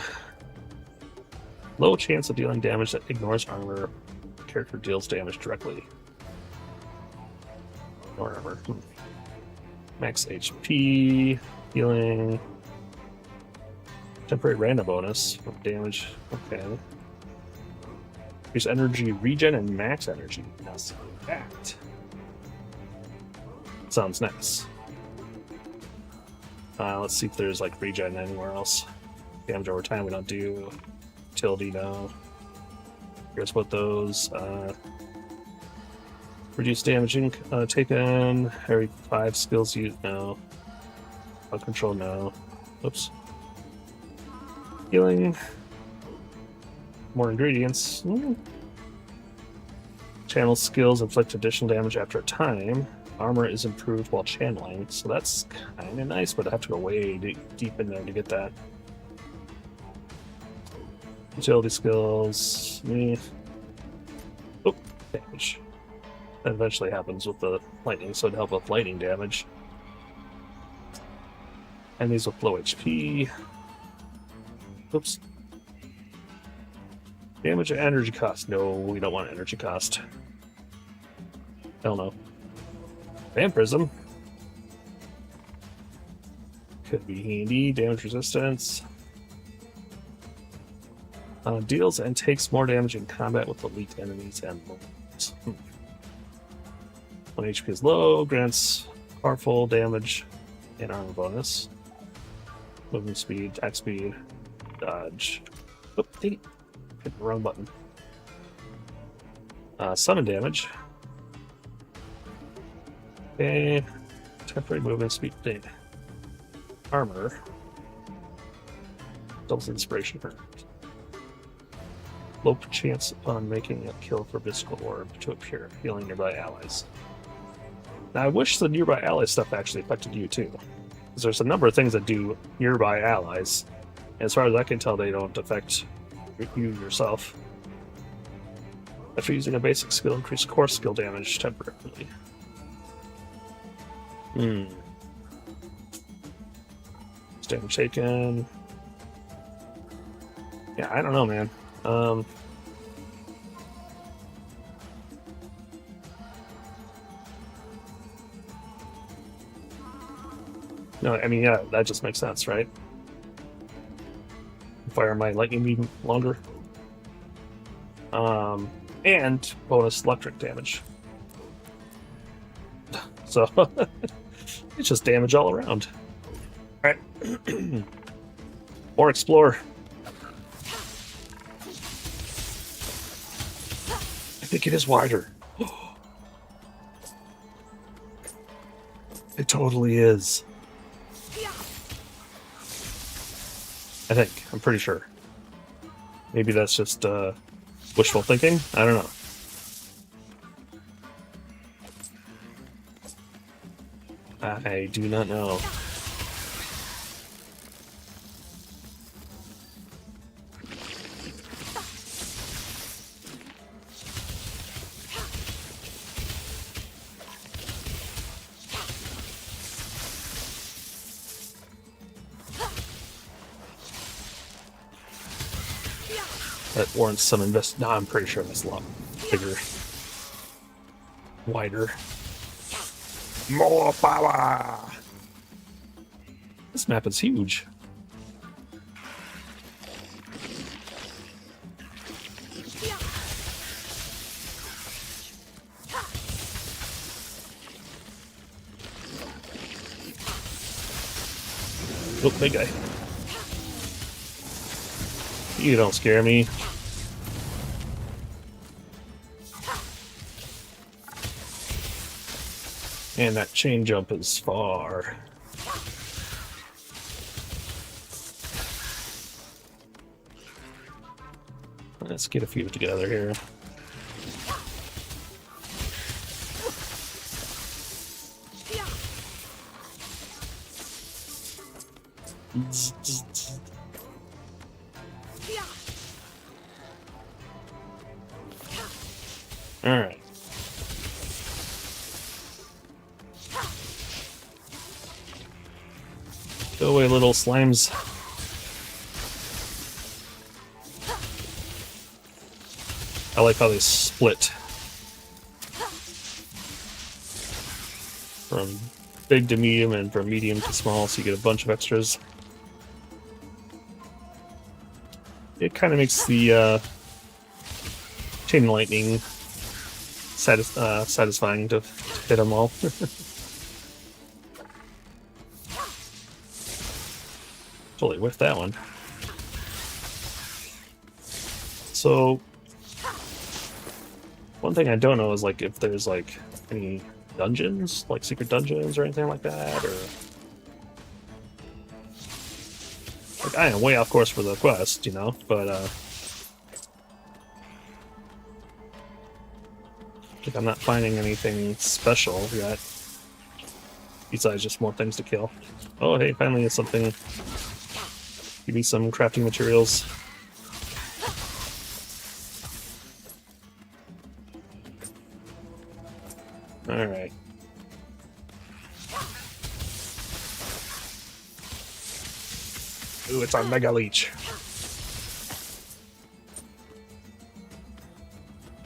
Low chance of dealing damage that ignores armor. Character deals damage directly. Or armor. Max HP, healing. Temporary random bonus from damage. Okay. Here's energy regen and max energy. Now see that. Sounds nice. Let's see if there's like regen anywhere else. Damage over time we don't do. Utility, no. Here's what those. Reduce damage taken. Every 5 skills used, no. Bug control, no. Oops. Healing. More ingredients. Channel skills inflict additional damage after a time. Armor is improved while channeling, so that's kind of nice, but I have to go way deep in there to get that. Agility skills. Oh, damage. That eventually happens with the lightning, so it'd help with lightning damage. Enemies with low HP. Oops. Damage and energy cost. No, we don't want energy cost. Hell no. Vampirism. Could be handy. Damage resistance. Deals and takes more damage in combat with elite enemies and lords. When HP is low, grants powerful damage and armor bonus. Movement speed, attack speed. Dodge. Oh, dang it. Hit the wrong button. Summon damage. Okay. Temporary movement speed. Dang. Armor. Doubles inspiration for low chance upon making a kill for Visceral Orb to appear, healing nearby allies. Now, I wish the nearby ally stuff actually affected you too, because there's a number of things that do nearby allies, and as far as I can tell, they don't affect you yourself. After using a basic skill, increase core skill damage temporarily. Damage taken. Yeah, I don't know, man. No, I mean, yeah, that just makes sense, right? Fire my lightning beam longer. And bonus electric damage. So, it's just damage all around. Alright. Or explore. I think it is wider. It totally is. I think. I'm pretty sure. Maybe that's just wishful thinking? I don't know. I do not know. That warrants some invest. No, I'm pretty sure that's a lot bigger, wider. More power! This map is huge. Oh, big guy. You don't scare me. And that chain jump is far. Let's get a few together here. All right. Go away, little slimes. I like how they split from big to medium and from medium to small, so you get a bunch of extras. It kind of makes the chain lightning satisfying to hit them all. Totally whiffed that one. So, one thing I don't know is like if there's like any dungeons, like secret dungeons or anything like that, or like I am way off course for the quest, you know, but like I'm not finding anything special yet besides just more things to kill. Oh, hey, finally it's something. Give me some crafting materials. Alright. Ooh, it's a Mega Leech.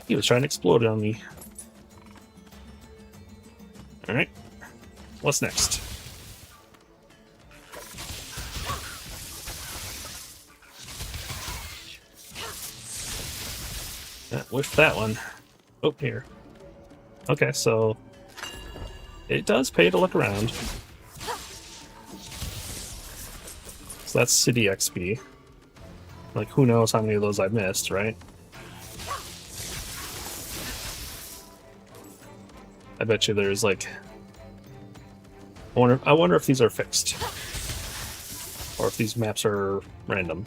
He was trying to explode on me. Alright. What's next? With that one. Oh, here. Okay, so it does pay to look around. So that's City XP. Like, who knows how many of those I missed, right? I bet you there's like... I wonder if these are fixed. Or if these maps are random.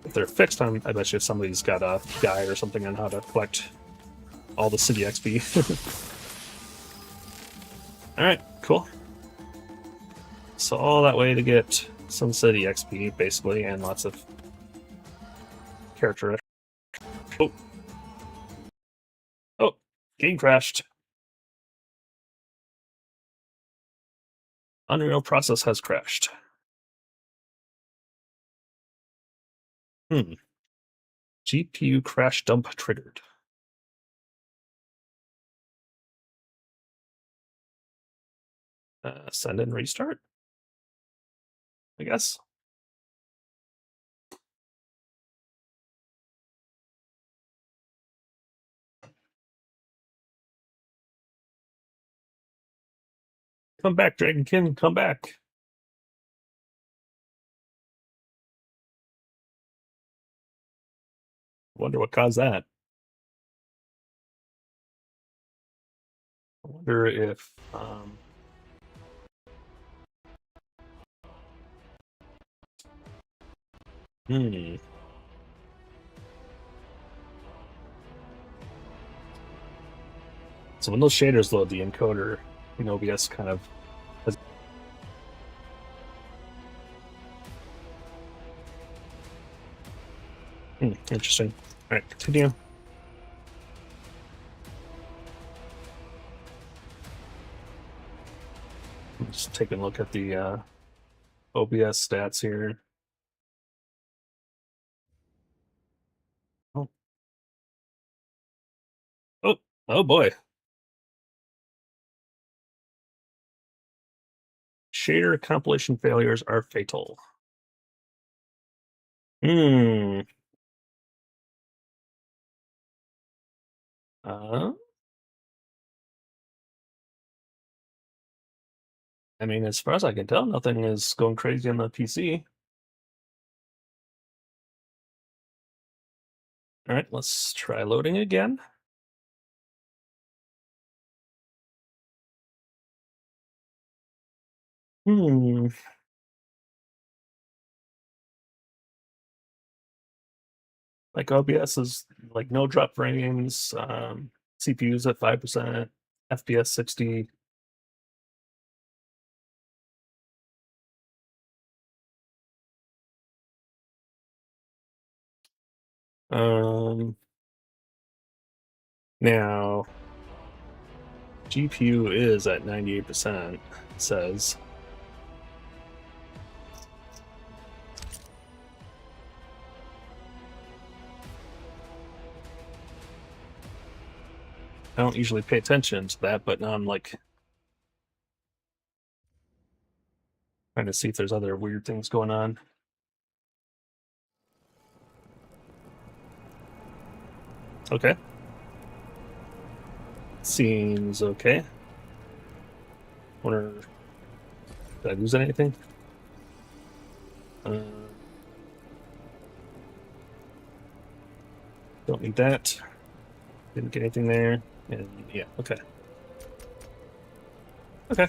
If they're fixed, I bet you somebody's got a guide or something on how to collect all the city XP. Alright, cool. So all that way to get some city XP, basically, and lots of character. Oh. Oh, game crashed. Unreal process has crashed. GPU crash dump triggered. Send and restart? I guess. Come back, Dragonkin, come back. Wonder what caused that. I wonder if So when those shaders load, the encoder in OBS kind of has... Interesting. Alright, continue. I'm just taking a look at the OBS stats here. Oh. Oh boy. Shader compilation failures are fatal. I mean, as far as I can tell, nothing is going crazy on the PC. All right, let's try loading again. Like OBS is like no drop frames, CPU's at 5%, FPS 60. Now GPU is at 98%, it says. I don't usually pay attention to that, but now I'm like trying to see if there's other weird things going on. Okay. Seems okay. Wonder, did I lose anything? Don't need that. Didn't get anything there. And yeah, okay. Okay.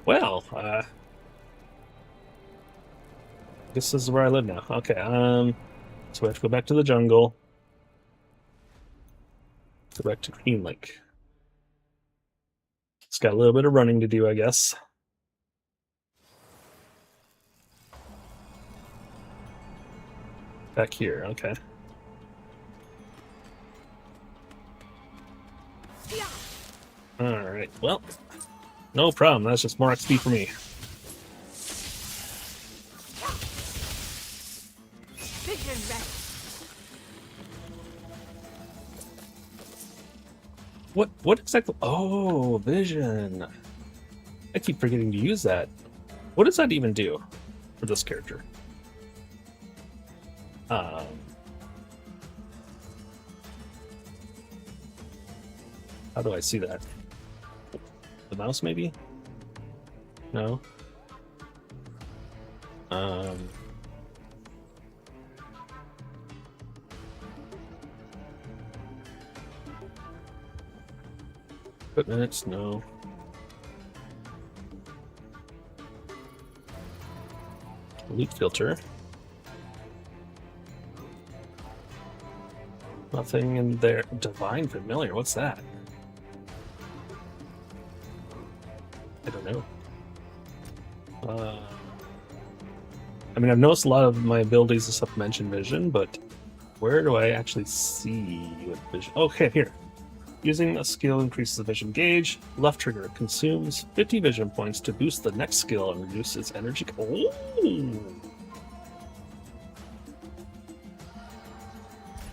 Well, this is where I live now. Okay, so we have to go back to the jungle. Go back to Green Lake. It's got a little bit of running to do, I guess. Back here, okay. Alright, well, no problem. That's just more XP for me. What exactly? Oh, vision. I keep forgetting to use that. What does that even do for this character? How do I see that? The mouse, maybe? No? Um, Equipment, no. Loot filter. Nothing in there. Divine Familiar, what's that? I don't know. I mean, I've noticed a lot of my abilities and stuff mention vision, but where do I actually see what vision? Okay, here. Using a skill increases the vision gauge. Left trigger consumes 50 vision points to boost the next skill and reduce its energy. Oh!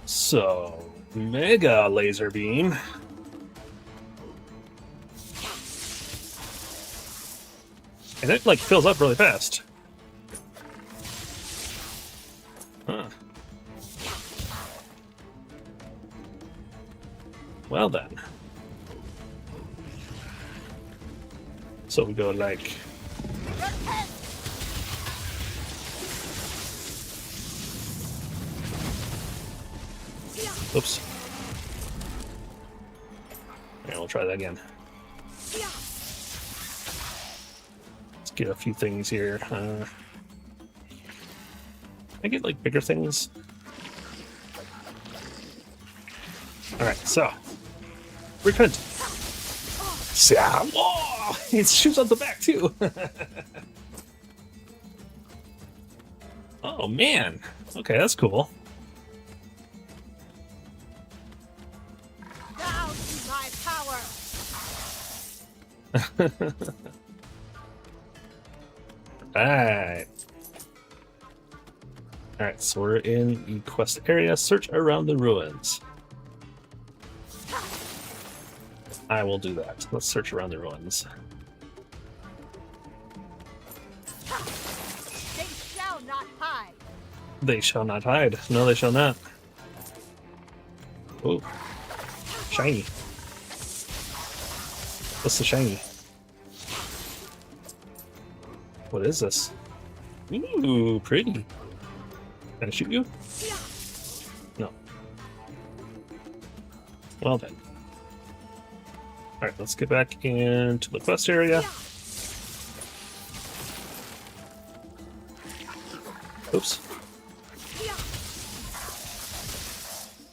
So, Mega Laser Beam. And it, like, fills up really fast. Huh. Well then. So we go like... Oops. Yeah, we'll try that again. Let's get a few things here. I get like bigger things. Alright, so. Repent. Yeah, whoa! It shoots on the back too. Oh man. Okay, that's cool. Down to my power. Alright. Alright, so we're in the quest area. Search around the ruins. I will do that. Let's search around the ruins. They shall not hide. They shall not hide. No, they shall not. Ooh. Shiny. What's the shiny? What is this? Ooh, pretty. Can I shoot you? No. Well then. Alright, let's get back into the quest area. Oops.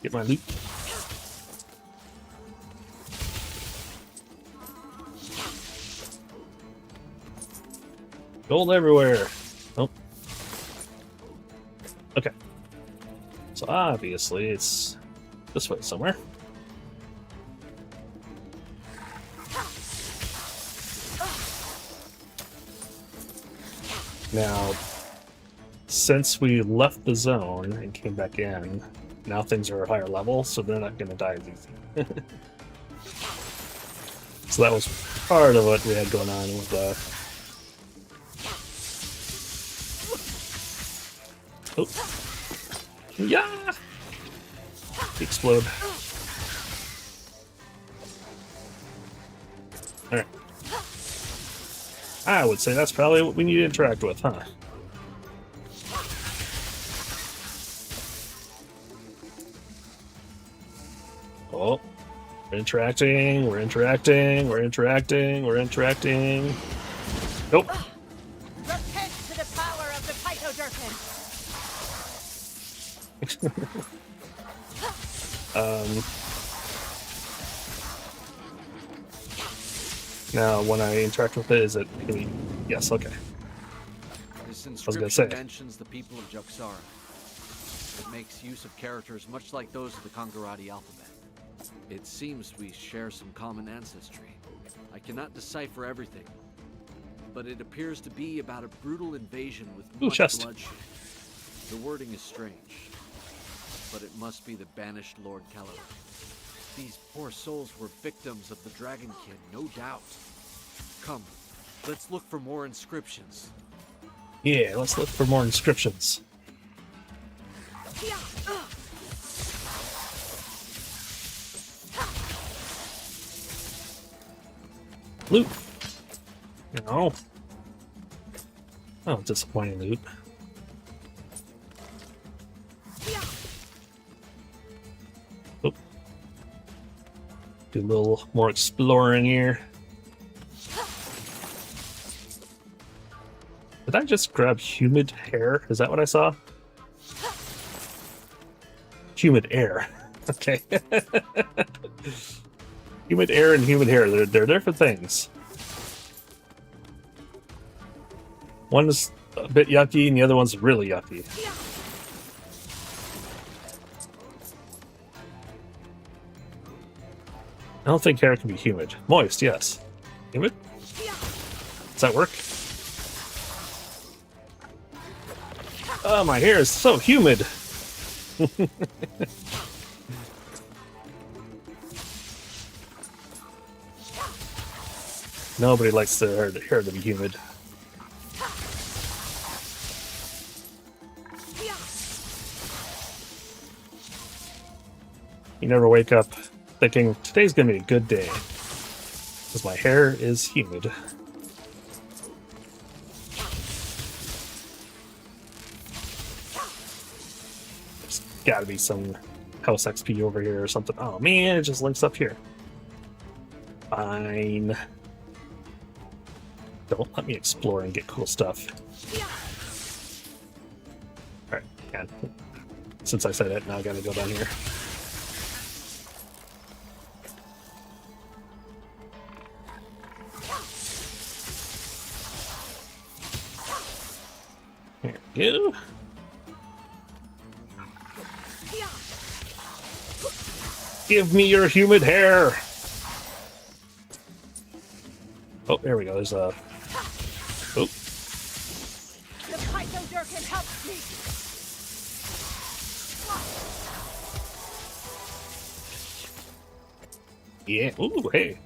Get my loot. Gold everywhere. Oh. Okay. So obviously it's this way somewhere. Now, since we left the zone and came back in, now things are a higher level, so they're not going to die as easy. So that was part of what we had going on with Oh. Yeah! Explode. Alright. I would say that's probably what we need to interact with, huh? Oh. We're interacting, we're interacting, we're interacting, we're interacting. Nope. Repent to the power of the Phytodurkin. Now, when I interact with it, is it... Yes, okay. This gonna inscription say. mentions the people of Joxara. It makes use of characters much like those of the Kongarati alphabet. It seems we share some common ancestry. I cannot decipher everything, but it appears to be about a brutal invasion with much chest. bloodshed. The wording is strange, but it must be the banished Lord Caliban. These poor souls were victims of the Dragonkin, no doubt. Come, let's look for more inscriptions. Yeah, let's look for more inscriptions. Loot. No. Oh, disappointing loot. Oop. Do a little more exploring here. Did I just grab humid hair? Is that what I saw? Humid air. Okay. Humid air and humid hair, they're different things. One is a bit yucky and the other one's really yucky. I don't think hair can be humid. Moist, yes. Humid? Does that work? Oh, my hair is so humid! Nobody likes their hair to be humid. You never wake up thinking, today's gonna be a good day. Because my hair is humid. There's gotta be some house XP over here or something. Oh man, it just links up here. Fine. Don't let me explore and get cool stuff. Alright, yeah. Since I said it, now I gotta go down here. Here we go. Give me your humid hair! Oh, there we go. There's a... Oh. The Dragonkin helps me. Yeah. Ooh, hey.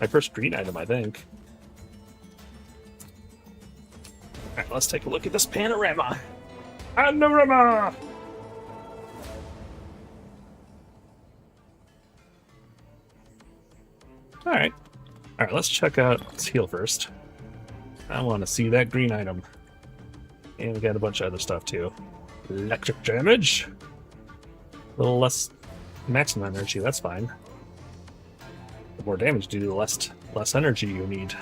My first green item, I think. Alright, let's take a look at this panorama. Panorama! Alright. Alright, let's check out... Let's heal first. I want to see that green item. And we got a bunch of other stuff, too. Electric damage. A little less maximum energy, that's fine. The more damage you do, the less energy you need.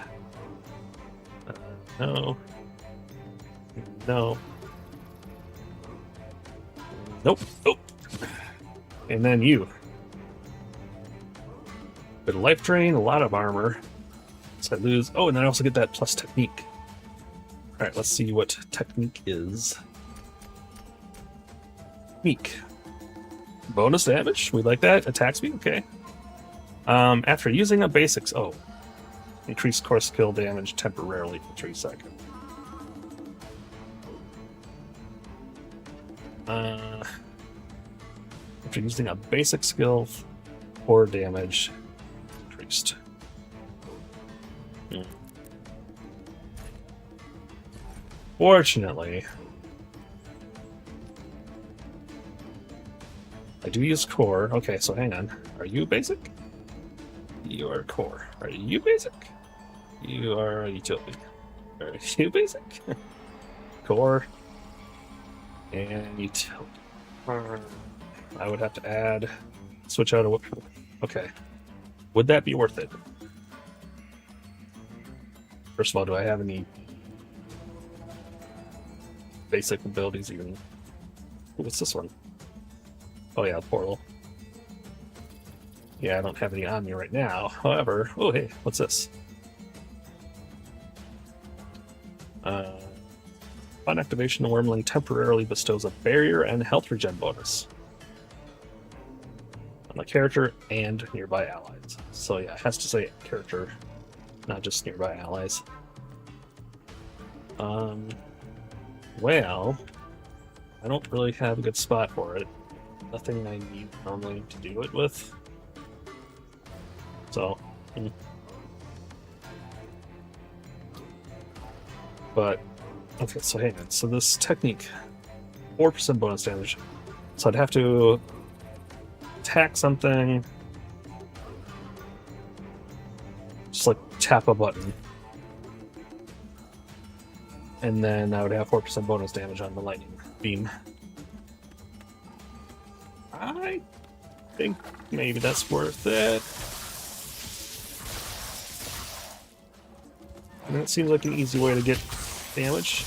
No. No. Nope. Nope. And then you. Bit of life drain, a lot of armor. So I lose... Oh, and then I also get that plus technique. Alright, let's see what technique is. Meek. Bonus damage? We like that. Attack speed? Okay. After using a basics... Oh. Increase core skill damage temporarily for 3 seconds. After using a basic skill, core damage increased. Fortunately, I do use core. Okay, so hang on. Are you basic? You are core. Are you basic? You are utility. Are you basic? Core and utility. I would have to add, switch out of what? Okay. Would that be worth it? First of all, do I have any basic abilities even? What's this one? Oh yeah, portal. Yeah, I don't have any on me right now. However, oh hey, what's this? Upon activation, the Wormling temporarily bestows a barrier and health regen bonus on the character and nearby allies. So yeah, it has to say character, not just nearby allies. Well, I don't really have a good spot for it. Nothing I need normally to do it with. So, but, okay, so hang on. So this technique, 4% bonus damage. So I'd have to attack something, just like tap a button. And then I would have 4% bonus damage on the lightning beam. I think maybe that's worth it. And that seems like an easy way to get damage.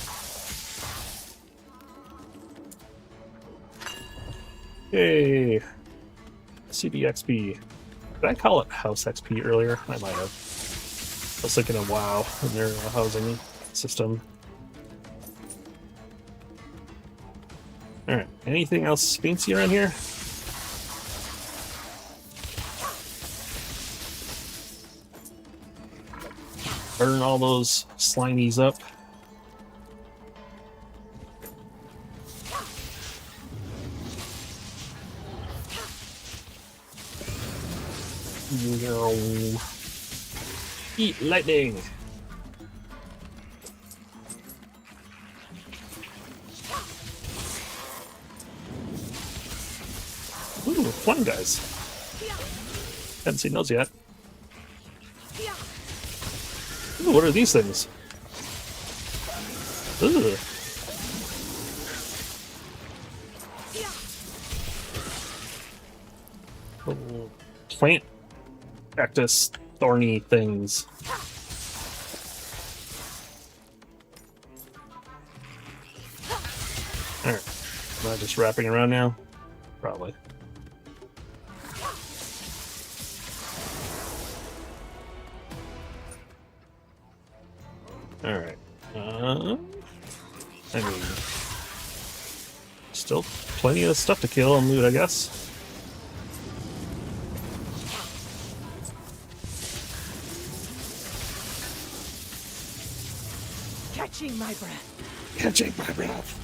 Yay! CBXP. Did I call it House XP earlier? I might have. I was thinking of WoW and their housing system. Alright, anything else fancy around here? Burn all those slimies up. Eat lightning! Ooh, flying guys. Haven't seen those yet. Ooh, what are these things? Ooh. Little plant cactus thorny things. Alright. Am I just wrapping around now? Probably. Alright. I mean, still plenty of stuff to kill and loot, I guess. Catching my breath. Catching my breath.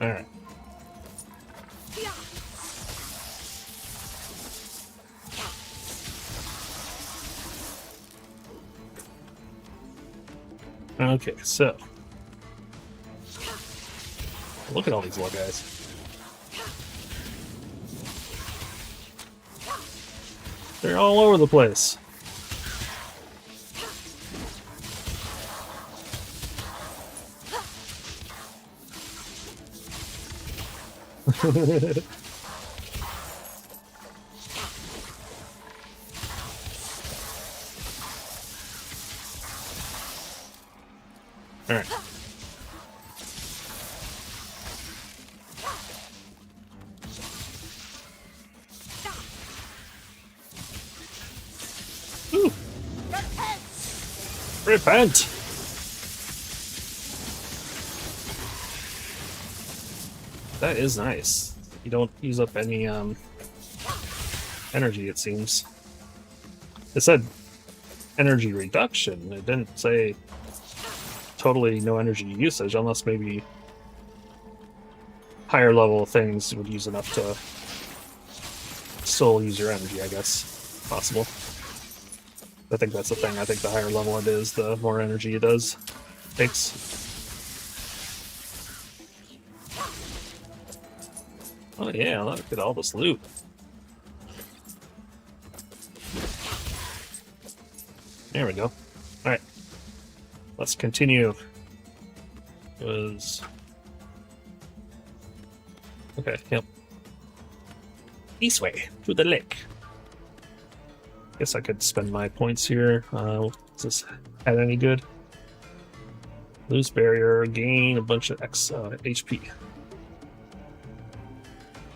Alright. Okay, so look at all these little guys. They're all over the place. All right. Ooh. Repent! That is nice. You don't use up any energy, it seems. It said energy reduction. It didn't say totally no energy usage, unless maybe higher level things would use enough to still use your energy, I guess. Possible. I think that's the thing. I think the higher level it is, the more energy it takes. Oh yeah, look at all this loot. There we go. Alright. Let's continue. Okay, yep. East way, through the lake. Guess I could spend my points here. Does this add any good? Lose barrier, gain a bunch of HP.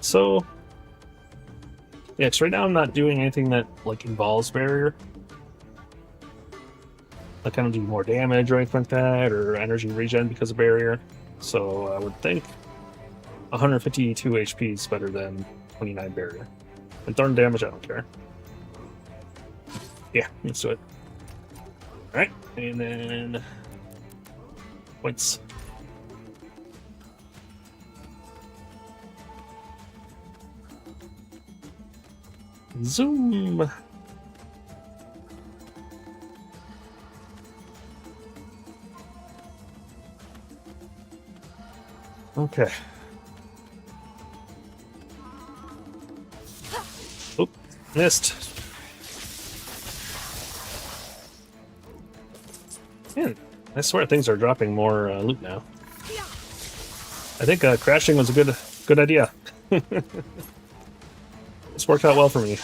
So, yeah, 'cause right now I'm not doing anything that like involves barrier. I kind of do more damage or anything like that, or energy regen because of barrier. So I would think 152 HP is better than 29 barrier. And thorn damage, I don't care. Yeah, let's do it. Alright, and then points. Zoom! Okay. Missed. Man, I swear things are dropping more loot now. I think crashing was a good idea. This worked out well for me.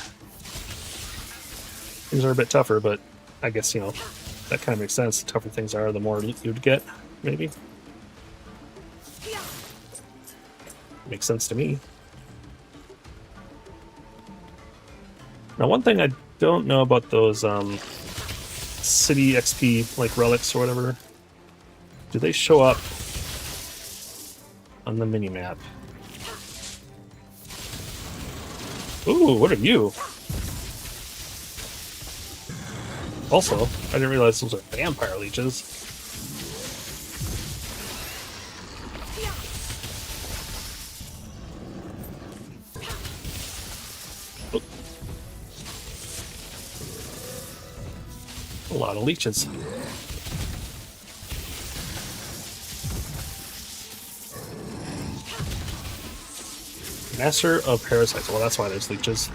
Things are a bit tougher, but I guess, you know, that kind of makes sense. The tougher things are, the more loot you'd get, maybe. Makes sense to me. Now, one thing I don't know about those city XP, like relics or whatever, do they show up on the mini-map? Ooh, what are you? Also, I didn't realize those are vampire leeches. Oh. A lot of leeches. Master of parasites. Well, that's why there's leeches.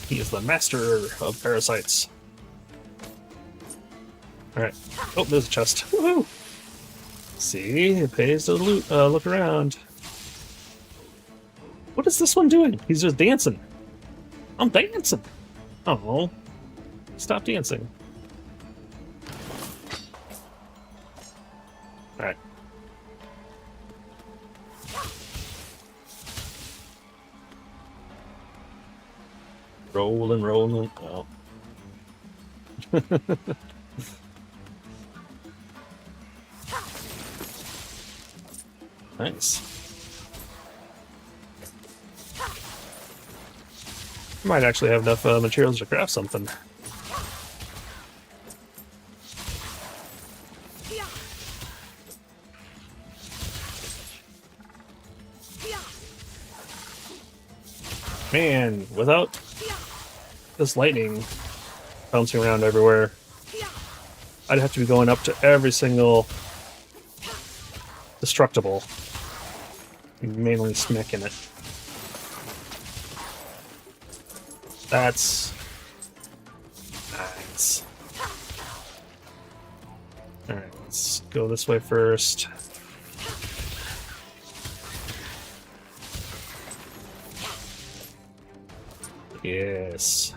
He is the master of parasites. Alright. Oh, there's a chest. Woohoo! See, it pays to look around. What is this one doing? He's just dancing. I'm dancing. Oh. Stop dancing. Alright. Rolling, rolling. Oh. Nice. Might actually have enough materials to craft something. Man, without this lightning bouncing around everywhere, I'd have to be going up to every single destructible, mainly smacking it. That's nice. Alright, let's go this way first. Yes.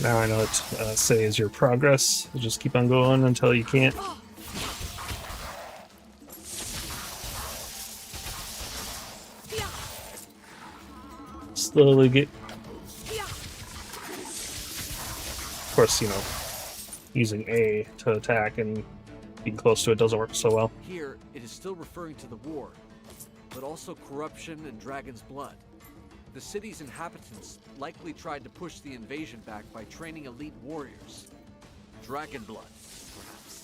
Now I know what saves your progress. You just keep on going until you can't. Slowly get. Of course, you know, using A to attack and being close to it doesn't work so well. Here, it is still referring to the war, but also corruption and dragon's blood. The city's inhabitants likely tried to push the invasion back by training elite warriors. Dragon blood, perhaps.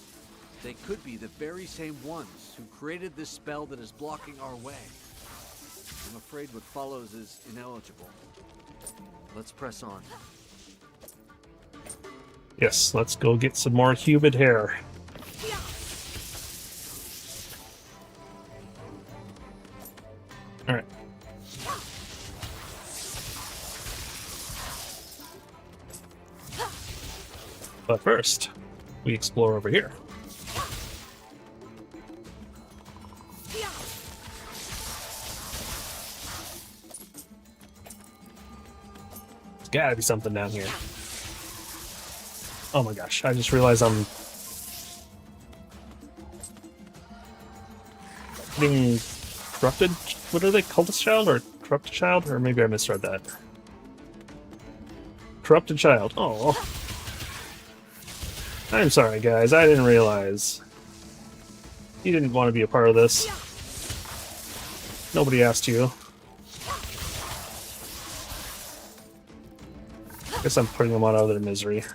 They could be the very same ones who created this spell that is blocking our way. I'm afraid what follows is ineligible. Let's press on. Yes, let's go get some more humid hair. Alright. But first, we explore over here. There's gotta be something down here. Oh my gosh, I just realized I'm being corrupted. What are they? Cultist child or corrupted child? Or maybe I misread that. Corrupted child. Oh. I'm sorry, guys. I didn't realize. You didn't want to be a part of this. Nobody asked you. Guess I'm putting them out of their misery.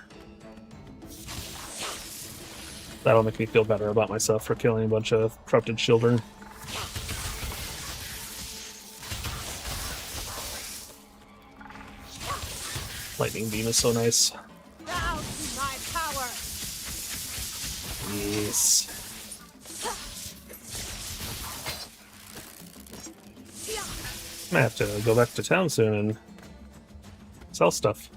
That'll make me feel better about myself for killing a bunch of corrupted children. Lightning beam is so nice. Bow to my power. Yes. I have to go back to town soon and sell stuff.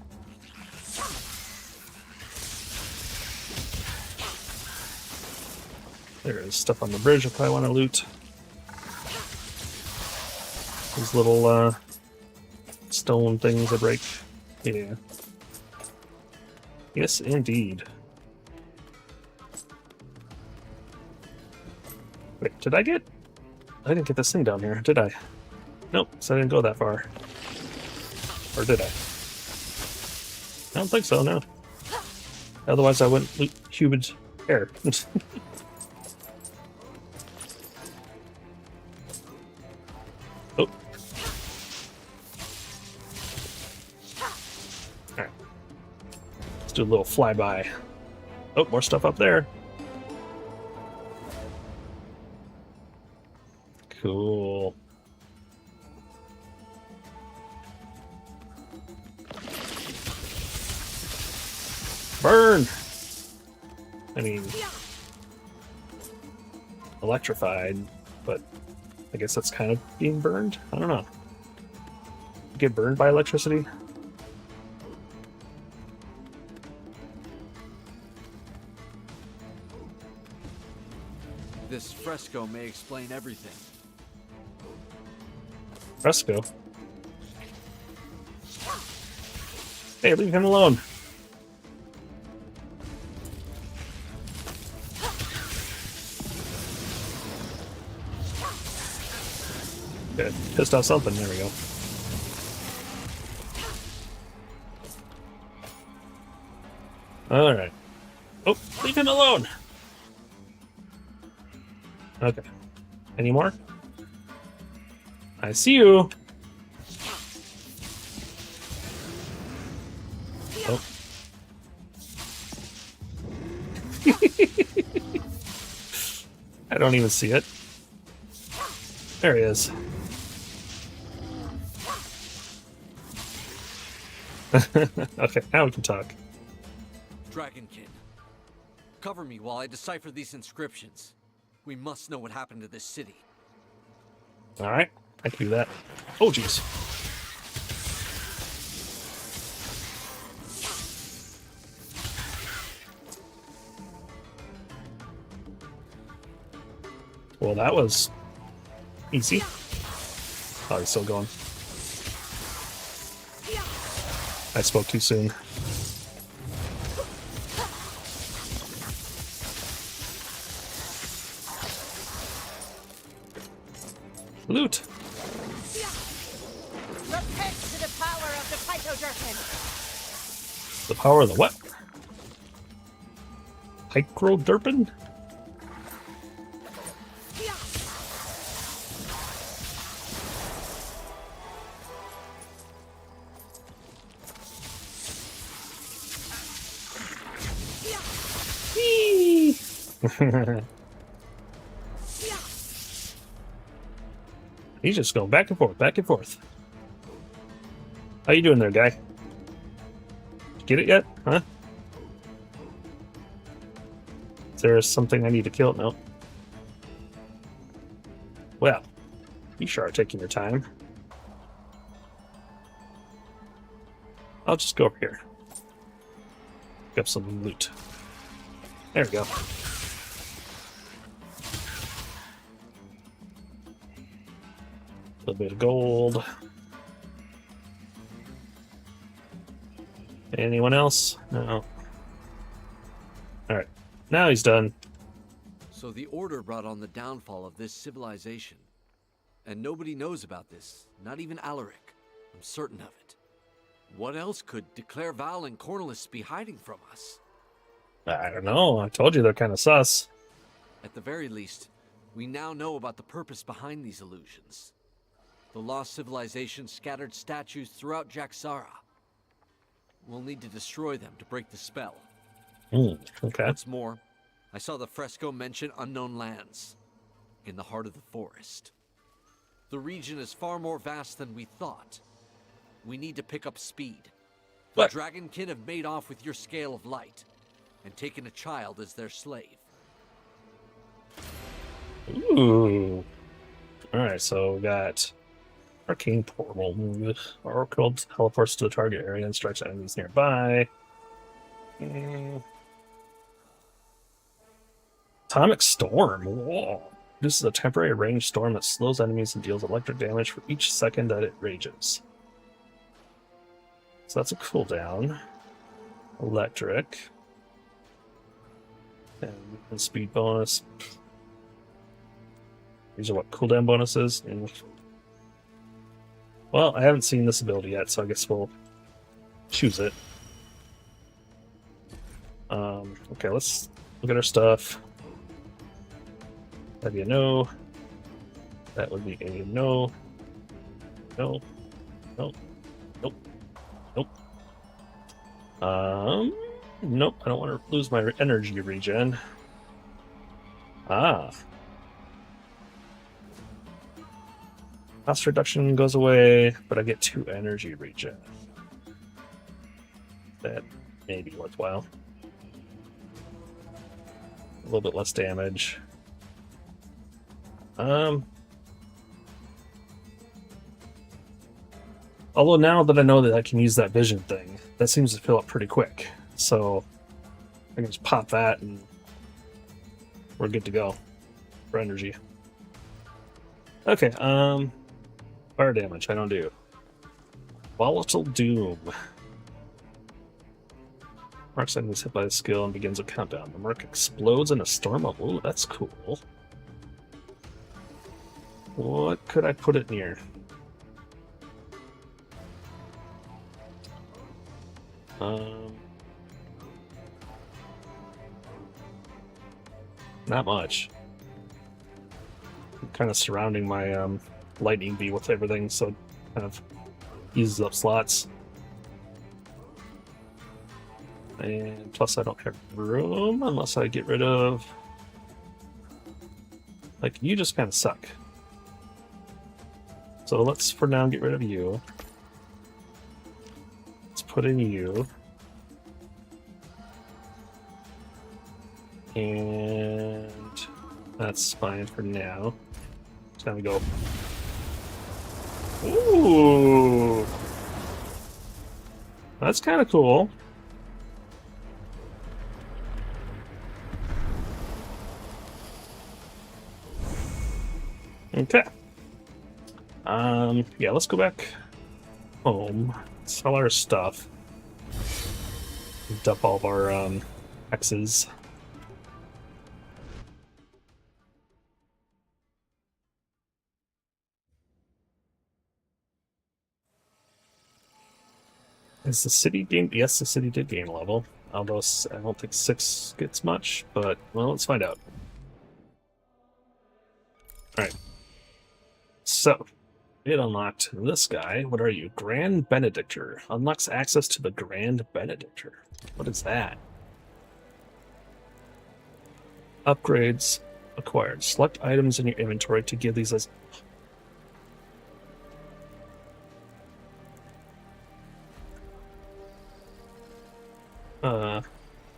There is stuff on the bridge if I want to loot. These little stone things that break. Yeah. Yes, indeed. Wait, did I get... I didn't get this thing down here, did I? Nope, so I didn't go that far. Or did I? I don't think so, no. Otherwise I wouldn't loot Hubid's hair. Oh. Alright. Let's do a little flyby. Oh, more stuff up there. Cool. Burn! I mean, electrified, but I guess that's kind of being burned? I don't know. Get burned by electricity? This fresco may explain everything. Fresco? Hey, leave him alone! Good. Pissed off something. There we go. Alright. Oh, leave him alone! Okay. Any more? I see you! Oh. I don't even see it. There he is. Okay, now we can talk. Dragonkin, cover me while I decipher these inscriptions. We must know what happened to this city. Alright, I can do that. Oh, jeez. Well, that was easy. Oh, he's still going. I spoke too soon. Loot! Repent to the power of the Pythodurkin. The power of the what? Picrodurpin? He's just going back and forth, back and forth. How you doing there, guy? Get it yet? Huh? Is there something I need to kill? No. Well, you sure are taking your time. I'll just go over here. Pick up some loot. There we go. A little bit of gold. Anyone else? No. Alright. Now he's done. So the Order brought on the downfall of this civilization. And nobody knows about this, not even Alaric. I'm certain of it. What else could Declare Val and Cornelis be hiding from us? I don't know. I told you they're kind of sus. At the very least, we now know about the purpose behind these illusions. The lost civilization scattered statues throughout Jaxara. We'll need to destroy them to break the spell. Okay. What's more, I saw the fresco mention unknown lands, in the heart of the forest. The region is far more vast than we thought. We need to pick up speed. The What? Dragonkin have made off with your scale of light, and taken a child as their slave. Ooh. Alright, so we got Arcane Portal. Oracle teleports to the target area and strikes enemies nearby. Atomic Storm. Whoa. This is a temporary ranged storm that slows enemies and deals electric damage for each second that it rages. So that's a cooldown. Electric. And speed bonus. These are what cooldown bonuses. Well, I haven't seen this ability yet, so I guess we'll choose it. Okay, let's look at our stuff. That'd be a no. That would be a no. No. Nope. Nope. Nope. Nope. I don't want to lose my energy regen. Ah. Cost reduction goes away, but I get 2 energy regen. That may be worthwhile. A little bit less damage. Although now that I know that I can use that vision thing, that seems to fill up pretty quick. So I can just pop that and we're good to go for energy. Okay, fire damage, I don't do. Volatile Doom. Marks enemies hit by the skill and begins a countdown. The mark explodes in a storm of... Ooh, that's cool. What could I put it near? Not much. I'm kind of surrounding my lightning bee with everything, so it kind of uses up slots. And plus I don't have room unless I get rid of... Like, you just kind of suck. So let's, for now, get rid of you. Let's put in you. And that's fine for now. It's gonna go. Ooh! That's kind of cool. Okay. Yeah, let's go back home, sell our stuff, dump all of our, X's. Is the city game? Yes, the city did gain a level. Although I don't think 6 gets much, but, well, let's find out. Alright. So, it unlocked this guy. What are you? Grand Benedictor. Unlocks access to the Grand Benedictor. What is that? Upgrades acquired. Select items in your inventory to give these as...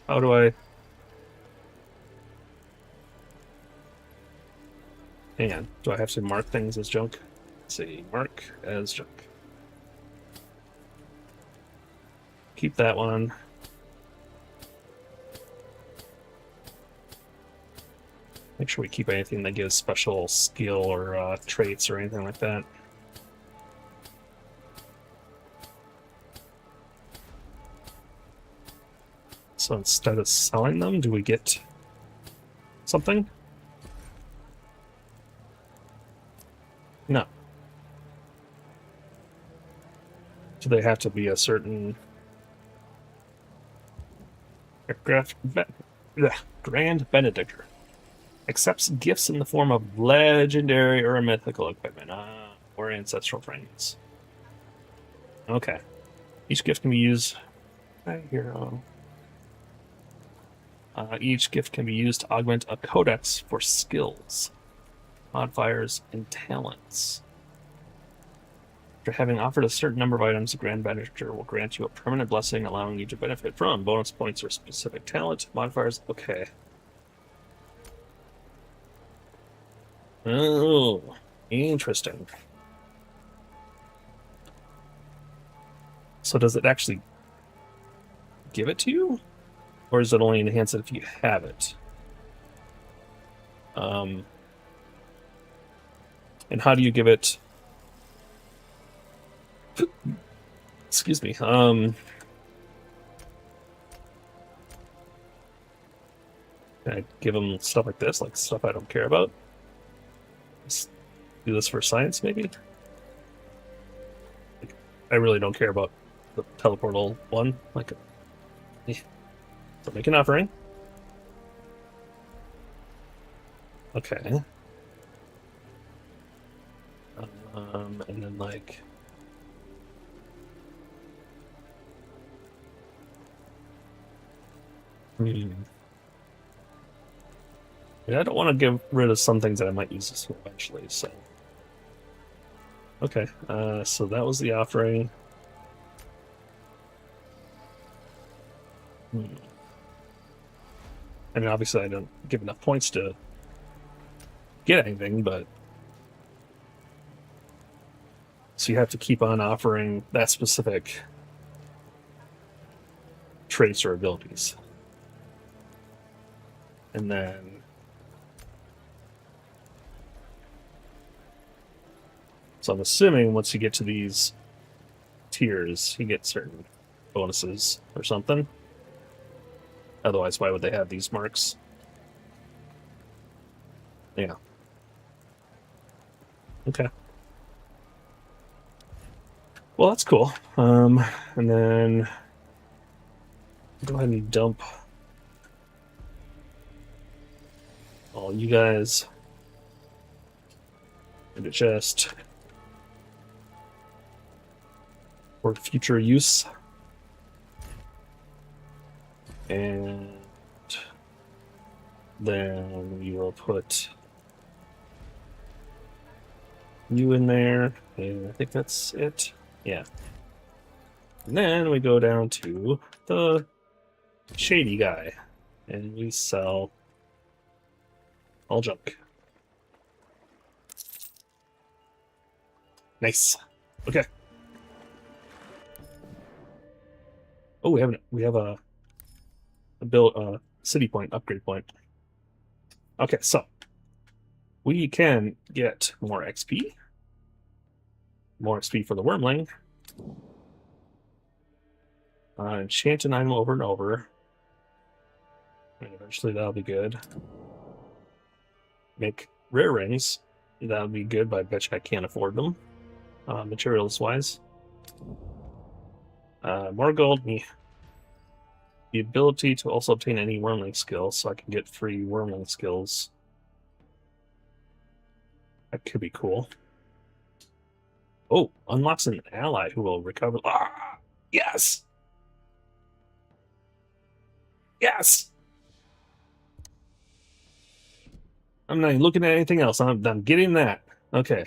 how do I... Hang on. Do I have to mark things as junk? Let's see. Mark as junk. Keep that one. Make sure we keep anything that gives special skill or traits or anything like that. So instead of selling them, do we get something? No. Do they have to be a certain Grand Benedictor? Accepts gifts in the form of legendary or mythical equipment, or ancestral frames. Okay. Each gift can be used... hero. Each gift can be used to augment a codex for skills, modifiers, and talents. After having offered a certain number of items, the Grand Banished will grant you a permanent blessing, allowing you to benefit from bonus points or specific talent modifiers. Okay. Oh, interesting. So does it actually give it to you? Or is it only enhance it if you have it? And how do you give it... Excuse me. Can I give them stuff like this? Like stuff I don't care about? Let's do this for science, maybe? Like, I really don't care about the teleportal one. Like, so make an offering. Okay. And then like... Yeah, I don't want to get rid of some things that I might use this eventually, so... Okay, so that was the offering. I mean, obviously I don't give enough points to get anything, but... So you have to keep on offering that specific traits or abilities. And then... So I'm assuming once you get to these tiers, you get certain bonuses or something. Otherwise, why would they have these marks? Yeah. Okay. Well, that's cool. And then go ahead and dump all you guys into chest for future use. And then we will put you in there, and I think that's it. Yeah. And then we go down to the shady guy, and we sell all junk. Nice. Okay. Oh, we have a build city point upgrade point. Okay, so we can get more XP for the wormling. Enchant an item over and over, and eventually that'll be good. Make rare rings. That'll be good, but I bet you I can't afford them, materials wise. More gold. Me. The ability to also obtain any wormling skills, so I can get free wormling skills. That could be cool. Oh, unlocks an ally who will recover. Ah, yes! Yes! I'm not even looking at anything else. I'm getting that. Okay.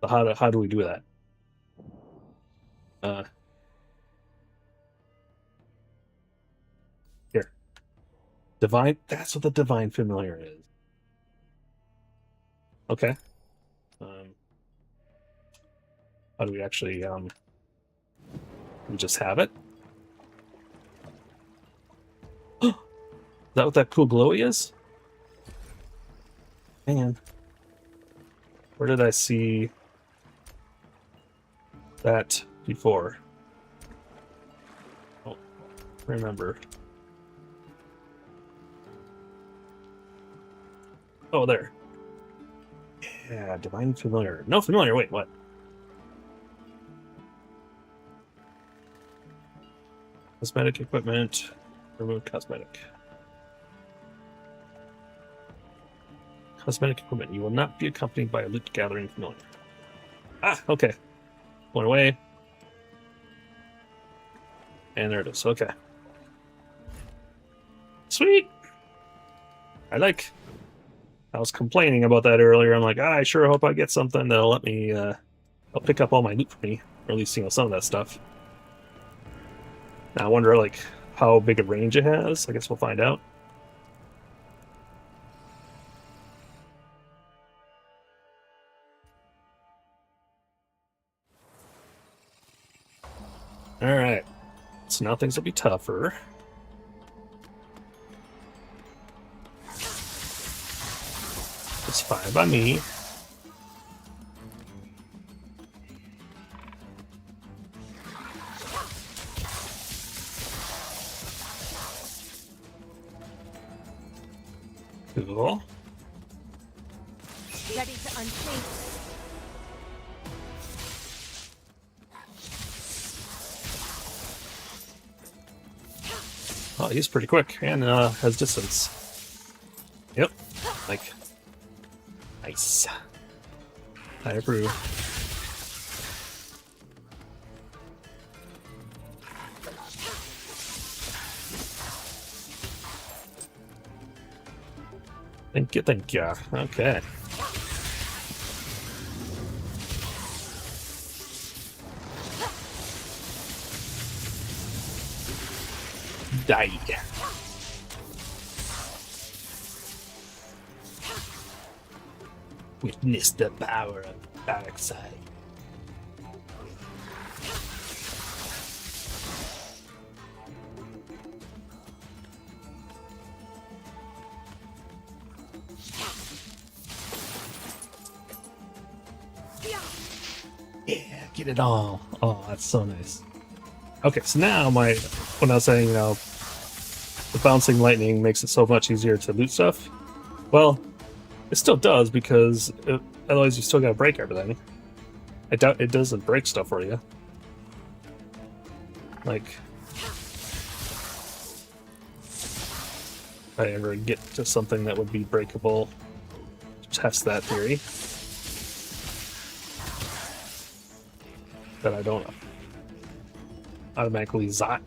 So how do we do that? Here. Divine. That's what the divine familiar is. Okay. How do we actually we just have it? Is that what that cool glowy is? Hang on. Where did I see that before? Oh, remember. Oh, there. Yeah, divine familiar. No familiar. Wait, what? Cosmetic equipment. Remove cosmetic. Cosmetic equipment. You will not be accompanied by a loot gathering familiar. Ah, okay. Went away. And there it is. Okay. Sweet! I was complaining about that earlier. I'm like, I sure hope I get something that'll let me, I'll pick up all my loot for me, Or at least, some of that stuff. Now I wonder, like, how big a range it has. I guess we'll find out. Alright. So now things will be tougher. It's fine by me. Cool. Ready to unchain. Oh, he's pretty quick and has distance. Yep. Like, nice. I approve. Thank you, thank you. Okay. Die. Witness the power of the dark side. Yeah, get it all. Oh, that's so nice. Okay, so now when I was saying, the bouncing lightning makes it so much easier to loot stuff, well, it still does, because otherwise you still gotta break everything. I doubt it doesn't break stuff for you. Like, if I ever get to something that would be breakable, test that theory. That I don't automatically zot.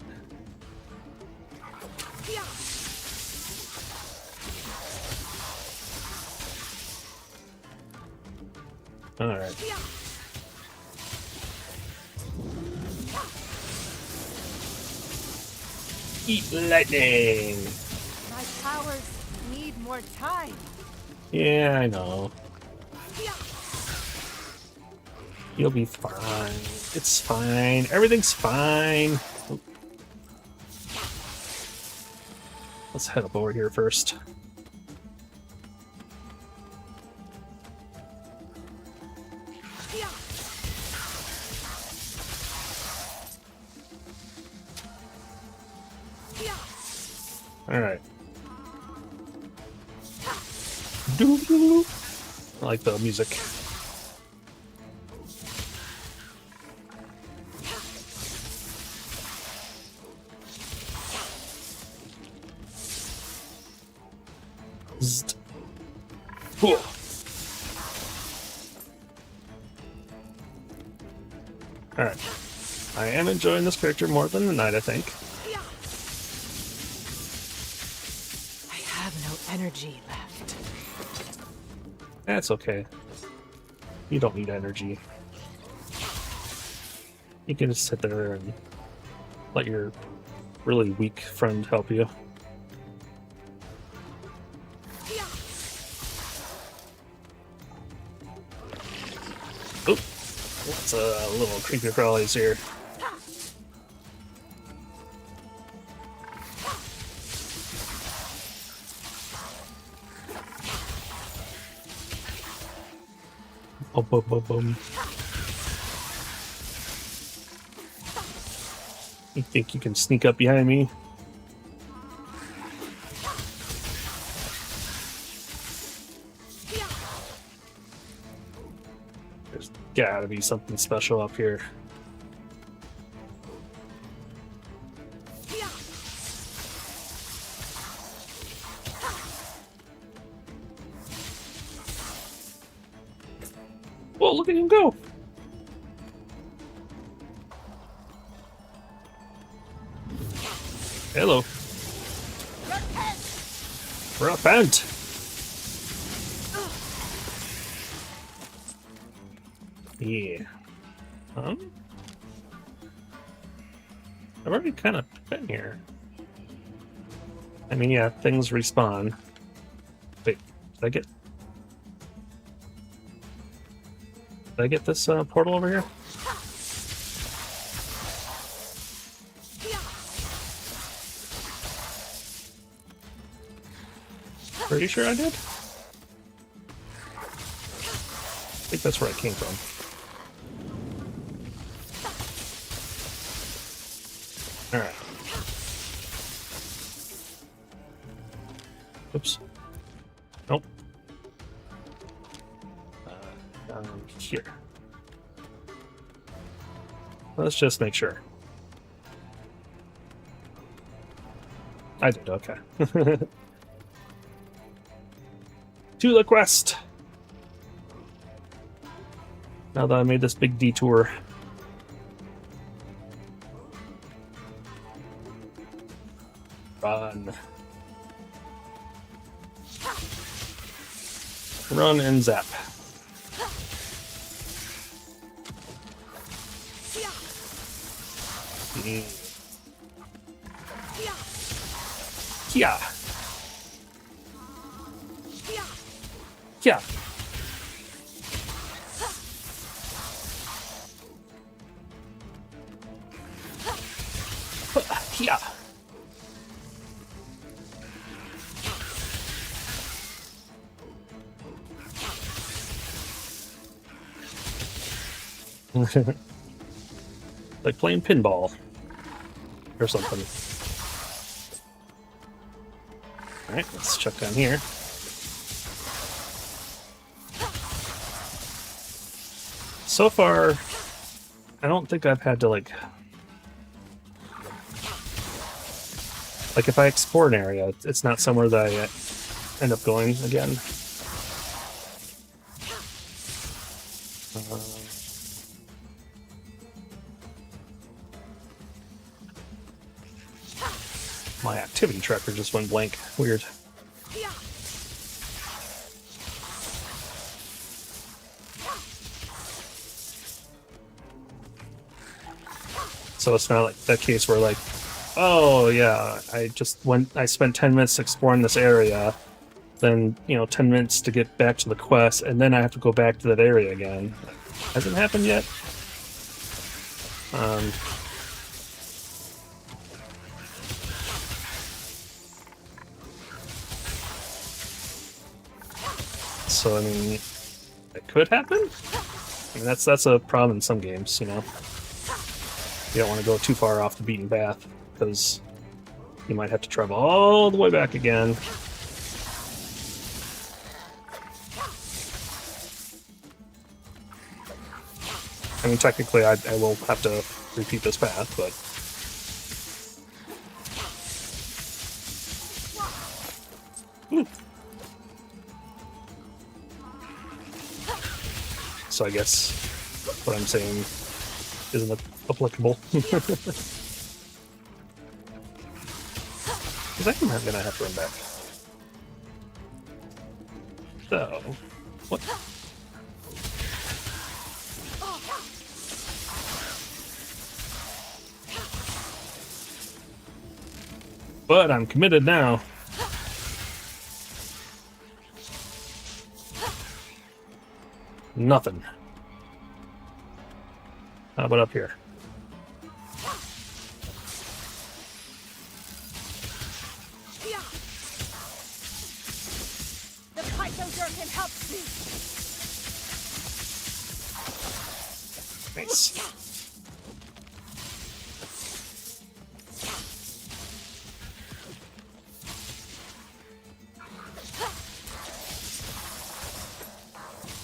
Alright. Eat lightning! My powers need more time. Yeah, I know. You'll be fine. It's fine. Everything's fine. Let's head up over here first. Alright. I like the music. Cool. Alright. I am enjoying this character more than the knight, I think. I have no energy left. That's okay. You don't need energy. You can just sit there and let your really weak friend help you. Oop! Lots of little creepy crawlies here. Boom, boom, boom, boom. You think you can sneak up behind me? There's gotta be something special up here. Whoa, look at him go! Hello. Repent! Yeah. I've already kind of been here. I mean, yeah, things respawn. Wait, did I get this portal over here? Pretty sure I did. I think that's where I came from. Alright. Oops. Nope. Down here. Let's just make sure. I did, okay. To the quest! Now that I made this big detour. Run. Run and zap. Yeah. Yeah. Yeah. Like playing pinball or something. Alright, let's check down here. So far, I don't think I've had to like if I explore an area, it's not somewhere that I end up going again. My activity tracker just went blank. Weird. So it's not like that case where like, oh yeah, I spent 10 minutes exploring this area, then, 10 minutes to get back to the quest, and then I have to go back to that area again. Hasn't happened yet. So I mean, it could happen. I mean, that's a problem in some games, You don't want to go too far off the beaten path, because you might have to travel all the way back again. I mean, technically, I will have to repeat this path, but... Ooh. So I guess what I'm saying isn't applicable. Because I'm gonna have to run back. So, what? But I'm committed now. Nothing. How about up here? The Dragonkin helps me. Nice.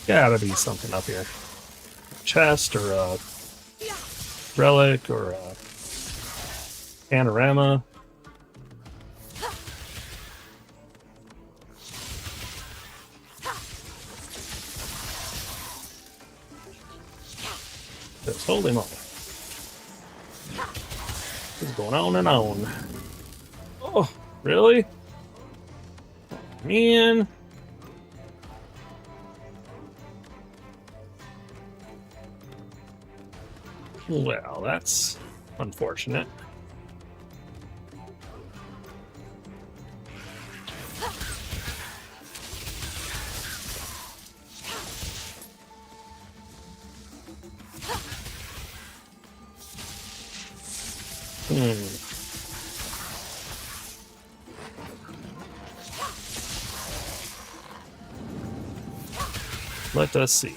Gotta be something up here. Chest or a relic or a panorama. Just holy moly. This is going on and on. Oh, really? Oh, man. Well, that's unfortunate. Let us see.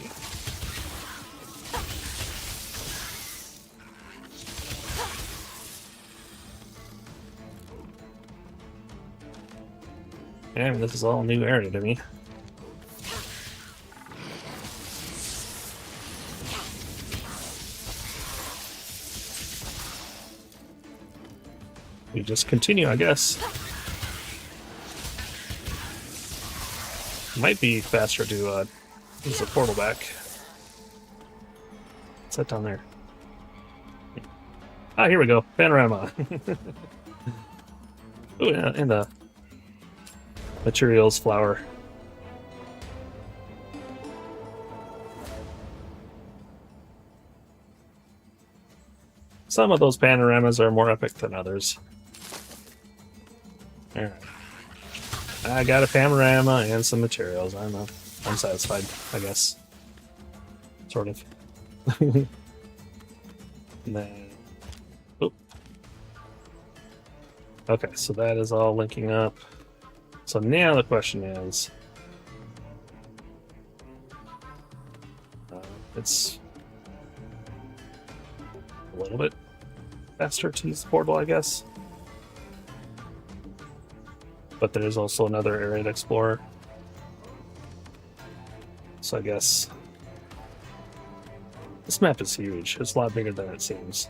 Damn, this is all new area to me. We just continue, I guess. Might be faster to use the portal back. What's that down there? Ah, here we go. Panorama. Oh, yeah, and the materials flower. Some of those panoramas are more epic than others. Alright. I got a panorama and some materials. I don't know. I'm satisfied, I guess. Sort of. And then... Oop. Okay, so that is all linking up. So now the question is... it's... a little bit faster to use the portal, I guess. But there's also another area to explore. So I guess... this map is huge. It's a lot bigger than it seems.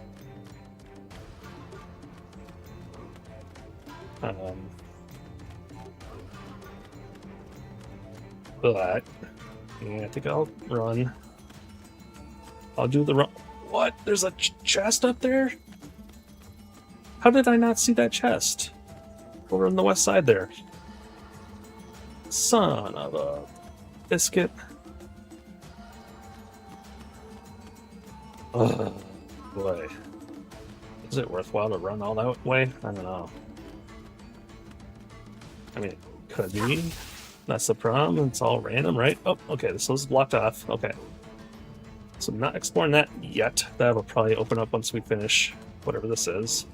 But... yeah, I think I'll run. I'll do the run. What? There's a chest up there? How did I not see that chest? Over on the west side there. Son of a biscuit. Oh, boy. Is it worthwhile to run all that way? I don't know. I mean, it could be. That's the problem. It's all random, right? Oh, okay. This was blocked off. Okay. So I'm not exploring that yet. That will probably open up once we finish whatever this is.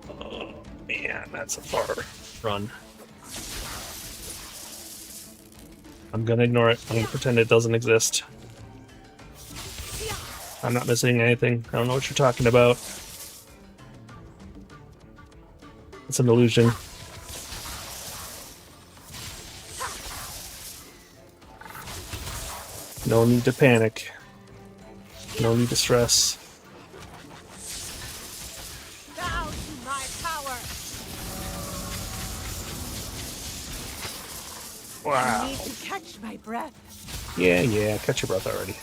Oh, man. That's a far run. I'm gonna ignore it. I'm gonna pretend it doesn't exist. I'm not missing anything. I don't know what you're talking about. It's an illusion. No need to panic. No need to stress. Bow to my power. Wow. I need to catch my breath. Yeah, catch your breath already.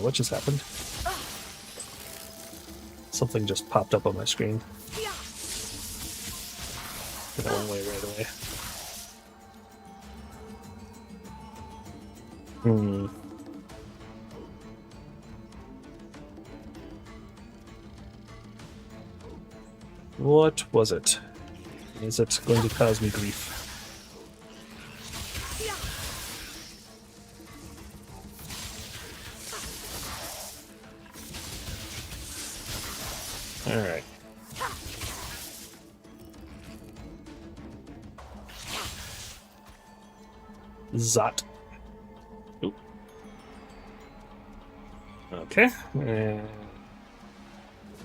What just happened? Something just popped up on my screen. That went away right away. What was it? Is it going to cause me grief? Alright. Zot. Oop. Okay. And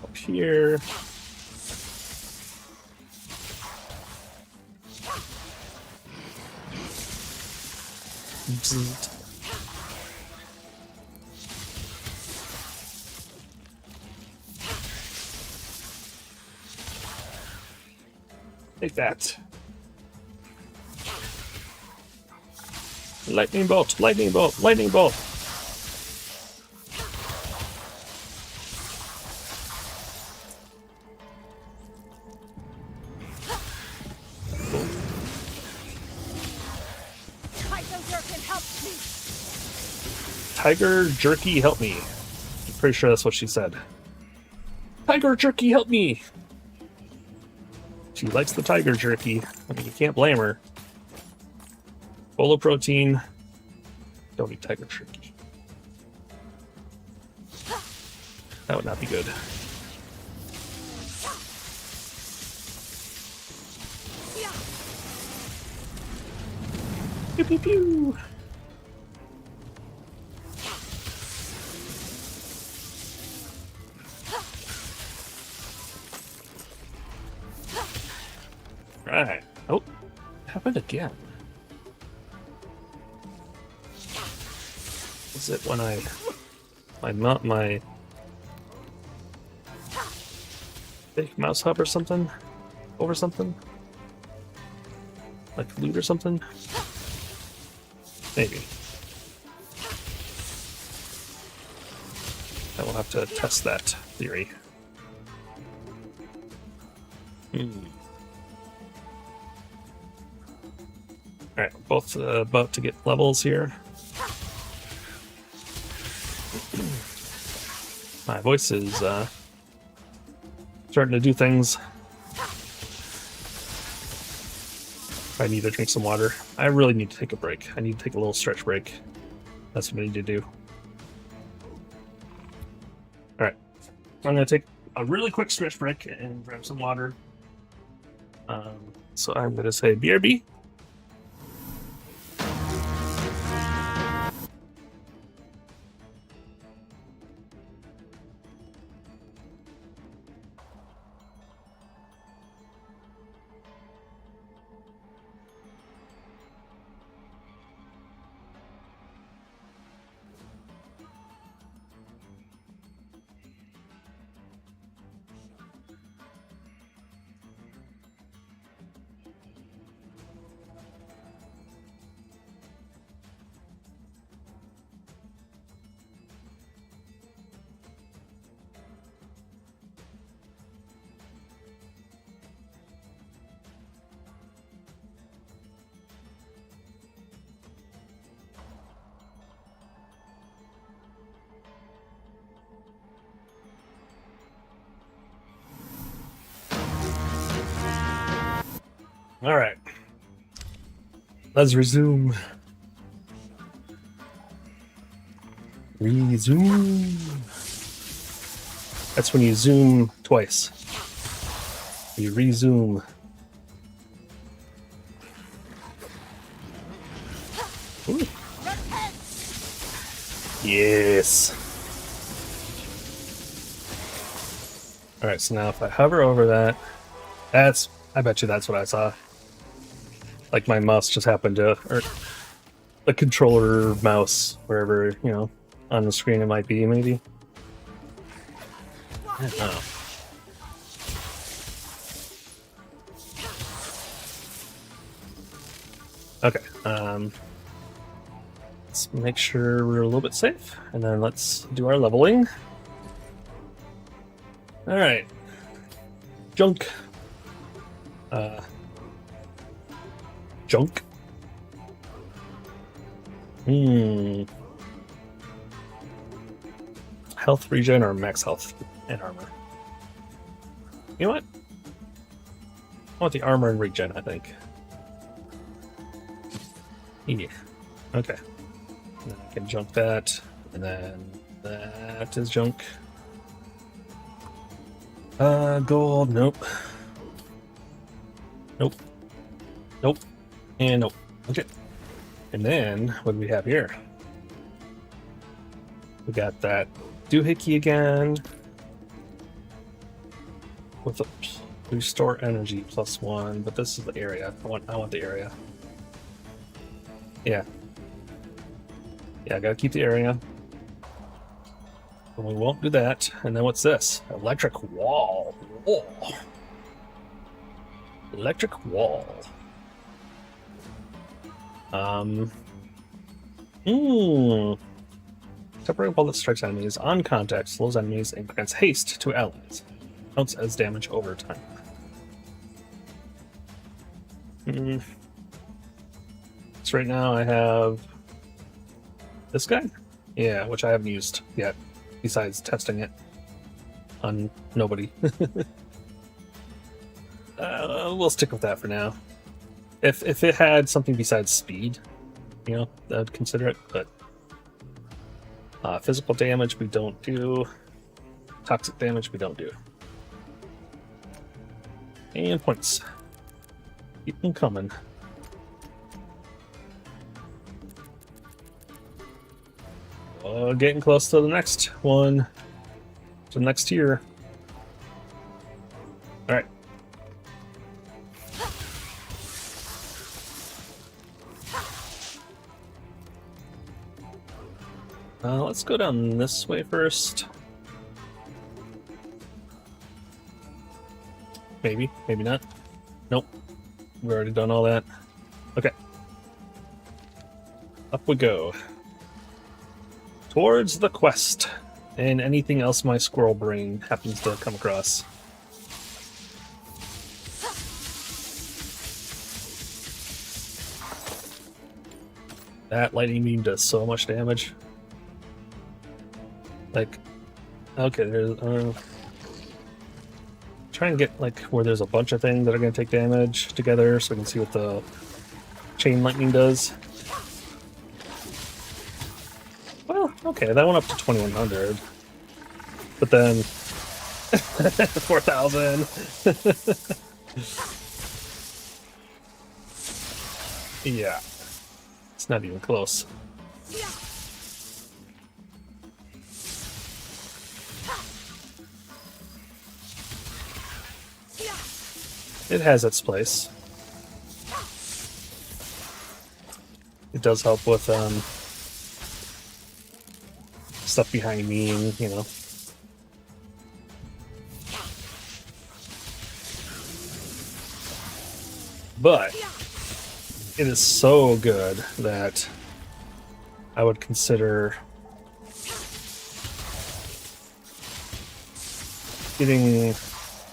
up here. Zzzt. Take that. Lightning bolt, lightning bolt, lightning bolt. Tiger jerky, help me. I'm pretty sure that's what she said. Tiger jerky, help me. She likes the tiger jerky. I mean, you can't blame her. Full of protein. Don't eat tiger jerky. That would not be good. Pew pew pew. Right. Oh, happened again. Is it when my big mouse hub or something over something? Like loot or something? Maybe. I will have to test that theory. Alright, both about to get levels here. My voice is starting to do things. I need to drink some water. I really need to take a break. I need to take a little stretch break. That's what I need to do. Alright. I'm going to take a really quick stretch break and grab some water. So I'm going to say BRB. All right, let's resume. Resume. That's when you zoom twice. You resume. Ooh. Yes. All right, so now if I hover over that, I bet you that's what I saw. Like my mouse just happened to, or the controller mouse, wherever, you know, on the screen it might be, maybe. I don't know. Okay, let's make sure we're a little bit safe, and then let's do our leveling. Alright. Junk. Junk? Health regen or max health and armor? You know what? I want the armor and regen, I think. Yeah. Okay. And then I can junk that, and then that is junk. Gold, nope. Nope. Nope. And nope. Okay. And then, what do we have here? We got that doohickey again. With a restore energy +1, but this is the area. I want the area. Yeah. Yeah, I gotta keep the area. But we won't do that. And then what's this? Electric wall. Oh. Electric wall. Temporary bullet strikes enemies on contact, slows enemies, and grants haste to allies. Counts as damage over time. So right now I have this guy? Yeah, which I haven't used yet, besides testing it on nobody. We'll stick with that for now. If it had something besides speed, you know, I'd consider it, but physical damage we don't do. toxic damage we don't do. And points. Keep them coming. Getting close to the next one. To the next tier. Alright. Let's go down this way first. Maybe, maybe not. Nope. We've already done all that. Okay. Up we go. Towards the quest. And anything else my squirrel brain happens to come across. That lightning beam does so much damage. Like, okay, there's try and get like where there's a bunch of things that are going to take damage together, so we can see what the chain lightning does. Well, okay, that went up to 2100, but then 4000. Yeah, it's not even close. It has its place. It does help with stuff behind me, and, you know. But it is so good that I would consider getting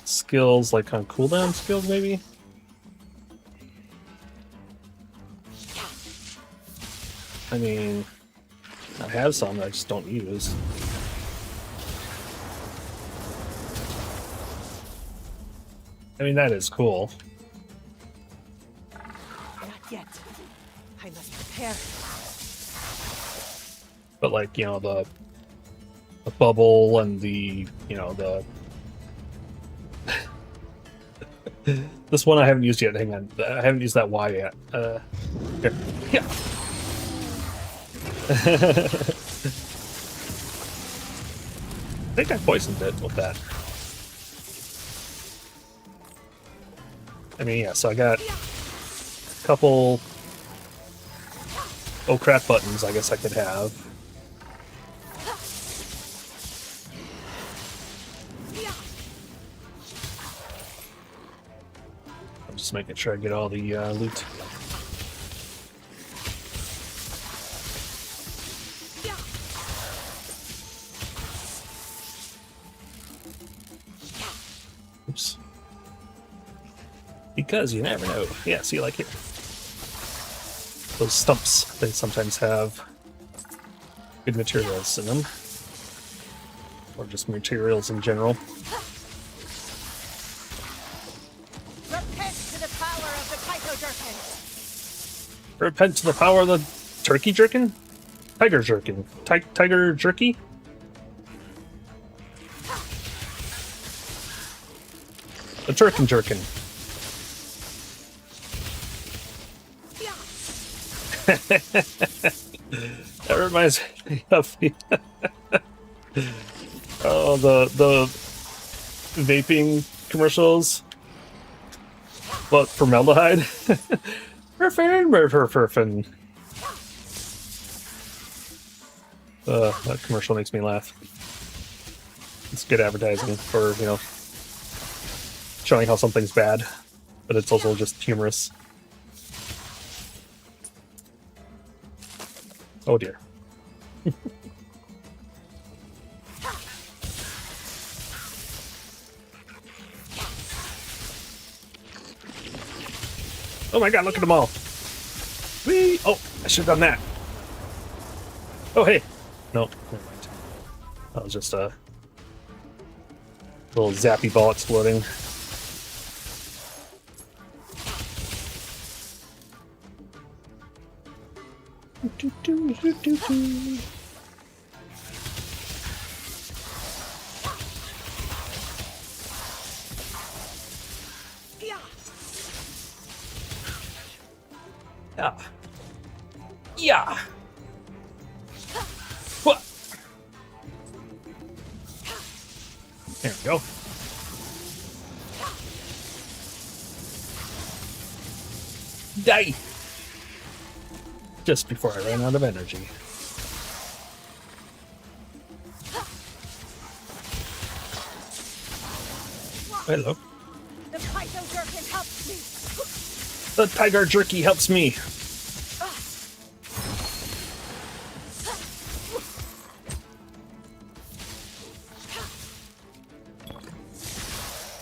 skills like on cooldown skills, maybe. I mean, I have some that I just don't use. I mean, that is cool. Not yet. I must prepare. But like, you know, the bubble and the, you know, the this one I haven't used yet. Hang on, I haven't used that Y yet. Here. Yeah. I think I poisoned it with that. I mean, yeah. So I got a couple. Oh crap! Buttons. I guess I could have. Just making sure I get all the loot. Oops. Because you never know. Yeah, see, like here. Those stumps, they sometimes have good materials in them. Or just materials in general. Repent to the power of the turkey jerkin? Tiger jerkin. Tiger jerky? The turkin jerkin. That reminds me of the oh, the vaping commercials. But formaldehyde. Perfin. That commercial makes me laugh. It's good advertising for, you know, showing how something's bad, but it's also just humorous. Oh dear. Oh my god, look at them all. Whee! Oh, I should have done that. Oh, hey. No, never mind. That was just a little zappy ball exploding. There we go. Die! Just before I ran out of energy. Hello. The Pythogurkin helps me. The tiger jerky helps me.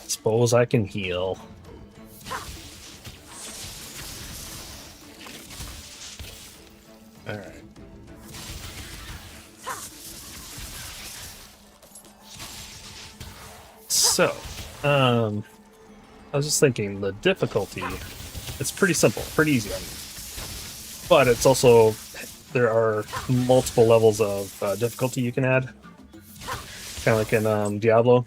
Suppose I can heal. Alright. So, I was just thinking the difficulty, it's pretty simple, pretty easy. But it's also, there are multiple levels of difficulty you can add. Kind of like in Diablo.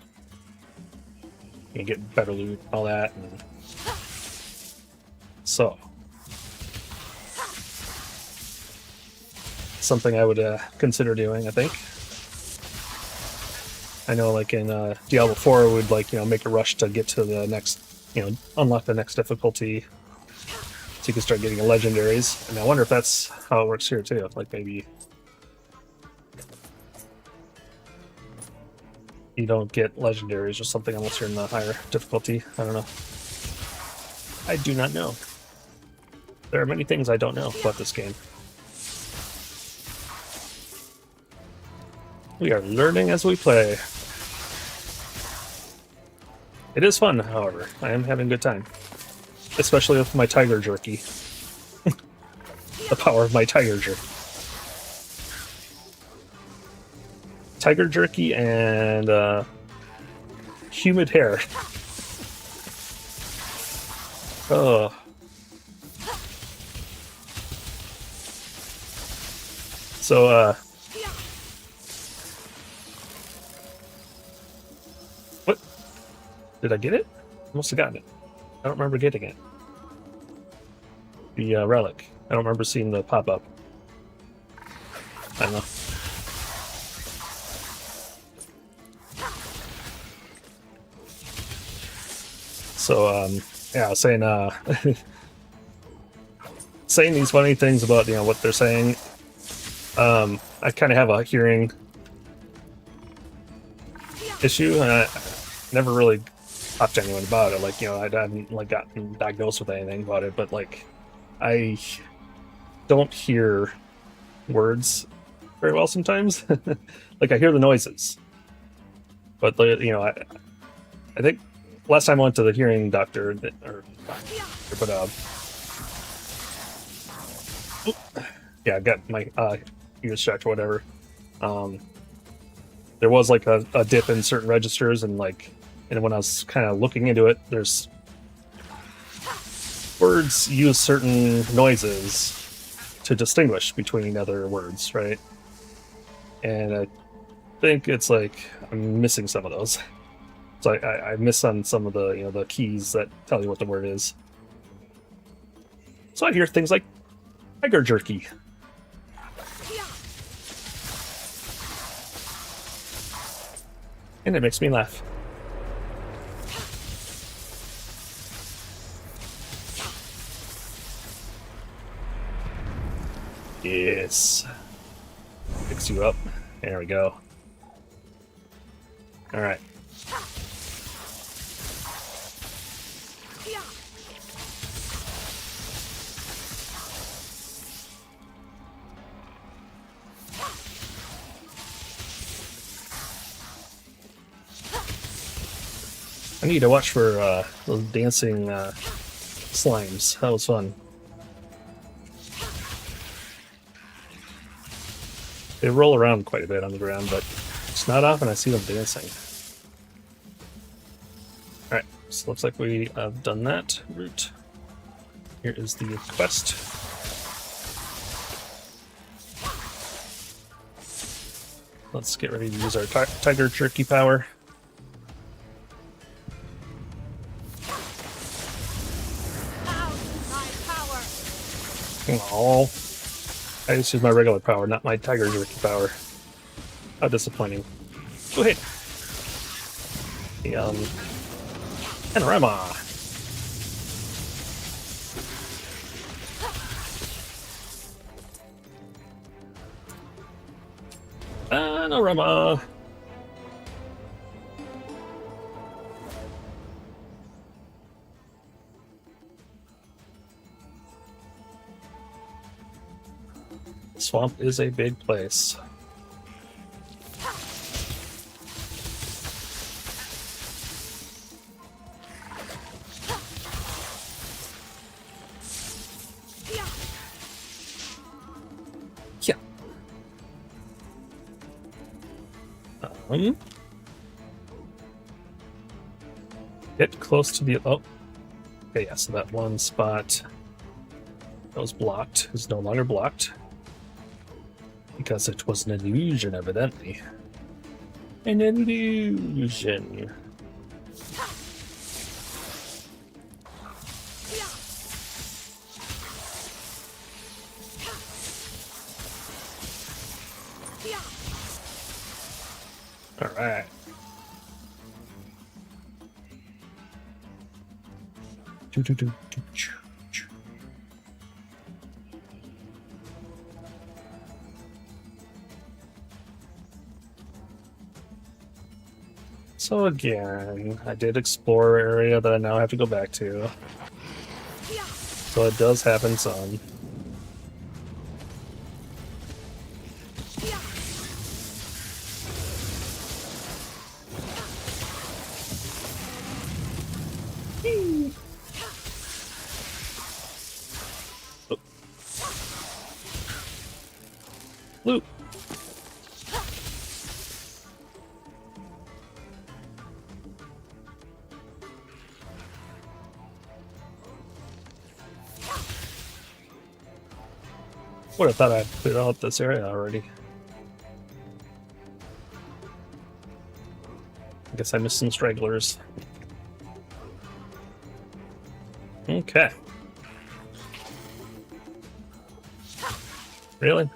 You can get better loot, all that. And so, something I would consider doing, I think. I know, like in Diablo 4, would like make a rush to get to the next, unlock the next difficulty, so you can start getting legendaries. And I wonder if that's how it works here too. Like maybe you don't get legendaries or something unless you're in the higher difficulty. I don't know. I do not know. There are many things I don't know about this game. We are learning as we play. It is fun, however. I am having a good time. Especially with my tiger jerky. The power of my tiger jerky. Tiger jerky and humid hair. Oh. So, what? Did I get it? I must have gotten it. I don't remember getting it. The relic. I don't remember seeing the pop-up. I don't know. So, yeah, I was saying, saying these funny things about, what they're saying. I kind of have a hearing issue, and I never really talked to anyone about it. Like, I hadn't, like, gotten diagnosed with anything about it, but, like, I don't hear words very well sometimes. Like, I hear the noises. But, I think last time I went to the hearing doctor, yeah, I got my ears checked or whatever. There was like a dip in certain registers, and when I was kind of looking into it, there's words use certain noises to distinguish between other words, right? And I think it's like I'm missing some of those. So I miss on some of the the keys that tell you what the word is. So I hear things like tiger jerky. And it makes me laugh. Yes. Fix you up. There we go. Alright. I need to watch for those dancing slimes. That was fun. They roll around quite a bit on the ground, but it's not often I see them dancing. Alright, so looks like we have done that route. Here is the quest. Let's get ready to use our tiger jerky power. Oh, I just used my regular power, not my tiger jerky power. How disappointing. Go ahead. The panorama. Panorama. Swamp is a big place. Yeah. Get close to the... Oh. Okay, yeah, so that one spot that was blocked is no longer blocked. Because it was an illusion, evidently. An illusion. All right. So again, I did explore an area that I now have to go back to. So it does happen some. Oh. Loot. Would have thought I'd cleared out this area already. I guess I missed some stragglers. Okay. Really?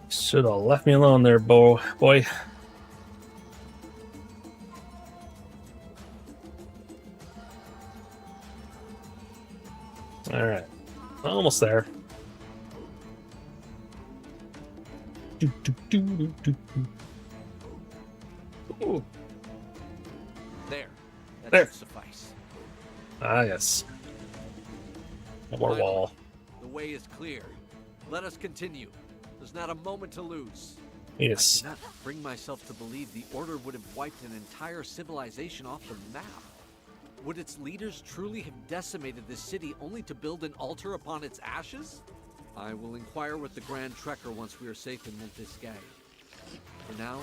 Should have left me alone there, boy. Alright. Almost there. Ooh. There. That There. should suffice. Ah, yes. One more Finally, wall. The way is clear. Let us continue. There's not a moment to lose. Yes. I cannot bring myself to believe the Order would have wiped an entire civilization off the map. Would its leaders truly have decimated this city only to build an altar upon its ashes? I will inquire with the Grand Trekker once we are safe in Montisgay. For now,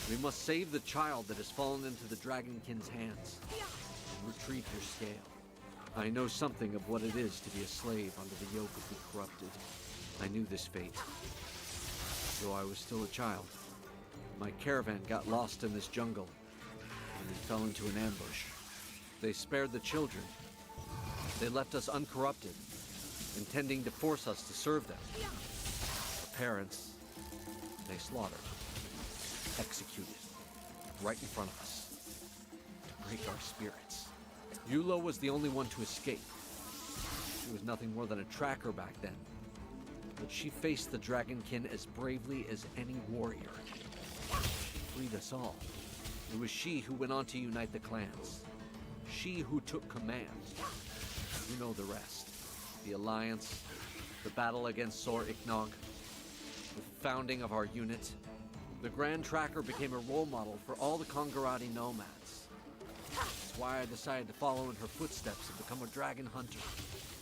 we must save the child that has fallen into the Dragonkin's hands and retrieve your scale. I know something of what it is to be a slave under the yoke of the corrupted. I knew this fate, though I was still a child. My caravan got lost in this jungle, and we fell into an ambush. They spared the children. They left us uncorrupted, intending to force us to serve them. The parents, they slaughtered, executed, right in front of us, to break our spirits. Yulo was the only one to escape. She was nothing more than a tracker back then, but she faced the Dragonkin as bravely as any warrior. She freed us all. It was she who went on to unite the clans. She who took command. You know the rest. The Alliance, the battle against Sor Iknog, the founding of our unit. The Grand Tracker became a role model for all the Kongarati nomads. That's why I decided to follow in her footsteps and become a dragon hunter.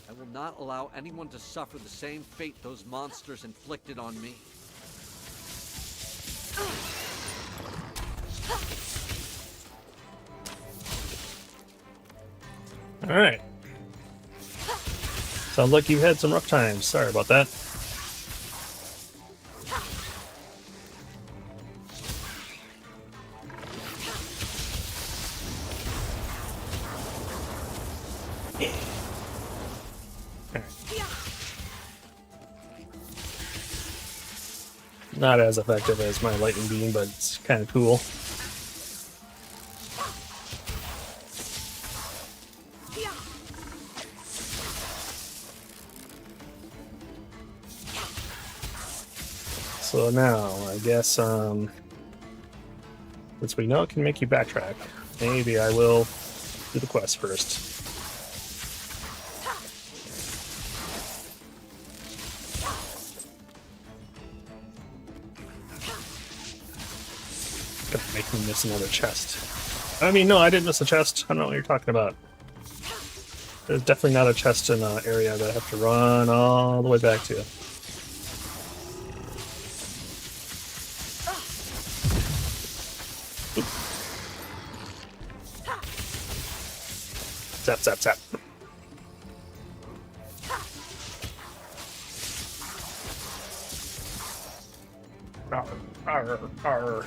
I will not allow anyone to suffer the same fate those monsters inflicted on me. All right. Sounds like you've had some rough times. Sorry about that. Not as effective as my lightning beam, but it's kind of cool. So now, I guess, since we know it can make you backtrack, maybe I will do the quest first. Gonna make me miss another chest. I mean, no, I didn't miss a chest. I don't know what you're talking about. There's definitely not a chest in an area that I have to run all the way back to. Zap, zap, zap. Arr, arr, arr.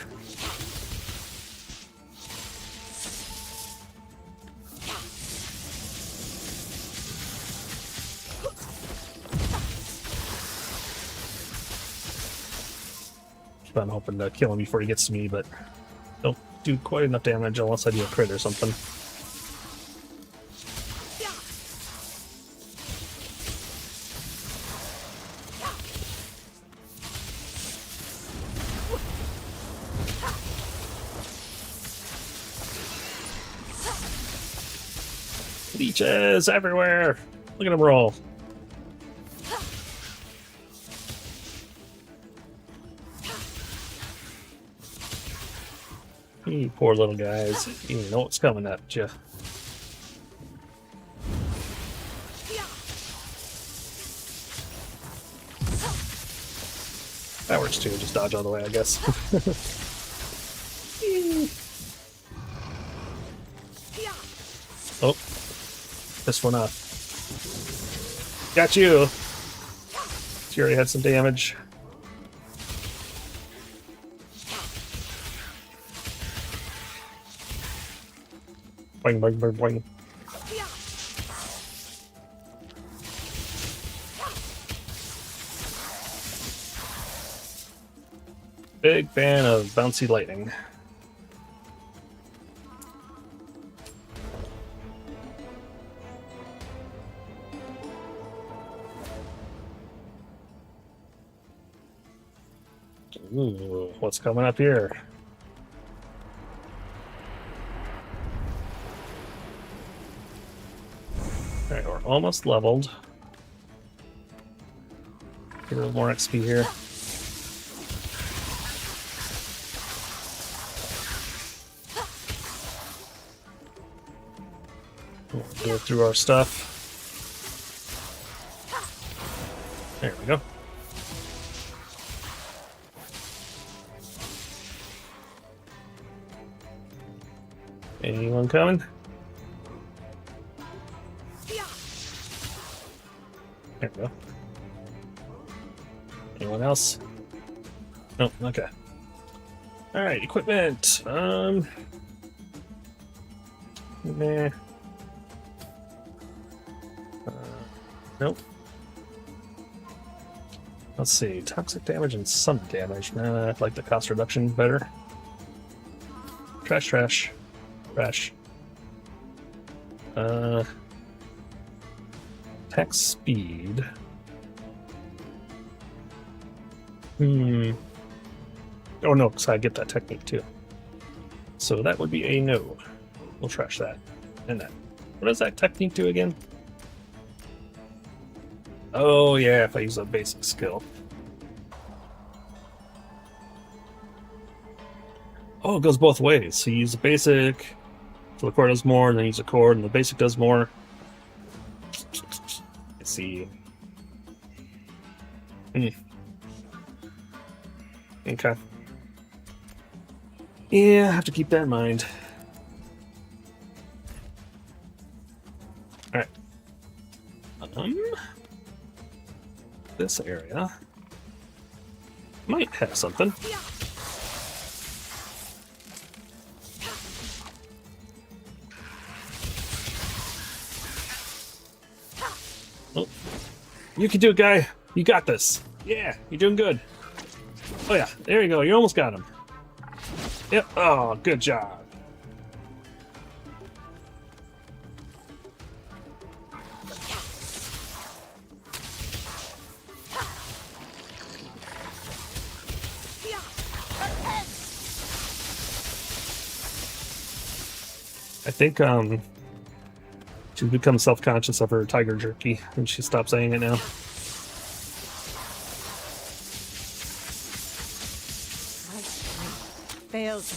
Keep on hoping to kill him before he gets to me, but don't do quite enough damage unless I do a crit or something. Leeches everywhere! Look at them roll. You poor little guys. You know what's coming at you. That works too, just dodge all the way, I guess. Oh. This one up. Got you! She already had some damage. Boing, boing, boing, boing. Big fan of bouncy lightning. Ooh, what's coming up here? Alright, we're almost leveled. Get a little more XP here. We'll go through our stuff. There we go. Anyone coming? There we go. Anyone else? Nope, okay. Alright, equipment. Nah. Nope. Let's see, toxic damage and sun damage. Nah, I like the cost reduction better. Trash, trash. Trash. Attack speed. Oh no, because I get that technique too. So that would be a no. We'll trash that. And that. What does that technique do again? Oh yeah, if I use a basic skill. Oh, it goes both ways. So you use the basic, so the core does more, and then you use the core, and the basic does more. Let's see. Okay. Yeah, I have to keep that in mind. Alright. This area might have something. Oh. You can do it, guy. You got this. Yeah, you're doing good. Oh yeah, there you go. You almost got him. Yep. Oh, good job. I think she's become self-conscious of her tiger jerky, and she stopped saying it now. My strength fails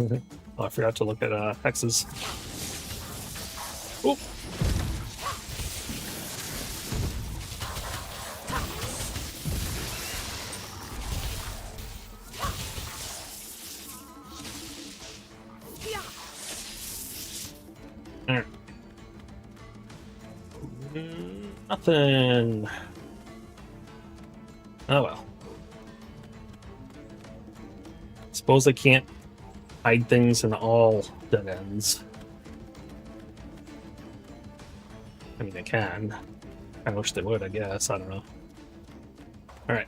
me. Oh, I forgot to look at hexes. Oop. Alright. Nothing. Oh well. Suppose I can't hide things in all dead ends. I mean, they can. I wish they would, I guess. I don't know. Alright,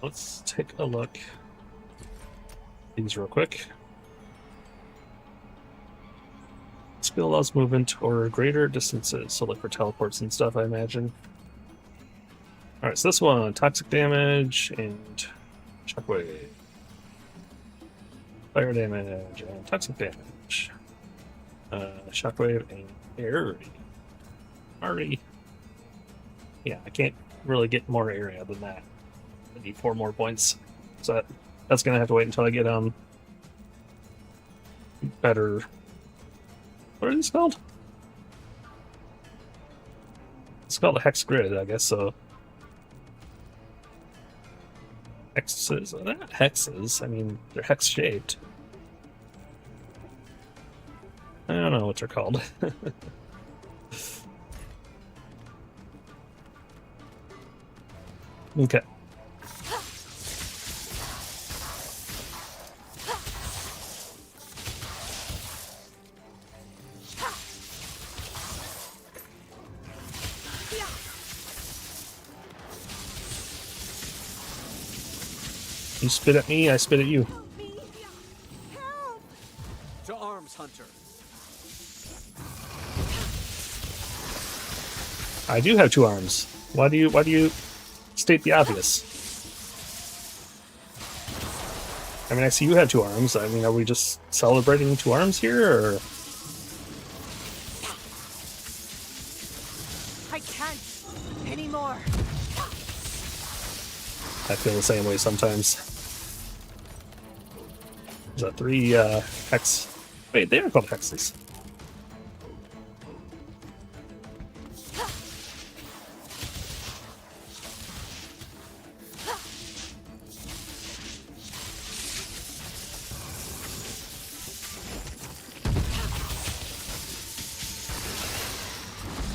let's take a look. These real quick. Skill allows movement or greater distances, so like for teleports and stuff, I imagine. Alright, so this one, toxic damage and shockwave. Fire damage and toxic damage. Shockwave and air. Already. Yeah, I can't really get more area than that. I need 4 more points. So that's gonna have to wait until I get better. What are these called? It's called a hex grid, I guess so. Hexes? They're not hexes. I mean, they're hex shaped. I don't know what they're called. Okay. You spit at me, I spit at you. To arms, Hunter. I do have 2 arms. Why do you state the obvious? I mean, I see you have 2 arms. I mean, are we just celebrating 2 arms here, or? I can't anymore. I feel the same way sometimes. There's a 3 hex. Wait, they are called hexes.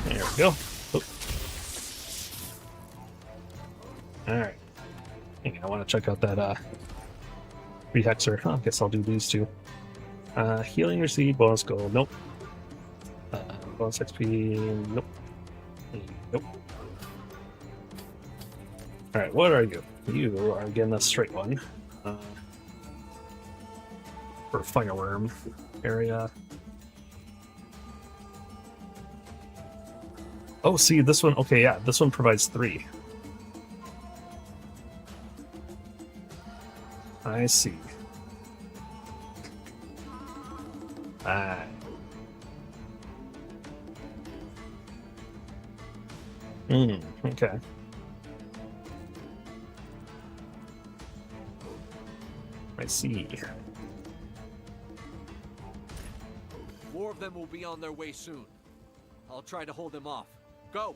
There we go. Oh. Alright. I want to check out that rehexer. Oh, I guess I'll do these 2. Healing receipt, bonus gold, nope. Bonus XP, nope. Nope. Alright, what are you? You are getting a straight one. For fireworm area. Oh, see, this one, okay, yeah, this one provides 3. I see. Ah. Okay. I see. More of them will be on their way soon. I'll try to hold them off. Go!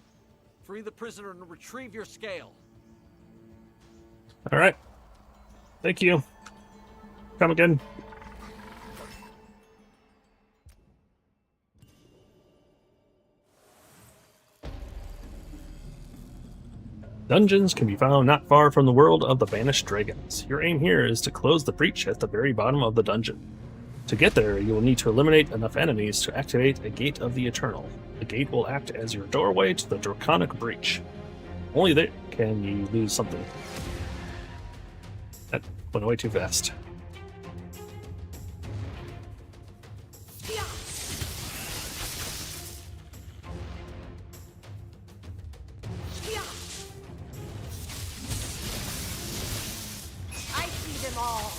Free the prisoner and retrieve your scale. Alright. Thank you. Come again. Dungeons can be found not far from the world of the Banished Dragons. Your aim here is to close the breach at the very bottom of the dungeon. To get there, you will need to eliminate enough enemies to activate a Gate of the Eternal. The gate will act as your doorway to the Draconic Breach. Only there can you lose something. That went way too fast. I see them all.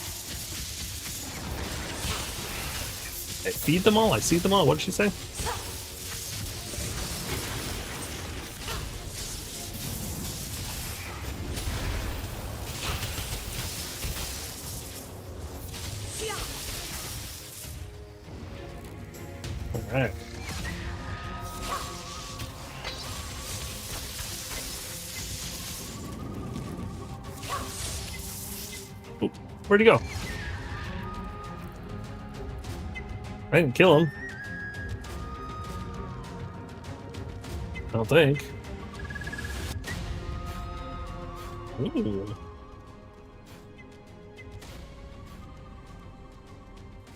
I feed them all? I see them all? What did she say? Alright. Oop, where'd he go? I didn't kill him. I don't think. Ooh.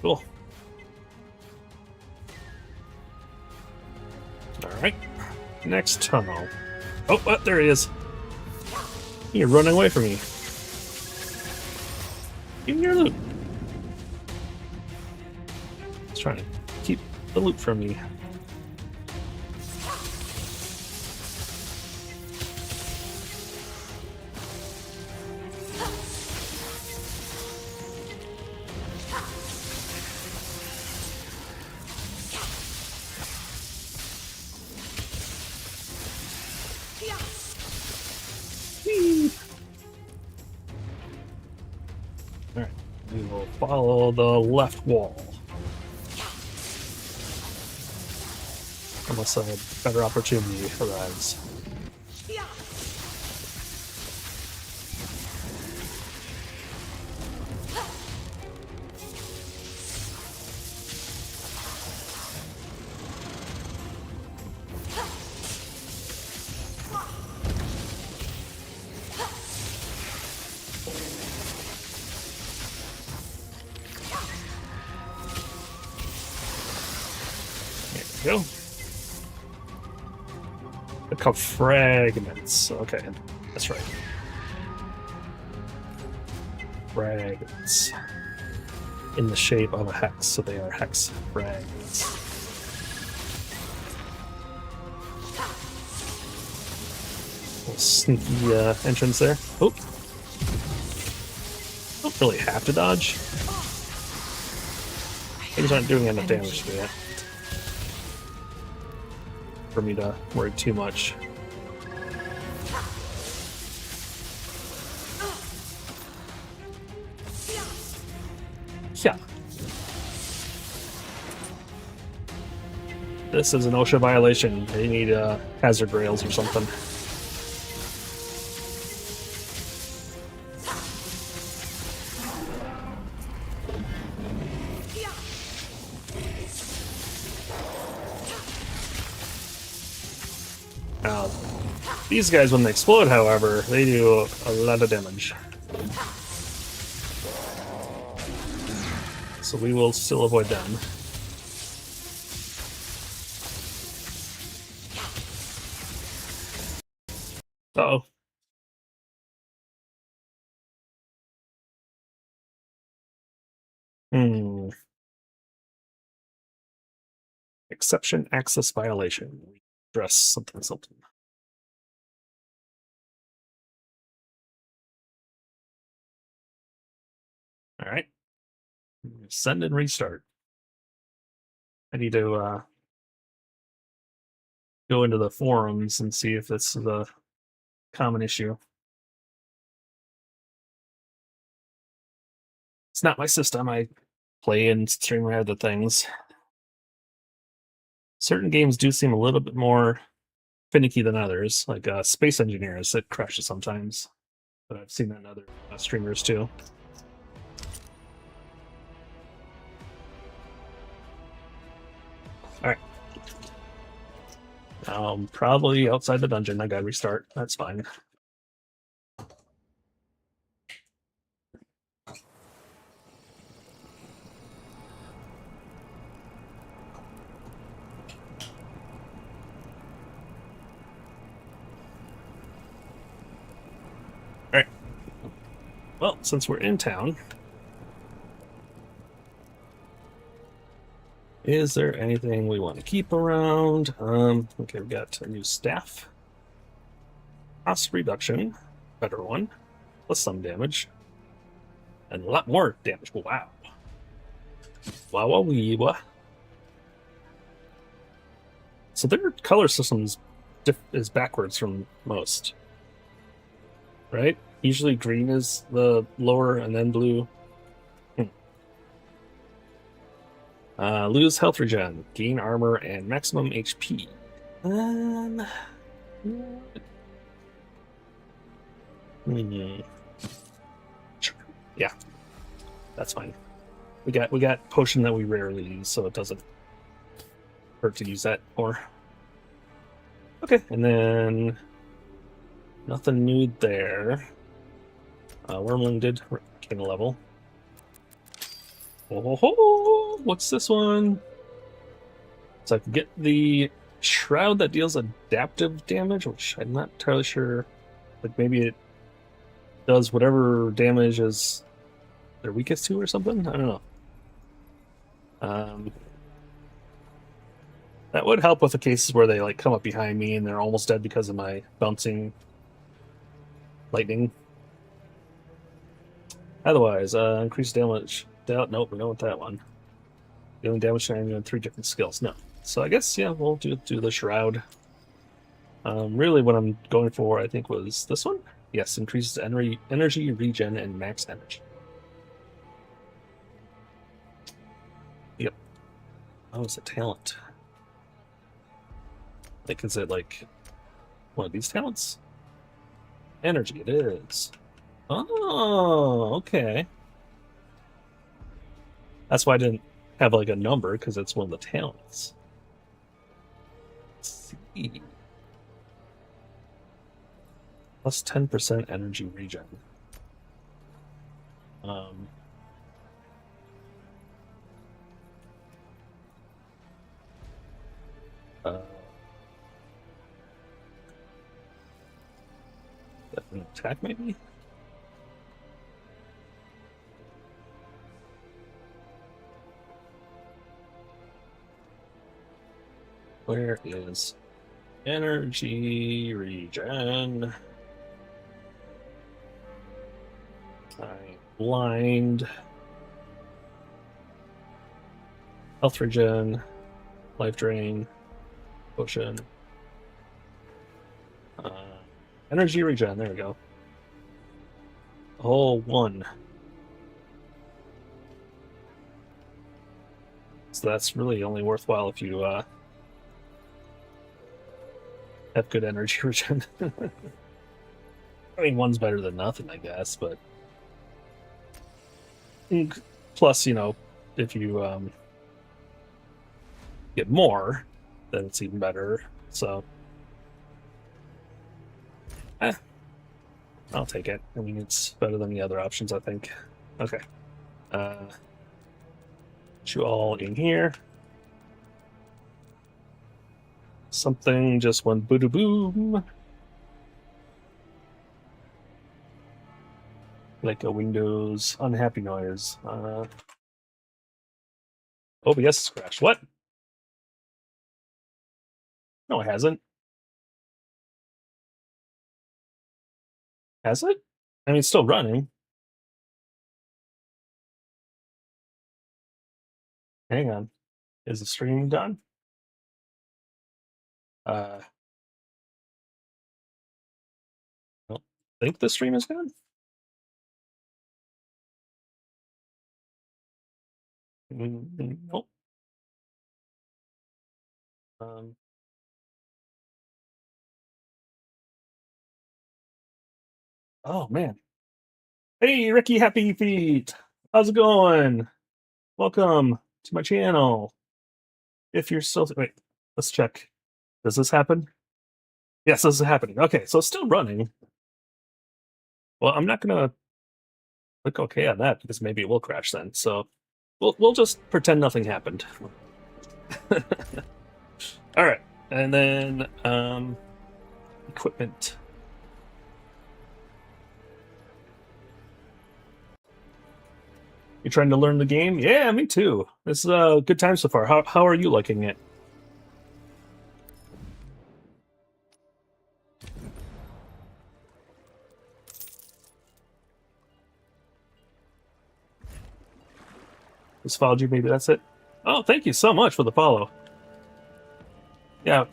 Cool. Alright. Next tunnel. Oh, there he is. You're running away from me. Give me your loot. He's trying to keep the loot from me. Alright, we will follow the left wall. Unless a better opportunity arrives. There we go. They're called fragments. Okay, that's right. Fragments. In the shape of a hex, so they are hex fragments. Little sneaky entrance there. Oh! Don't really have to dodge. Things aren't doing enough damage to me yet for me to worry too much. Yeah. This is an OSHA violation. They need hazard rails or something. Now, these guys, when they explode, however, they do a lot of damage. So we will still avoid them. Uh-oh. Exception access violation. Address something something. Alright. Send and restart. I need to go into the forums and see if this is a common issue. It's not my system. I play and stream other things. Certain games do seem a little bit more finicky than others, like Space Engineers. It crashes sometimes, but I've seen that in other streamers too. Alright. Probably outside the dungeon. I gotta restart. That's fine. Well, since we're in town, is there anything we want to keep around? Okay, we got a new staff. Cost reduction, better one, plus some damage, and a lot more damage. Wow. Wow, wow, wee, wah. So their color system is backwards from most, right? Usually green is the lower and then blue. Lose health regen, gain armor, and maximum HP. Sure. Yeah, that's fine. We got potion that we rarely use, so it doesn't hurt to use that more. Okay, and then nothing new there. Wormling did gain a level. Oh, what's this one? So I can get the shroud that deals adaptive damage, which I'm not entirely sure. Like maybe it does whatever damage is they're weakest to or something. I don't know. That would help with the cases where they like come up behind me and they're almost dead because of my bouncing lightning. Otherwise, increased damage. Nope, we don't want that one. Dealing damage to 3 different skills. No. So I guess, yeah, we'll do the shroud. Really what I'm going for, I think, was this one. Yes, increases energy regen and max energy. Yep. Oh, it's a talent. Like, is it like one of these talents? Energy, it is. Oh, okay. That's why I didn't have like a number, because it's one of the talents. Let's see. Plus 10% energy regen. An attack, maybe? Where is energy regen? Blind. Health regen. Life drain. Potion. Energy regen, there we go. Oh, 1. So that's really only worthwhile if you have good energy regen. I mean, 1's better than nothing, I guess, but plus, you know, if you get more, then it's even better. So I'll take it. I mean, it's better than the other options, I think. Okay. Put you all in here. Something just went boo-doo-boom. Like a Windows unhappy noise. OBS has crashed. What? No, it hasn't. Has it? I mean, it's still running. Hang on. Is the stream done? I don't think the stream is done. Nope. Oh, man. Hey, Ricky Happy Feet. How's it going? Welcome to my channel. If you're still... Wait, let's check. Does this happen? Yes, this is happening. Okay, so it's still running. Well, I'm not going to click OK on that because maybe it will crash then. So we'll just pretend nothing happened. All right, and then equipment. You trying to learn the game? Yeah, me too. This is a good time so far. How are you liking it? Just followed you, maybe that's it. Oh, thank you so much for the follow. Yeah,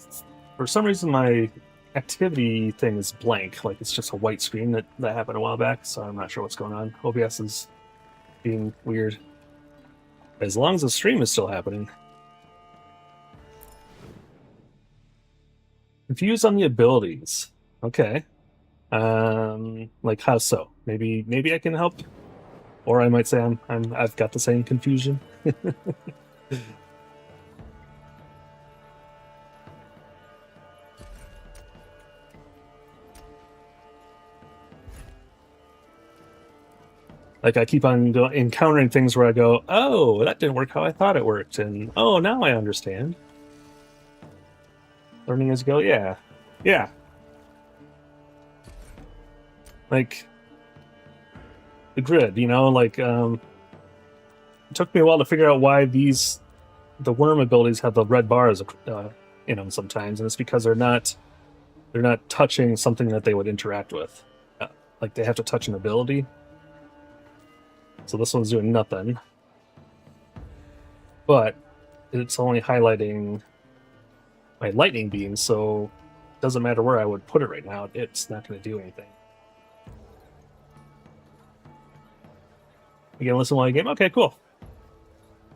for some reason my activity thing is blank. Like, it's just a white screen that happened a while back, so I'm not sure what's going on. OBS is being weird. As long as the stream is still happening. Confused on the abilities. Okay. Like how so? Maybe I can help? Or I might say I've got the same confusion. Like, I keep on encountering things where I go, oh, that didn't work how I thought it worked, and oh, now I understand. Learning as you go, yeah. Yeah. Like, the grid, you know, like, it took me a while to figure out why the worm abilities have the red bars in them sometimes, and it's because they're not touching something that they would interact with. Like, they have to touch an ability. So this one's doing nothing. But it's only highlighting my lightning beam, so it doesn't matter where I would put it right now, it's not going to do anything. You gonna listen while you game? Okay, cool.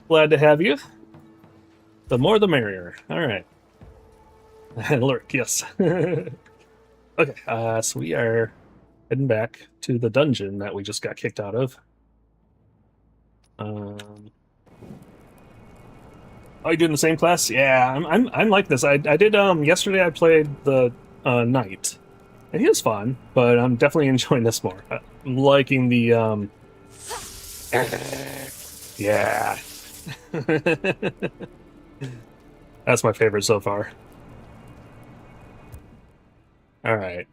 Glad to have you. The more the merrier. Alright. Lurk, yes. Okay, so we are heading back to the dungeon that we just got kicked out of. Are you doing the same class? Yeah, I'm like this. I did yesterday. I played the knight, and he was fun, but I'm definitely enjoying this more. I'm liking the yeah. That's my favorite so far. All right,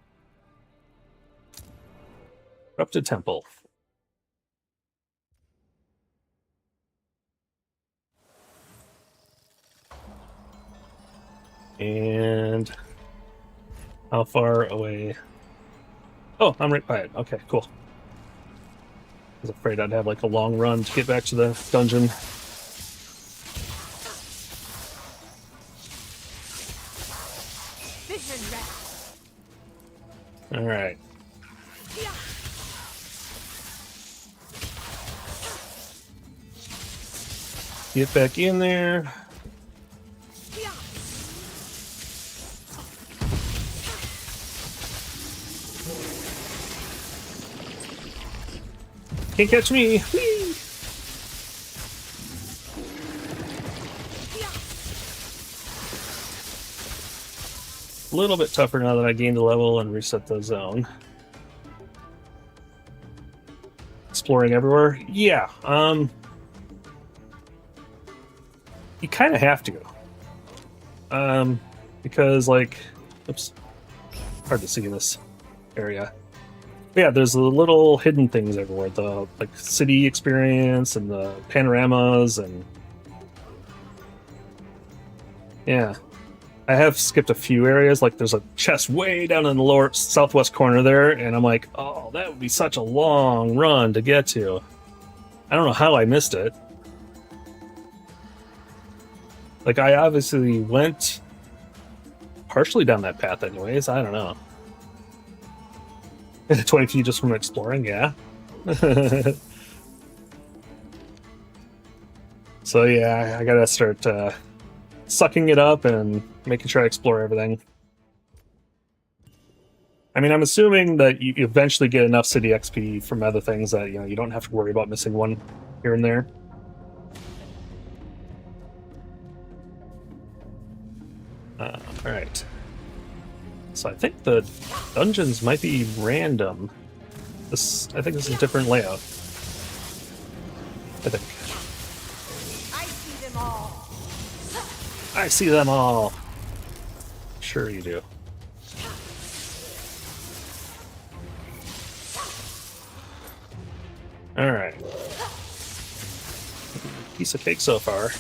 Corrupted Temple. And how far away? Oh, I'm right by it. Okay, cool. I was afraid I'd have like a long run to get back to the dungeon. All right. Get back in there. Can't catch me! Whee! A little bit tougher now that I gained a level and reset the zone. Exploring everywhere? Yeah, you kind of have to. Because, like, oops, hard to see in this area. But yeah, there's the little hidden things everywhere. The, like, city experience and the panoramas and... Yeah. I have skipped a few areas, like there's a chest way down in the lower southwest corner there, and I'm like, oh, that would be such a long run to get to. I don't know how I missed it. Like, I obviously went partially down that path anyways, I don't know. 20 feet just from exploring, yeah. So yeah, I gotta start sucking it up and making sure I explore everything. I mean, I'm assuming that you eventually get enough city XP from other things that, you know, you don't have to worry about missing one here and there. Alright. So I think the dungeons might be random. I think this is a different layout. I think. I see them all. I see them all. Sure you do. Alright. piece of cake so far.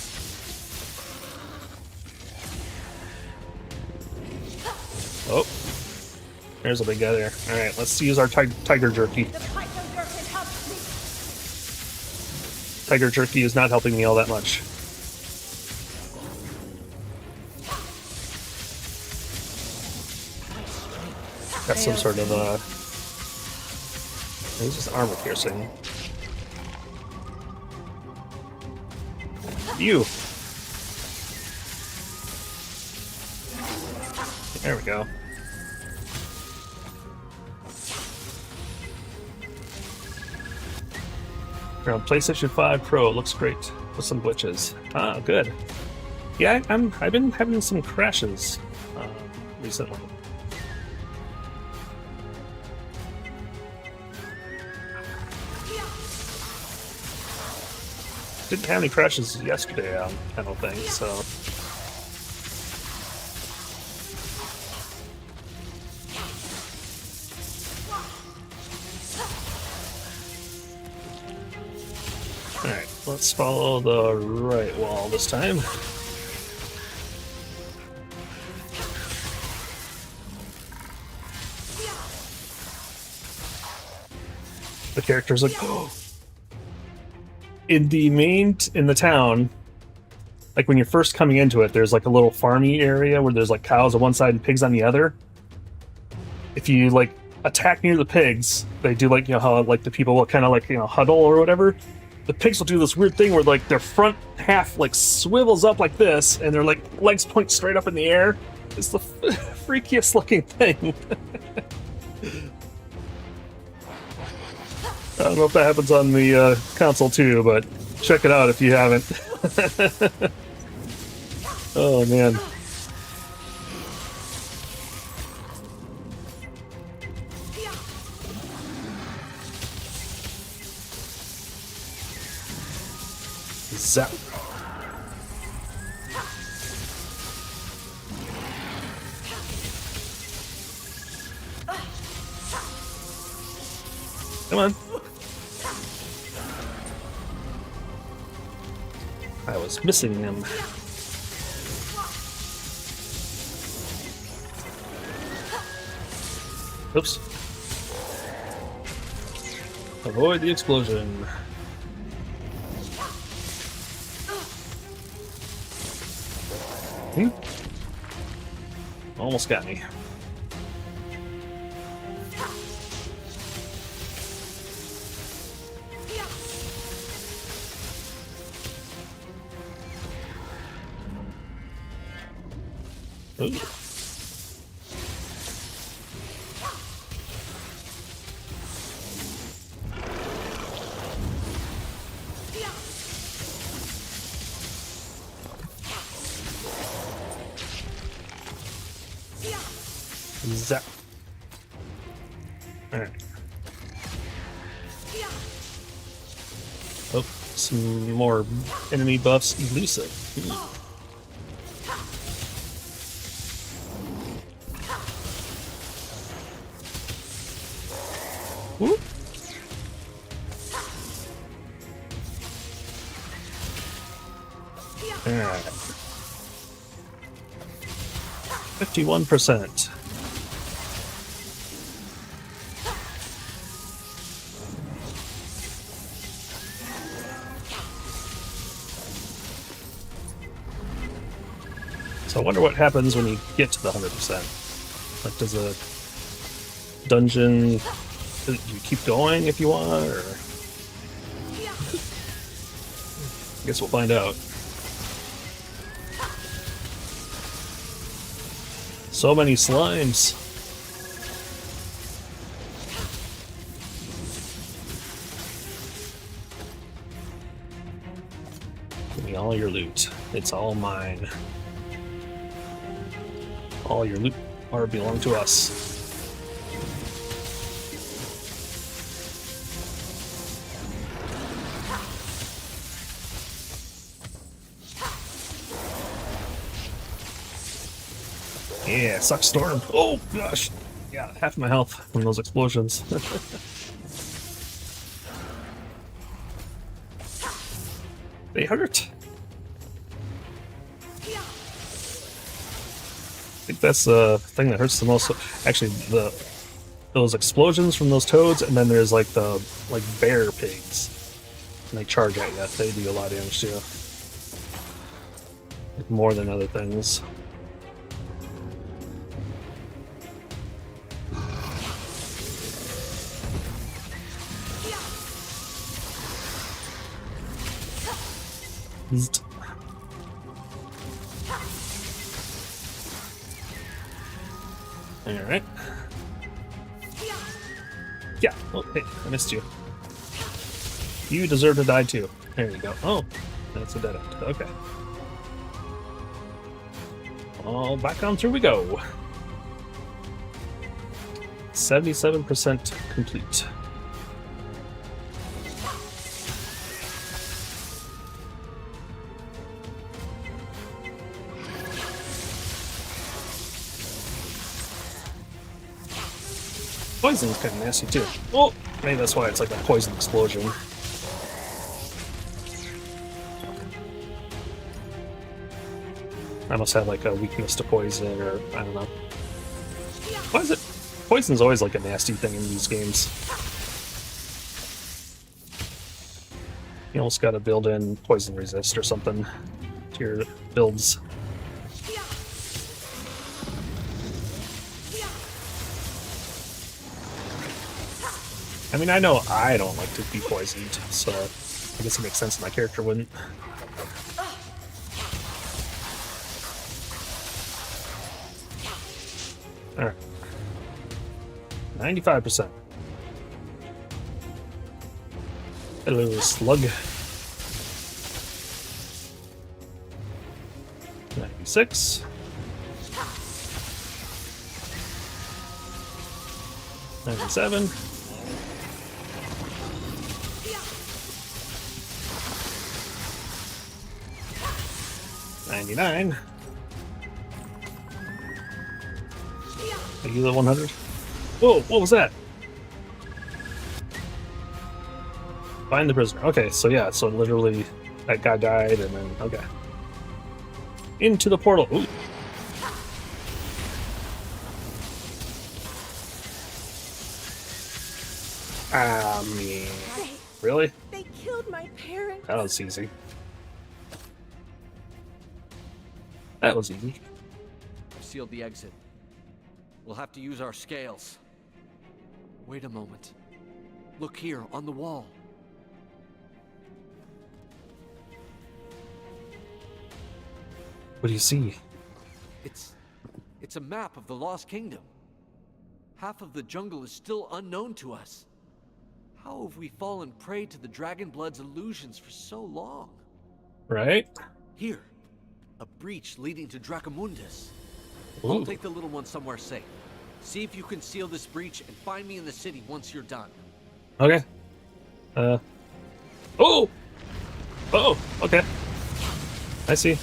Oh, there's a big guy there. All right, let's use our tiger jerky. The Pythodurkin helps me. Tiger jerky is not helping me all that much. Got some sort of this is armor piercing. You. There we go. We're on PlayStation 5 Pro. It looks great with some glitches. Ah, good. Yeah, I've been having some crashes recently. Didn't have any crashes yesterday, I don't think, so. Alright, let's follow the right wall this time. The character's like, oh! In the town, like when you're first coming into it, there's like a little farmy area where there's like cows on one side and pigs on the other. If you like attack near the pigs, they do like, you know, how like the people will kind of like, you know, huddle or whatever. The pigs will do this weird thing where like their front half like swivels up like this and their like legs point straight up in the air. It's the freakiest looking thing. I don't know if that happens on the console too, but check it out if you haven't. Oh man. Zap. Come on. I was missing him. Oops. Avoid the explosion. Almost got me. Ooh. Zap. Alright. Oh, some more enemy buffs elusive. Ooh. Whoop. Alright. 51%. So I wonder what happens when you get to the 100%. Like, does a dungeon... Do you keep going if you want, or... I guess we'll find out. So many slimes. Give me all your loot. It's all mine. All your loot are belong to us. Yeah, suck storm. Oh gosh. Yeah, half my health from those explosions. They hurt. I think that's the thing that hurts the most. Actually, those explosions from those toads, and then there's like the bear pigs, and they charge at you. They do a lot of damage to you, more than other things. Alright. Yeah, oh, hey, I missed you. You deserve to die too. There you go. Oh, that's a dead end. Okay. All back on through we go. 77% complete. Poison's kind of nasty too. Oh, maybe that's why it's like a poison explosion. I must have like a weakness to poison, or I don't know. Why is it? Poison's always like a nasty thing in these games. You almost got to build in poison resist or something to your builds. I mean, I know I don't like to be poisoned, so I guess it makes sense my character wouldn't. Alright. 95%. Hello, slug. 96. 97. 99. Are you the 100? Whoa, what was that? Find the prisoner. Okay, so yeah, so literally that guy died and then, okay. Into the portal. Ooh. Man. Really? They killed my parents. That was easy. That was easy. I've sealed the exit. We'll have to use our scales. Wait a moment. Look here, on the wall. What do you see? It's a map of the Lost Kingdom. Half of the jungle is still unknown to us. How have we fallen prey to the Dragonblood's illusions for so long? Right? Here, a breach leading to Dracomundus. Ooh. I'll take the little one somewhere safe. See if you can seal this breach and find me in the city once you're done. Okay. Oh! Oh, okay. I see.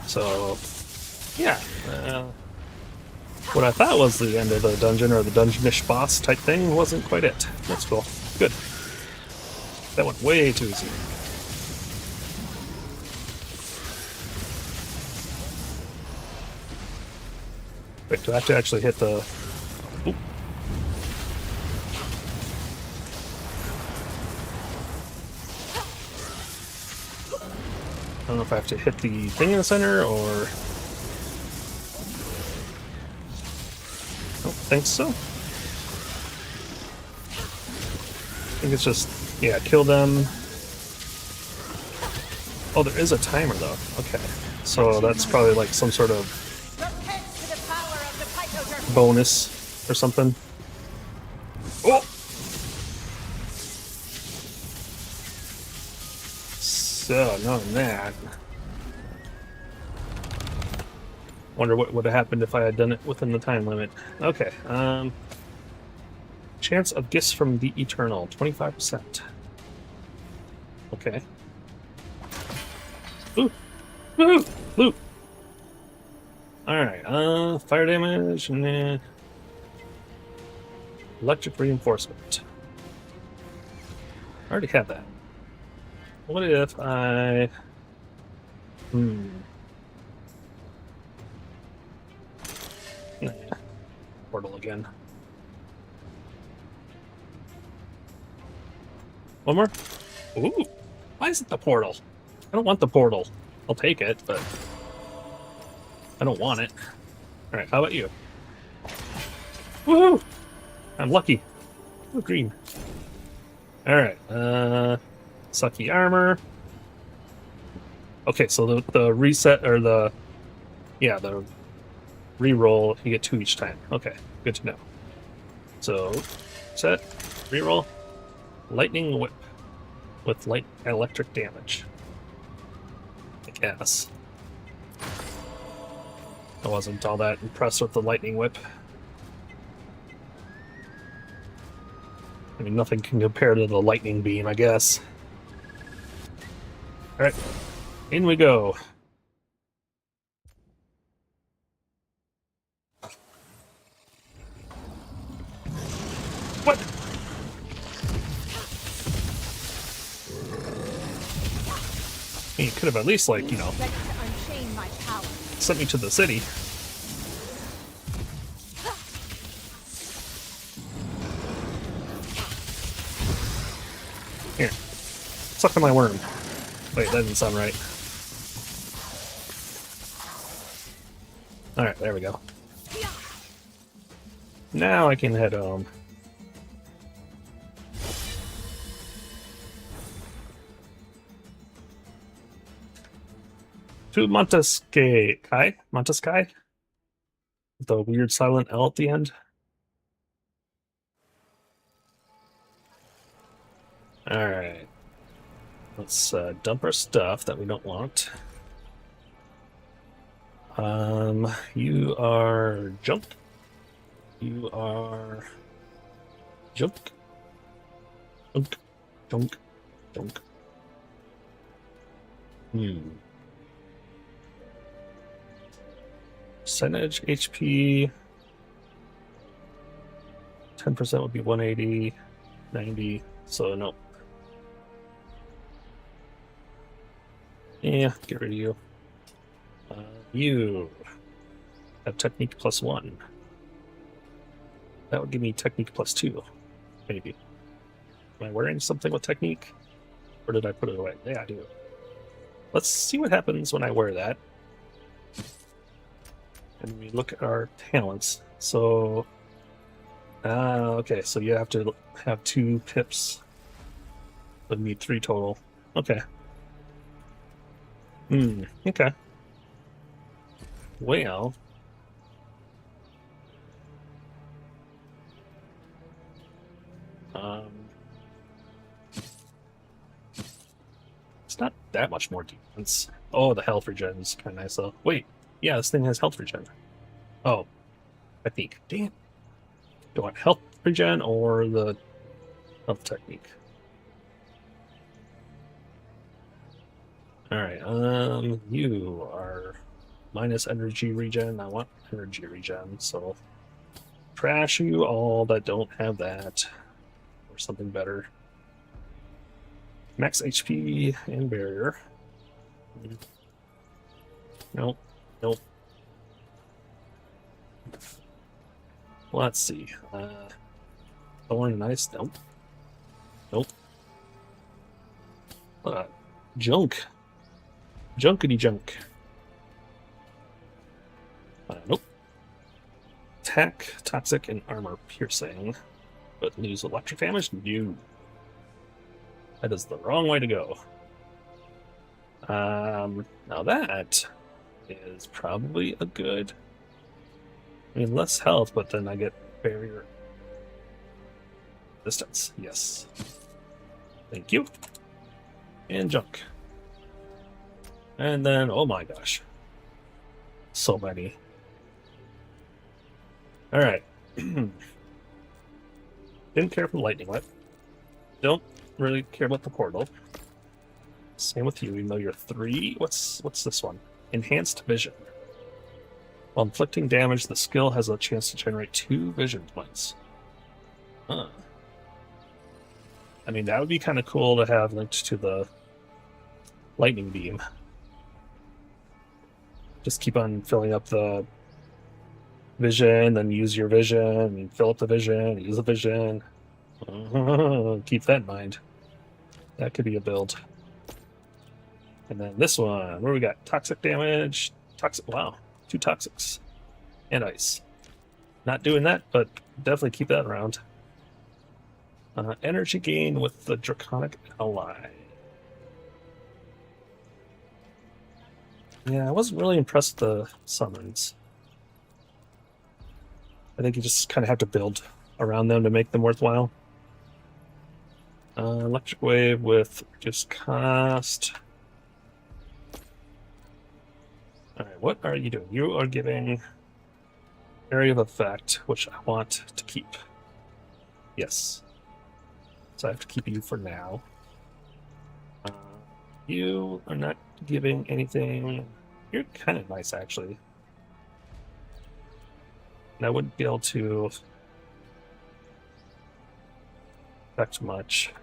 So, yeah. What I thought was the end of the dungeon or the dungeonish boss type thing wasn't quite it. That's cool. Good. That went way too easy. Wait, do I have to actually hit the... Oop. I don't know if I have to hit the thing in the center, or... I don't think so. I think it's just, yeah, kill them. Oh, there is a timer, though. Okay. So that's probably like some sort of bonus or something. Oh! So, none of that. Wonder what would have happened if I had done it within the time limit. Okay, chance of gifts from the Eternal, 25%. Okay. Ooh! Woohoo! Loot! Alright, fire damage, nah. Electric reinforcement. I already have that. What if I... Nah. Portal again. One more? Ooh! Why is it the portal? I don't want the portal. I'll take it, but... I don't want it. Alright, how about you? Woohoo! I'm lucky. Ooh, green. Alright, sucky armor. Okay, so the reset, or the reroll, you get 2 each time. Okay, good to know. So, set, reroll, lightning whip with light electric damage. I guess. I wasn't all that impressed with the lightning whip. I mean, nothing can compare to the lightning beam, I guess. Alright, in we go. What? You could have at least, like, you know, sent me to the city. Here. Suck on my worm. Wait, that didn't sound right. Alright, there we go. Now I can head home. To Monteskai. Monteskai? The weird silent L at the end. Alright. Let's dump our stuff that we don't want. You are junk. You are junk. Junk. Junk. Junk. Percentage HP. 10% would be 180, 90, so no. Yeah, get rid of you. You have technique +1. That would give me technique +2, maybe. Am I wearing something with technique? Or did I put it away? Yeah, I do. Let's see what happens when I wear that. And we look at our talents. So, okay, so you have to have 2 pips. Would need 3 total. Okay. Okay. Well. It's not that much more defense. Oh, the health regen is kind of nice though. Wait, yeah, this thing has health regen. Oh, technique. Damn. Do I want health regen or the health technique? Alright, you are minus energy regen. I want energy regen, so trash you all that don't have that. Or something better. Max HP and barrier. Nope. Nope. Let's see. Thorn and ice. Nope. Nope. Junk. Junkity junk. Nope. Attack, toxic, and armor piercing. But lose electric damage? No. That is the wrong way to go. Now that is probably a good... I mean, less health, but then I get barrier distance. Yes. Thank you. And junk. And then, oh my gosh. So many. Alright. Didn't care for the lightning whip. Don't really care about the portal. Same with you, even though you're 3. What's this one? Enhanced vision. While inflicting damage, the skill has a chance to generate 2 vision points. Huh. I mean, that would be kind of cool to have linked to the lightning beam. Just keep on filling up the vision, then use your vision, and fill up the vision, use the vision. Keep that in mind. That could be a build. And then this one, where we got toxic damage, toxic, wow, 2 toxics, and ice. Not doing that, but definitely keep that around. Energy gain with the Draconic Ally. Yeah, I wasn't really impressed with the summons. I think you just kind of have to build around them to make them worthwhile. Electric Wave with reduced cost. Alright, what are you doing? You are giving Area of Effect, which I want to keep. Yes. So I have to keep you for now. You are not giving anything. You're kind of nice, actually. And I wouldn't be able to affect much.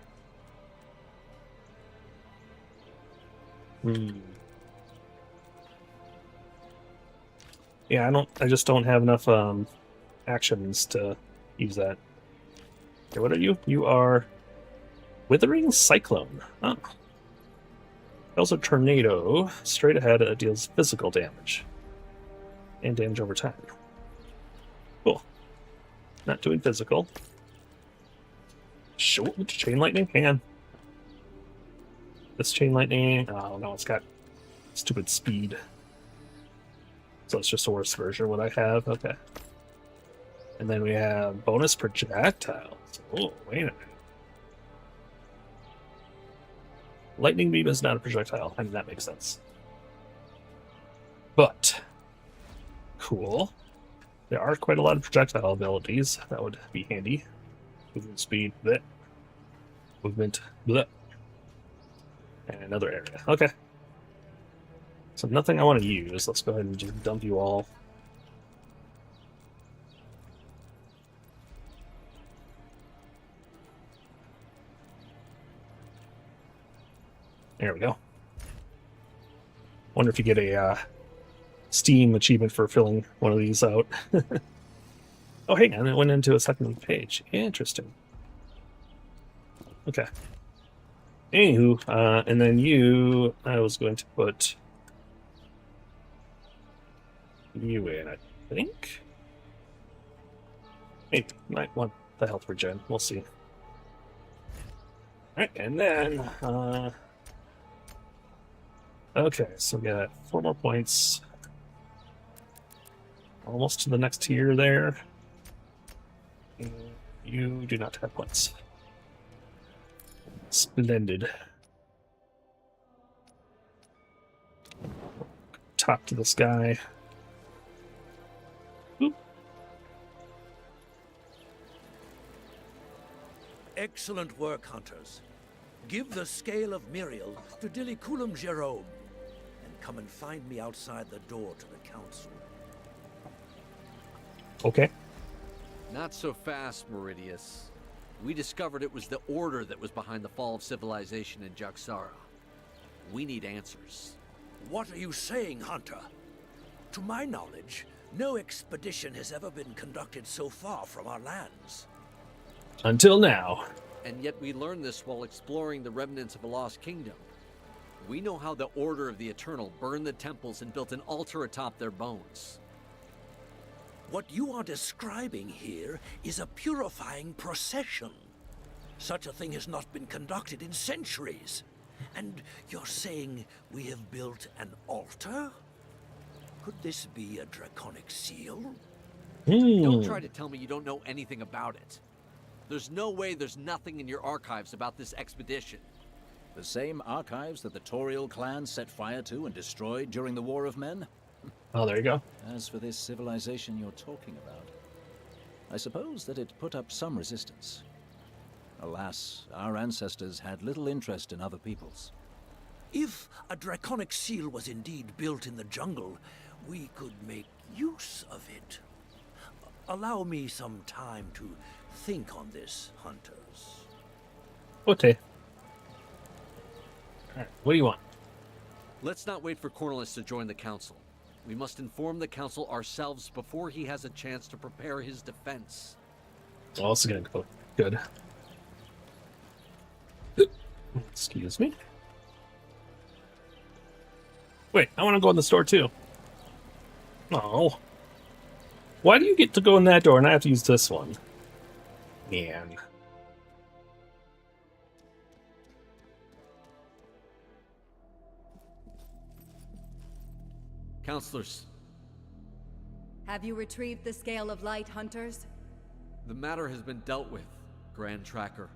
Yeah, I just don't have enough actions to use that. Okay, what are you? You are Withering Cyclone. Oh. Also Tornado. Straight ahead, it deals physical damage. And damage over time. Cool. Not doing physical. Show it with Chain Lightning? Hang on. This Chain Lightning... Oh, no, it's got stupid speed. So it's just a worse version of what I have. Okay. And then we have bonus projectiles. Oh, wait a minute. Lightning Beam is not a projectile. I mean, that makes sense. But, cool. There are quite a lot of projectile abilities. That would be handy. Movement speed, bleh. Movement, bleh. And another area. Okay. So nothing I want to use. Let's go ahead and just dump you all. There we go. Wonder if you get a Steam achievement for filling one of these out. Oh, hang on. It went into a second page. Interesting. Okay. Anywho, and then you, I was going to put you in, I think. Maybe. Might want the health regen. We'll see. Alright, and then, okay, so we got 4 more points. Almost to the next tier there. And you do not have points. Splendid. Talk to this guy. Boop. Excellent work, hunters. Give the scale of Miriel to Diliculum Jerome, and come and find me outside the door to the council. Okay. Not so fast, Meridius. We discovered it was the Order that was behind the fall of civilization in Jaxara. We need answers. What are you saying, Hunter? To my knowledge, no expedition has ever been conducted so far from our lands. Until now. And yet we learned this while exploring the remnants of a lost kingdom. We know how the Order of the Eternal burned the temples and built an altar atop their bones. What you are describing here is a purifying procession. Such a thing has not been conducted in centuries. And you're saying we have built an altar? Could this be a draconic seal? Don't try to tell me you don't know anything about it. There's no way there's nothing in your archives about this expedition. The same archives that the Toriel clan set fire to and destroyed during the War of Men? Oh, there you go. As for this civilization you're talking about, I suppose that it put up some resistance. Alas, our ancestors had little interest in other peoples. If a draconic seal was indeed built in the jungle, we could make use of it. Allow me some time to Think on this, hunters. Okay. Alright, what do you want? Let's not wait for Cornelius to join the council. We must inform the council ourselves before he has a chance to prepare his defense. Oh, this is gonna go good. Excuse me. Wait, I want to go in the store too. Oh. Why do you get to go in that door and I have to use this one? Man. Counselors, Have you retrieved the Scale of Light, hunters? the matter has been dealt with, Grand Tracker.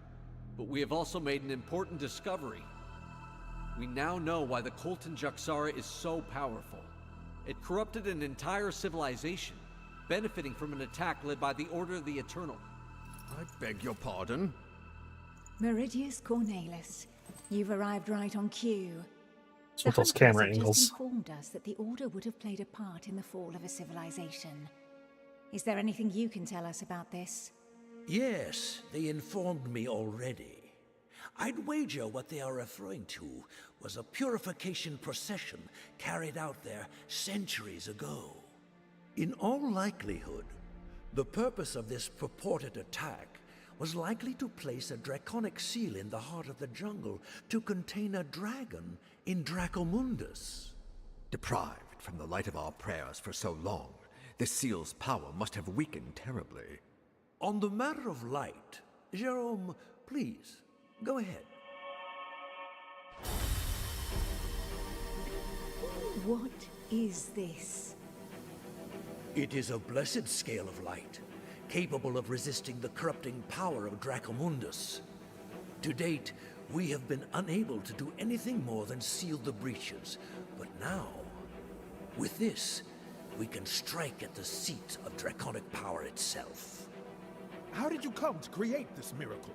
But we have also made an important discovery. We now know why the Colton Juxara is so powerful. It corrupted an entire civilization, benefiting from an attack led by the Order of the Eternal. I beg your pardon? Meridius Cornelis, you've arrived right on cue. It's with those camera Hunters have angles. just informed us that the Order would have played a part in the fall of a civilization. Is there anything you can tell us about this? Yes, they informed me already. I'd wager what they are referring to was a purification procession carried out there centuries ago. In all likelihood, the purpose of this purported attack was likely to place a draconic seal in the heart of the jungle to contain a dragon in Dracomundus. Deprived from the light of our prayers for so long, this seal's power must have weakened terribly. On the matter of light, Jerome, please, go ahead. What is this? It is a blessed scale of light, capable of resisting the corrupting power of Dracomundus. To date, we have been unable to do anything more than seal the breaches, but now, with this, we can strike at the seat of draconic power itself. How did you come to create this miracle?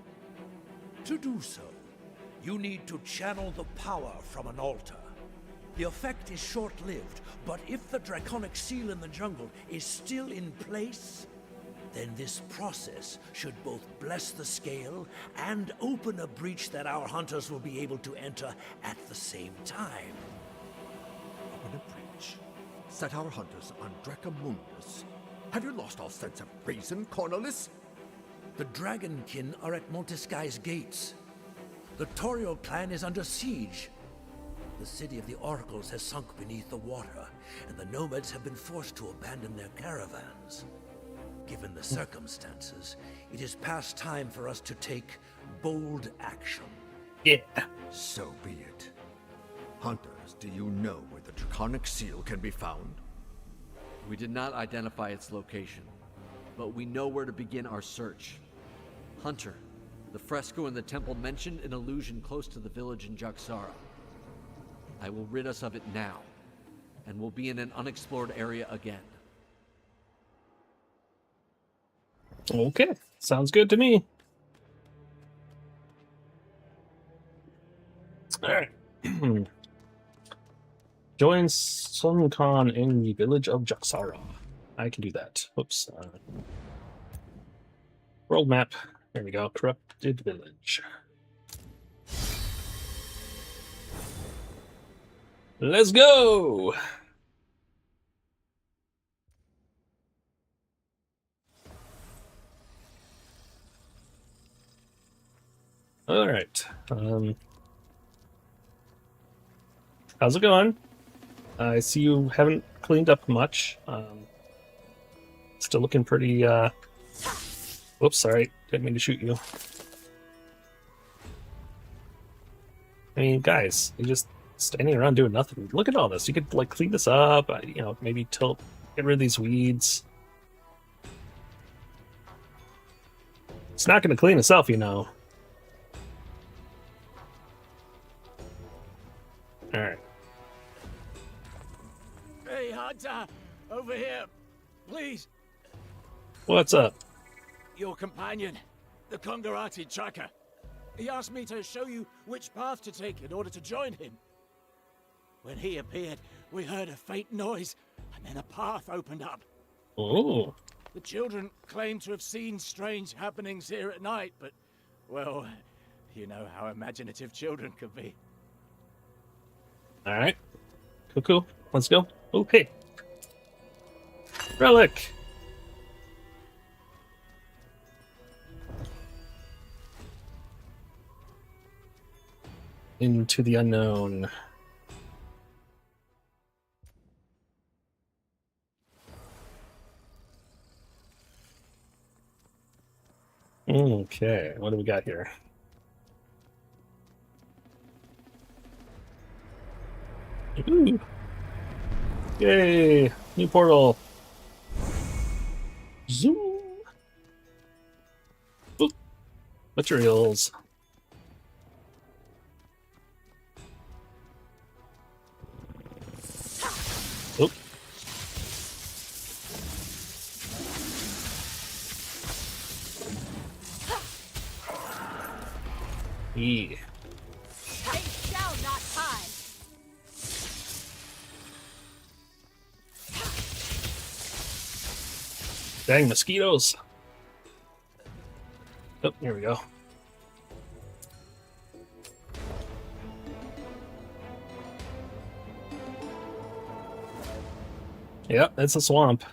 To do so, you need to channel the power from an altar. The effect is short-lived, but if the draconic seal in the jungle is still in place, then this process should both bless the scale and open a breach that our hunters will be able to enter at the same time. Open a breach. Set our hunters on Dracomundus. Have you lost all sense of reason, Cornelis? The Dragonkin are at Montesquieu's gates. The Toriel clan is under siege. The city of the Oracles has sunk beneath the water, and the nomads have been forced to abandon their caravans. Given the circumstances, it is past time for us to take bold action. Yeah. So be it. Hunters, do you know where the draconic seal can be found? We did not identify its location, but we know where to begin our search. Hunter, the fresco in the temple mentioned an illusion close to the village in Juxara. I will rid us of it now, and we'll be in an unexplored area again. Okay, sounds good to me. Alright. Join Sun Khan in the village of Juxara. I can do that. Whoops. World map. There we go. Corrupted village. Let's go! Alright. How's it going? I see you haven't cleaned up much. Still looking pretty, Whoops, sorry. Didn't mean to shoot you. I mean, guys, you're just standing around doing nothing. Look at all this. You could, like, clean this up, you know, maybe get rid of these weeds. It's not going to clean itself, you know. Alright. Hey, Hunter! Over here! Please! What's up? Your companion, the Kongarati tracker. He asked me to show you which path to take in order to join him. When he appeared, we heard a faint noise, and then a path opened up. Oh. The children claim to have seen strange happenings here at night, but, well, you know how imaginative children can be. All right. Cool. Let's go. Oh, hey. Relic. Into the unknown. Okay, what do we got here? Ooh. Yay! New portal. Zoom. Oop. Materials. Oop. Yeah. They shall not hide. Dang mosquitoes. Oh, here we go. Yep, it's a swamp.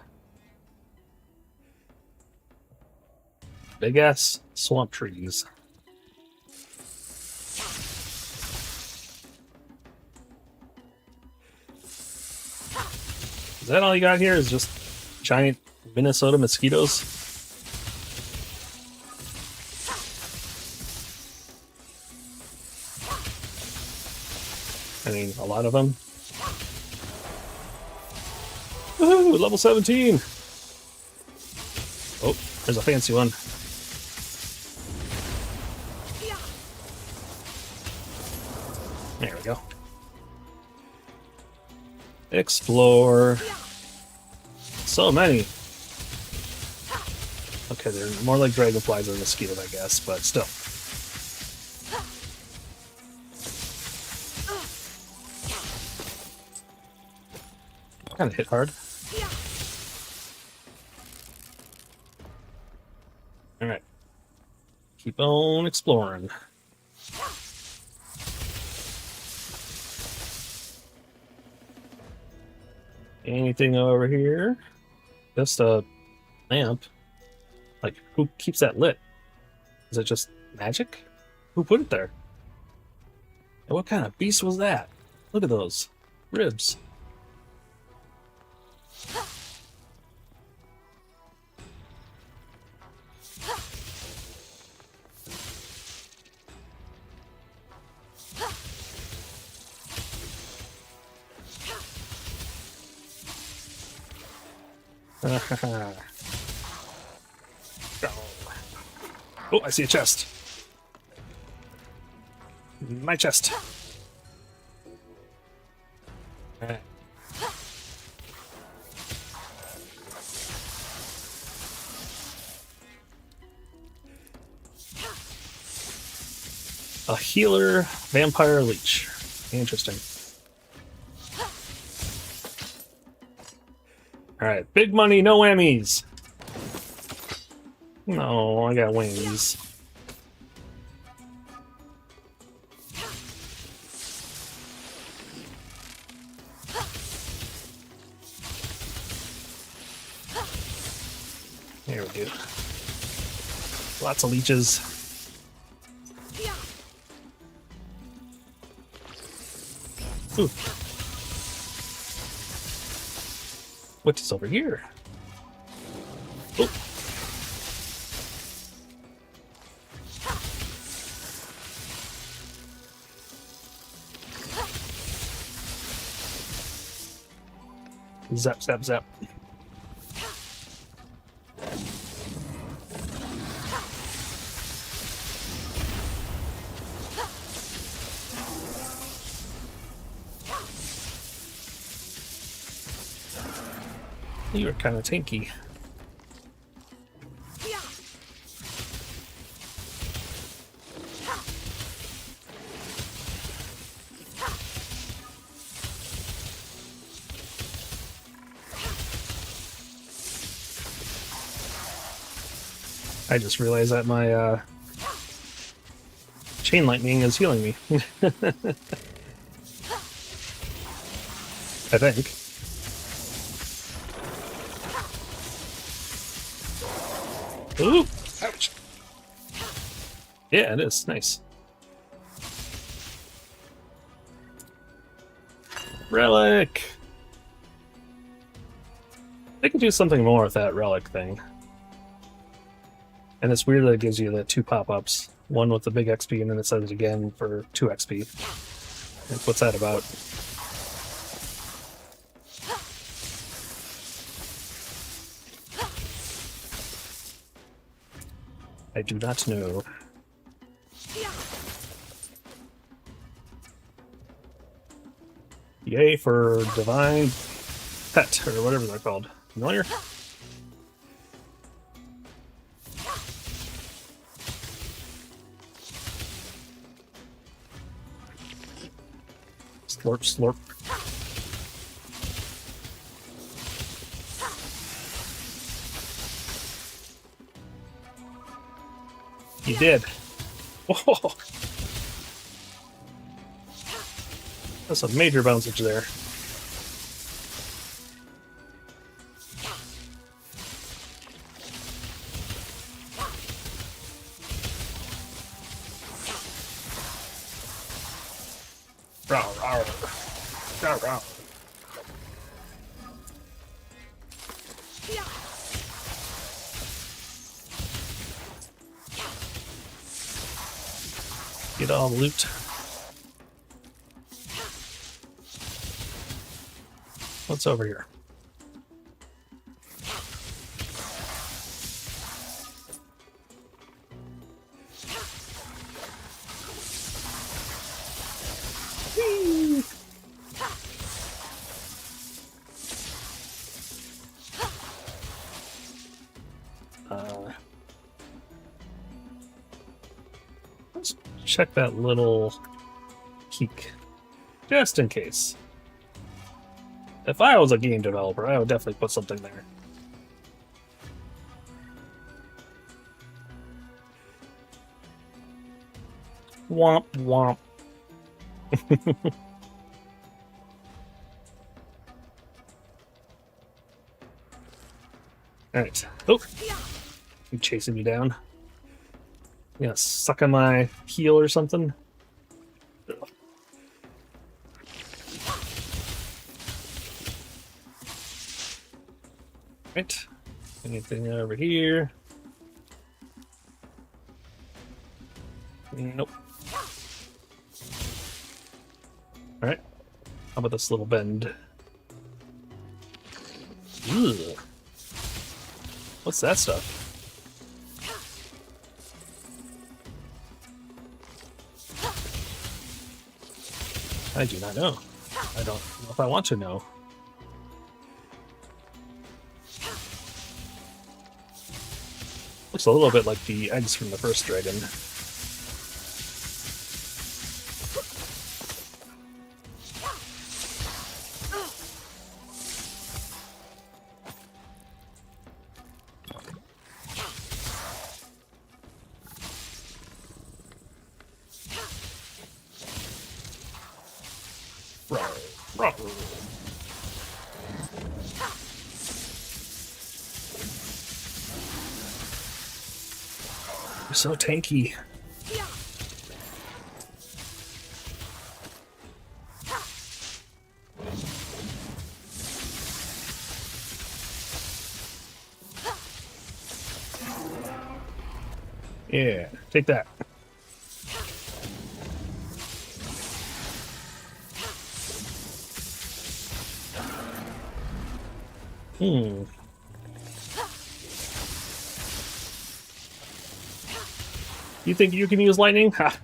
Big ass swamp trees. Is that all you got here? Is just giant Minnesota mosquitoes? I mean, a lot of them. Woohoo! Level 17! Oh, there's a fancy one. There we go. Explore. So many. Okay, they're more like dragonflies than mosquitoes, I guess, but still. Kind of hit hard. Alright. Keep on exploring. Anything over here? Just a lamp. Like, who keeps that lit? Is it just magic? Who put it there? And what kind of beast was that? Look at those ribs. Oh, I see a chest. My chest. Alright. A healer vampire leech. Interesting. Alright, big money, no whammies. No, I got whammies. There we go. Lots of leeches. Ooh. What is over here? Oh. Zap, zap, zap. You are kind of tanky. I just realized that my chain lightning is healing me. I think. Ooh! Ouch! Yeah, it is. Nice. Relic! They can do something more with that relic thing. And it's weird that it gives you the 2 pop-ups. One with the big XP, and then it says it again for 2 XP. Like, what's that about? I do not know. Yay for Divine Pet, or whatever they're called. Familiar? Slurp, slurp. You did. Whoa! That's a major bouncage there. Row, row. Row, row. Get all the loot. What's over here? Whee! Let's check that little peak, just in case. If I was a game developer, I would definitely put something there. Womp womp. Alright. Oh! You chasing me down. You gonna suck on my heel or something? Ugh. Right. Anything over here? Nope. Alright. How about this little bend? Ugh. What's that stuff? I do not know. I don't know if I want to know. Looks a little bit like the eggs from the first dragon. You're so tanky. Yeah, take that. You think you can use lightning? Ha!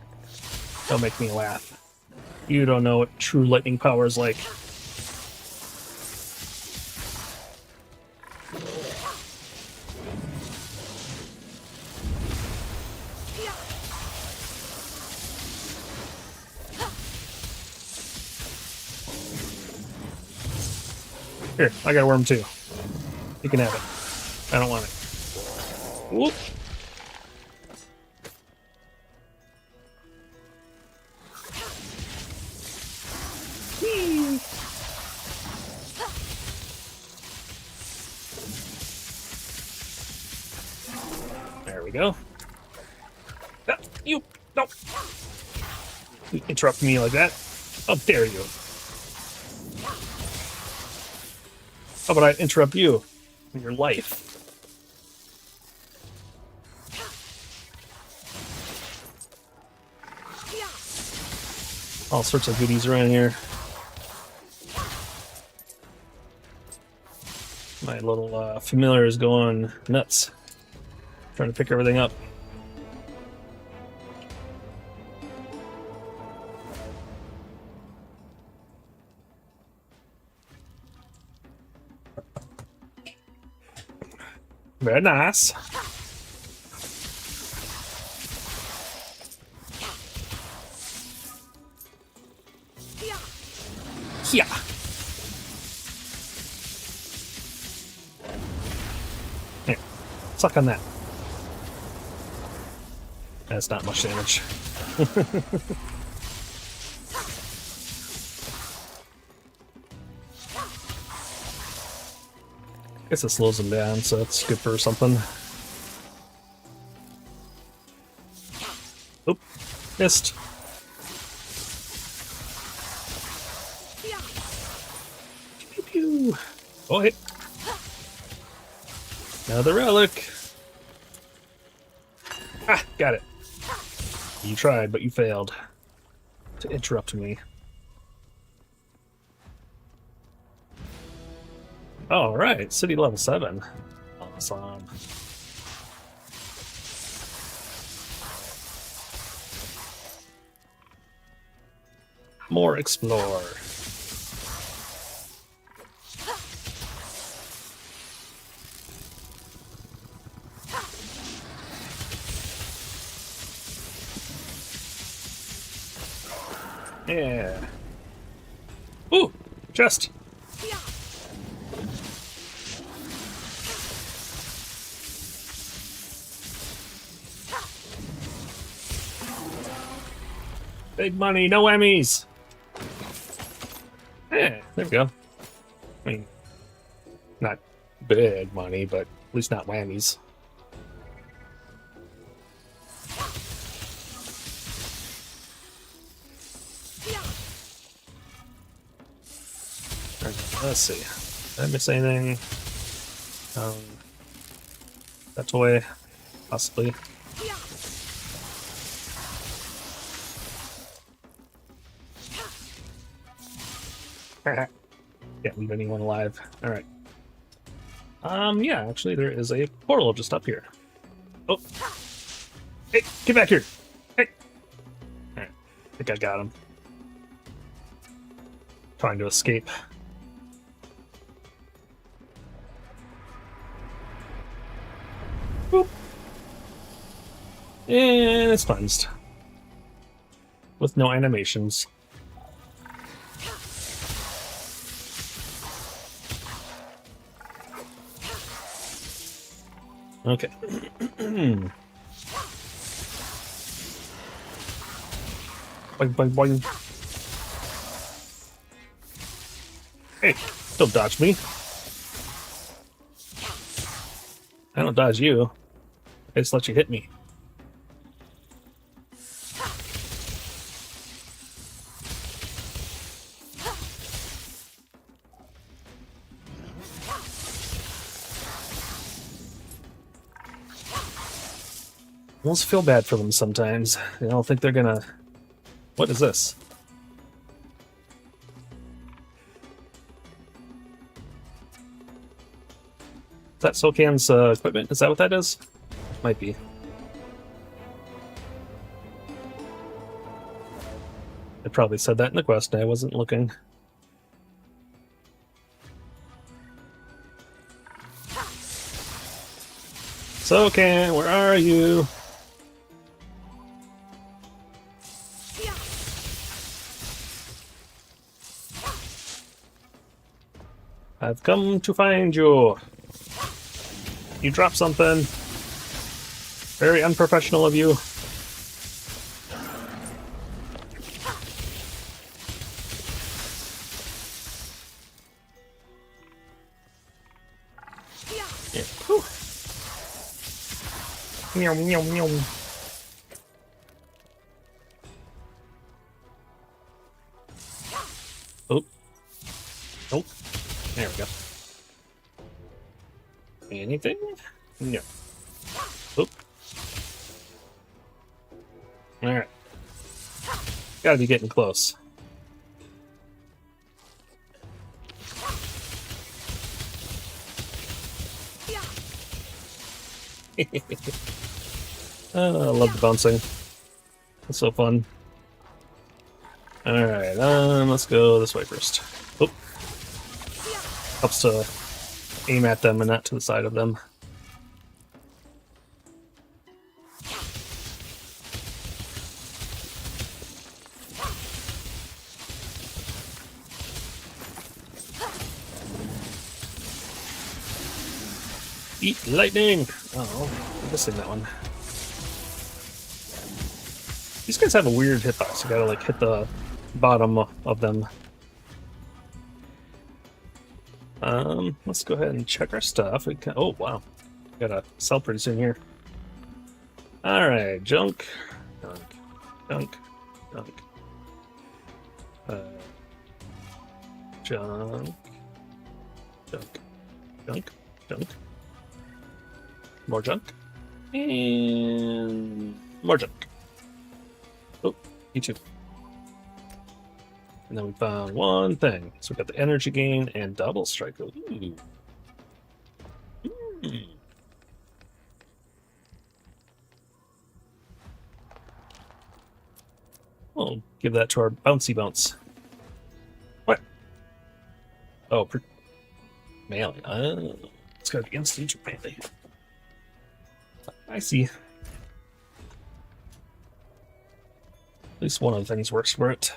Don't make me laugh. You don't know what true lightning power is like. Here, I got a worm too. You can have it. I don't want it. Whoop. we go. Ah, you no. You interrupt me like that. How dare you? How about I interrupt you in your life? All sorts of goodies around here. My little familiar is going nuts, trying to pick everything up. Very nice. Yeah. Here, suck on that. That's not much damage. Guess it slows them down, so that's good for something. Oop, missed. Pew pew. Oh, hit. Another relic. Ah, got it. You tried, but you failed to interrupt me. All right, city level 7. Awesome. More explore. Yeah. Ooh, chest. Big money, no Emmys. Yeah, there we go. I mean, not big money, but at least not whammies. Let's see. Did I miss anything? That toy, possibly. Can't leave anyone alive. All right. Yeah, actually, there is a portal just up here. Oh, hey, get back here! Hey, all right. I think I got him. Trying to escape. Boop. And it's cleansed. With no animations. Okay. Boing, boing, boing. Hey, don't dodge me. I don't dodge you. I just let you hit me. I almost feel bad for them sometimes. I don't think they're gonna... What is this? Is that Sokan's equipment? Is that what that is? Might be. I probably said that in the quest and I wasn't looking. Sokan, where are you? I've come to find you. You dropped something. Very unprofessional of you. Yeah. Whew. Meow, meow, meow. Oh. Nope. There we go. Anything? No. Oop. Alright. Gotta be getting close. I love the bouncing. It's so fun. Alright, let's go this way first. Oop. Helps to aim at them and not to the side of them. Eat lightning! Oh, I'm missing that one. These guys have a weird hitbox. You gotta like hit the bottom of them. Let's go ahead and check our stuff. We can, oh wow, gotta sell pretty soon here. All right, junk, junk, junk, junk, junk, junk, junk. More junk. And more junk. Oh, you too. And then we found one thing. So we got the energy gain and double strike. Ooh. We'll give that to our bouncy bounce. What? Oh, melee. It's got to be instant melee. I see. At least one of the things works for it.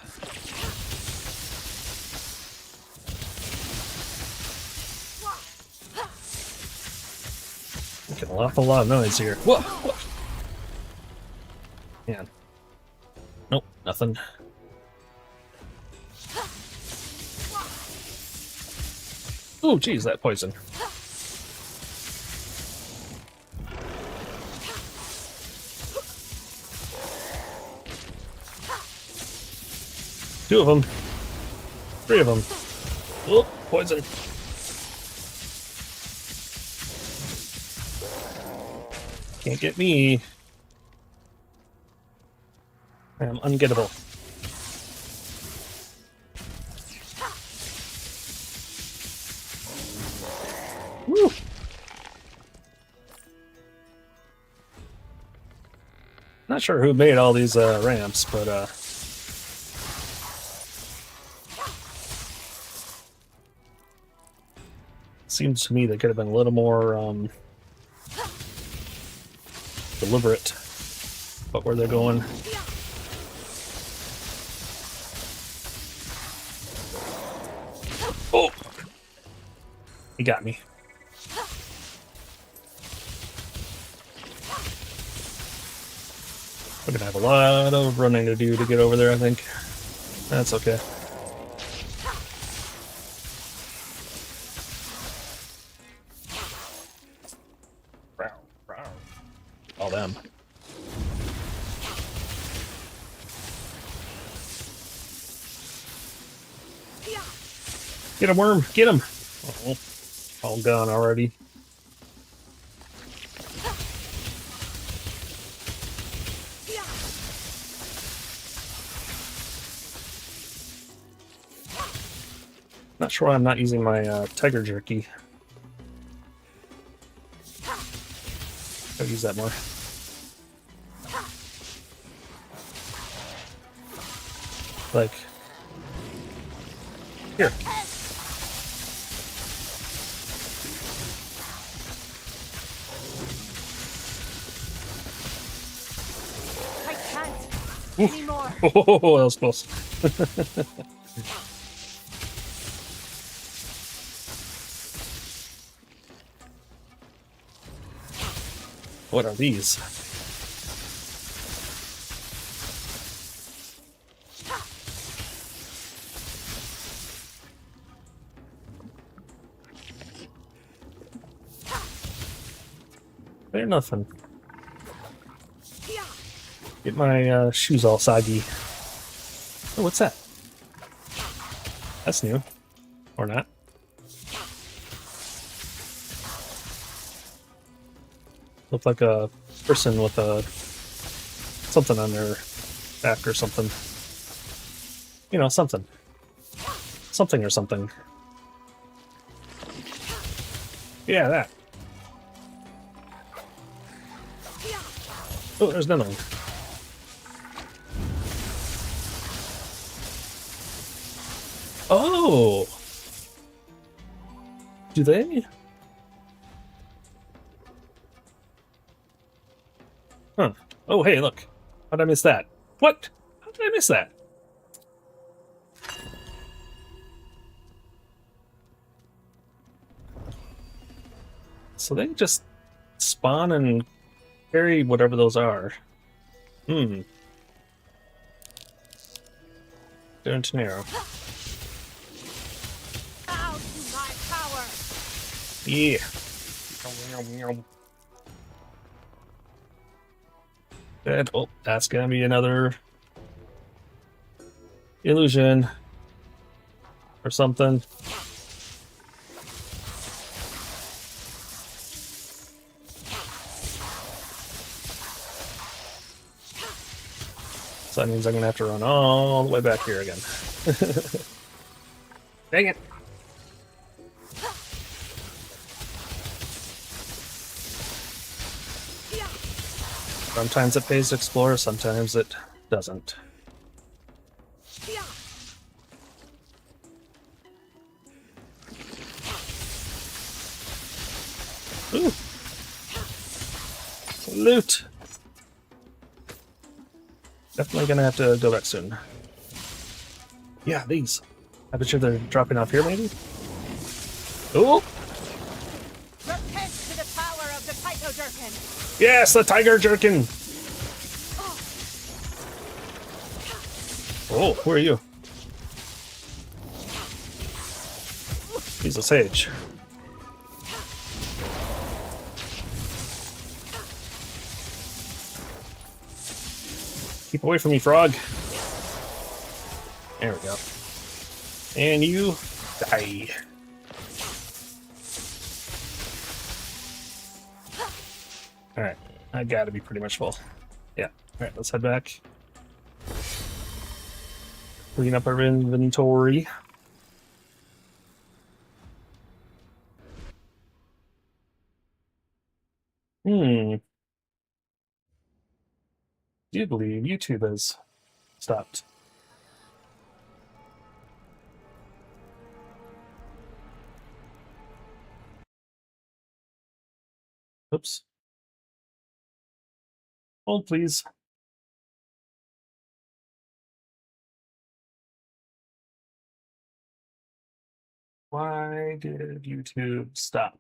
Making an awful lot of noise here. Whoa! Whoa. Man. Nope, nothing. Oh, geez, that poison. Two of them. Three of them. Oh, poison. Can't get me. I am ungettable. Woo! Not sure who made all these ramps, but seems to me they could have been a little more deliberate about where they're going. Oh! He got me. We're gonna have a lot of running to do to get over there, I think. That's okay. All them. Get him, worm! Get him! Oh, all gone already. Not sure why I'm not using my tiger jerky. I'll use that more. Like, here. I can't anymore. Oh, that was close. What are these? They're nothing. Get my shoes all soggy. Oh, what's that? That's new. Or not. Looked like a person with a something on their back or something. You know, something. Something or something. Yeah, that. Oh, there's another one. Oh! Do they? Huh. Oh, hey, look. How did I miss that? What? How did I miss that? So they just spawn and carry whatever those are. Hmm. They're into narrow. Bow to my power. Yeah. Good. Oh, that's gonna be another illusion or something. So that means I'm gonna have to run all the way back here again. Dang it! Sometimes it pays to explore, sometimes it doesn't. Ooh! Loot! Definitely gonna have to go back soon. Yeah, these. I bet you they're dropping off here, maybe? Ooh! Repent to the power of the Pythodurkin. Yes, the tiger jerkin! Oh, who are you? He's a sage. Keep away from me, frog. There we go. And you die. Alright, I gotta be pretty much full. Yeah. Alright, let's head back. Clean up our inventory. I do believe YouTube has stopped. Oops. Hold, please. Why did YouTube stop?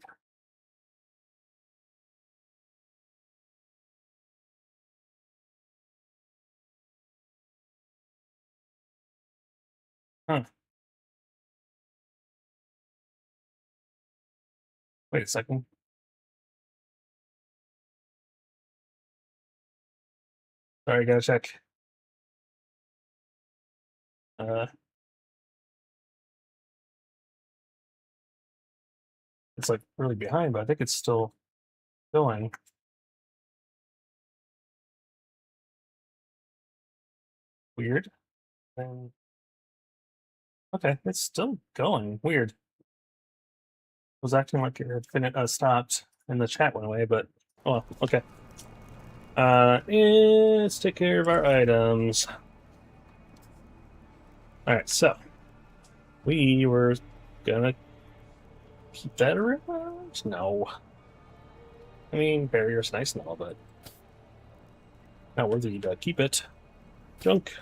Huh. Wait a second. Sorry, gotta check. Uh, it's like really behind, but I think it's still going. Weird. Okay, it's still going. Weird. It was acting like it had stopped and the chat went away, but oh well, okay. Let's take care of our items. Alright, so we were gonna keep that around? No. I mean, barrier's nice and all, but not worthy to keep it. Junk.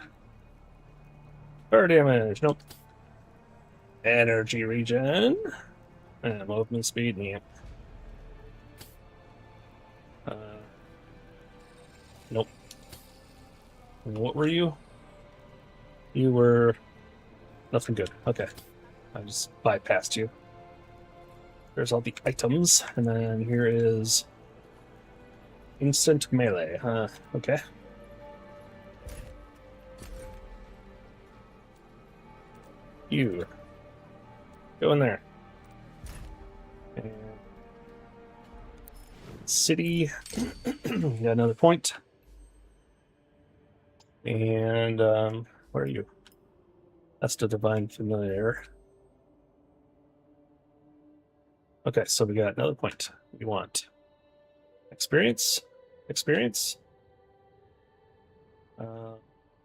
Fire damage, nope. Energy regen. And movement speed, yeah. Nope. And what were you? You were nothing good. Okay. I just bypassed you. There's all the items, and then here is instant melee, huh? Okay. You. Go in there. And city. Got another point. And where are you? That's the Divine Familiar. Okay, so we got another point. We want experience. Experience.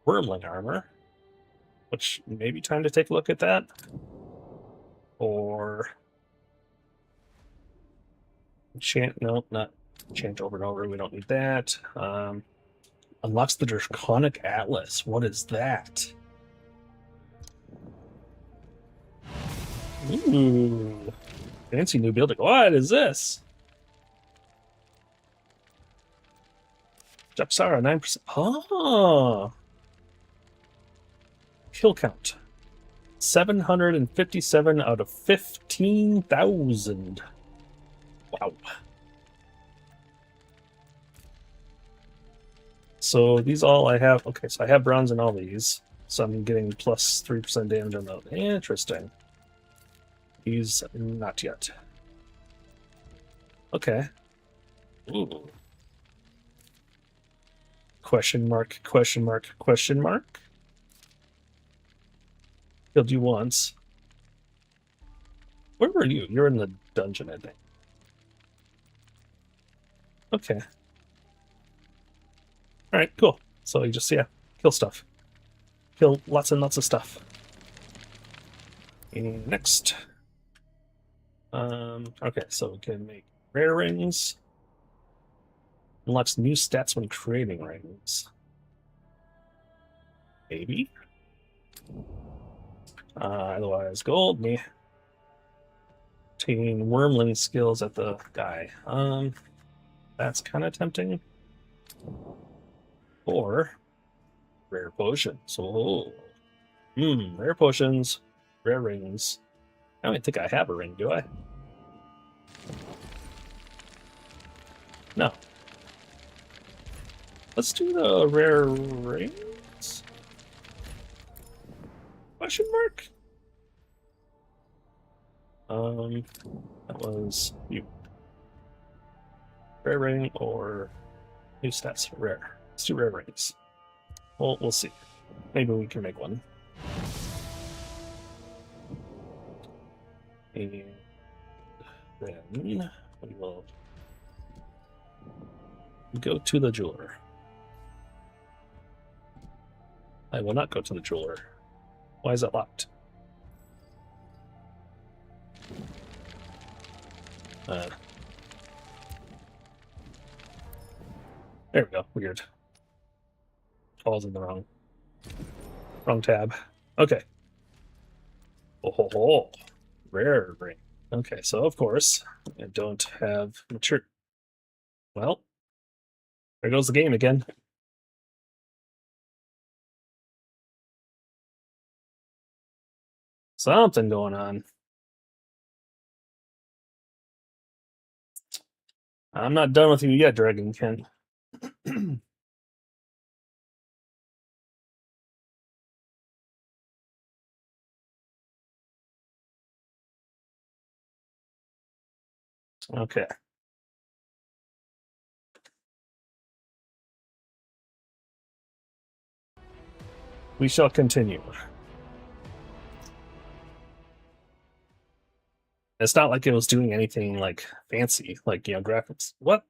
Wormling armor. Which may be time to take a look at that. Or enchant, nope, not enchant over and over. We don't need that. Unlocks the Draconic Atlas. What is that? Ooh, fancy new building. What is this? Japsara, 9%. Oh, kill count 757 out of 15,000. Wow. So these all I have. Okay, so I have bronze in all these. So I'm getting plus 3% damage on those. Interesting. These not yet. Okay. Ooh. Question mark, question mark, question mark. Killed you once. Where were you? You're in the dungeon, I think. Okay. Alright, cool. So you just, yeah, kill stuff. Kill lots and lots of stuff. And next. Okay, so we can make rare rings. Unlocks new stats when creating rings. Maybe. Otherwise, gold. Me. Taking wormling skills at the guy. That's kind of tempting. Or rare potions. Oh. Rare potions. Rare rings. I don't think I have a ring, do I? No. Let's do the rare rings? Question mark? That was you. Rare ring or new stats? Rare. Let's do rare rings. Well, we'll see. Maybe we can make one. And then we will go to the jeweler. I will not go to the jeweler. Why is it locked? There we go. Weird. Falls in the wrong tab. Okay. Oh, rare ring. Okay, so of course I don't have mature. Well, there goes the game again. Something going on. I'm not done with you yet, Dragonkin. Okay. We shall continue. It's not like it was doing anything like fancy, like, graphics. What?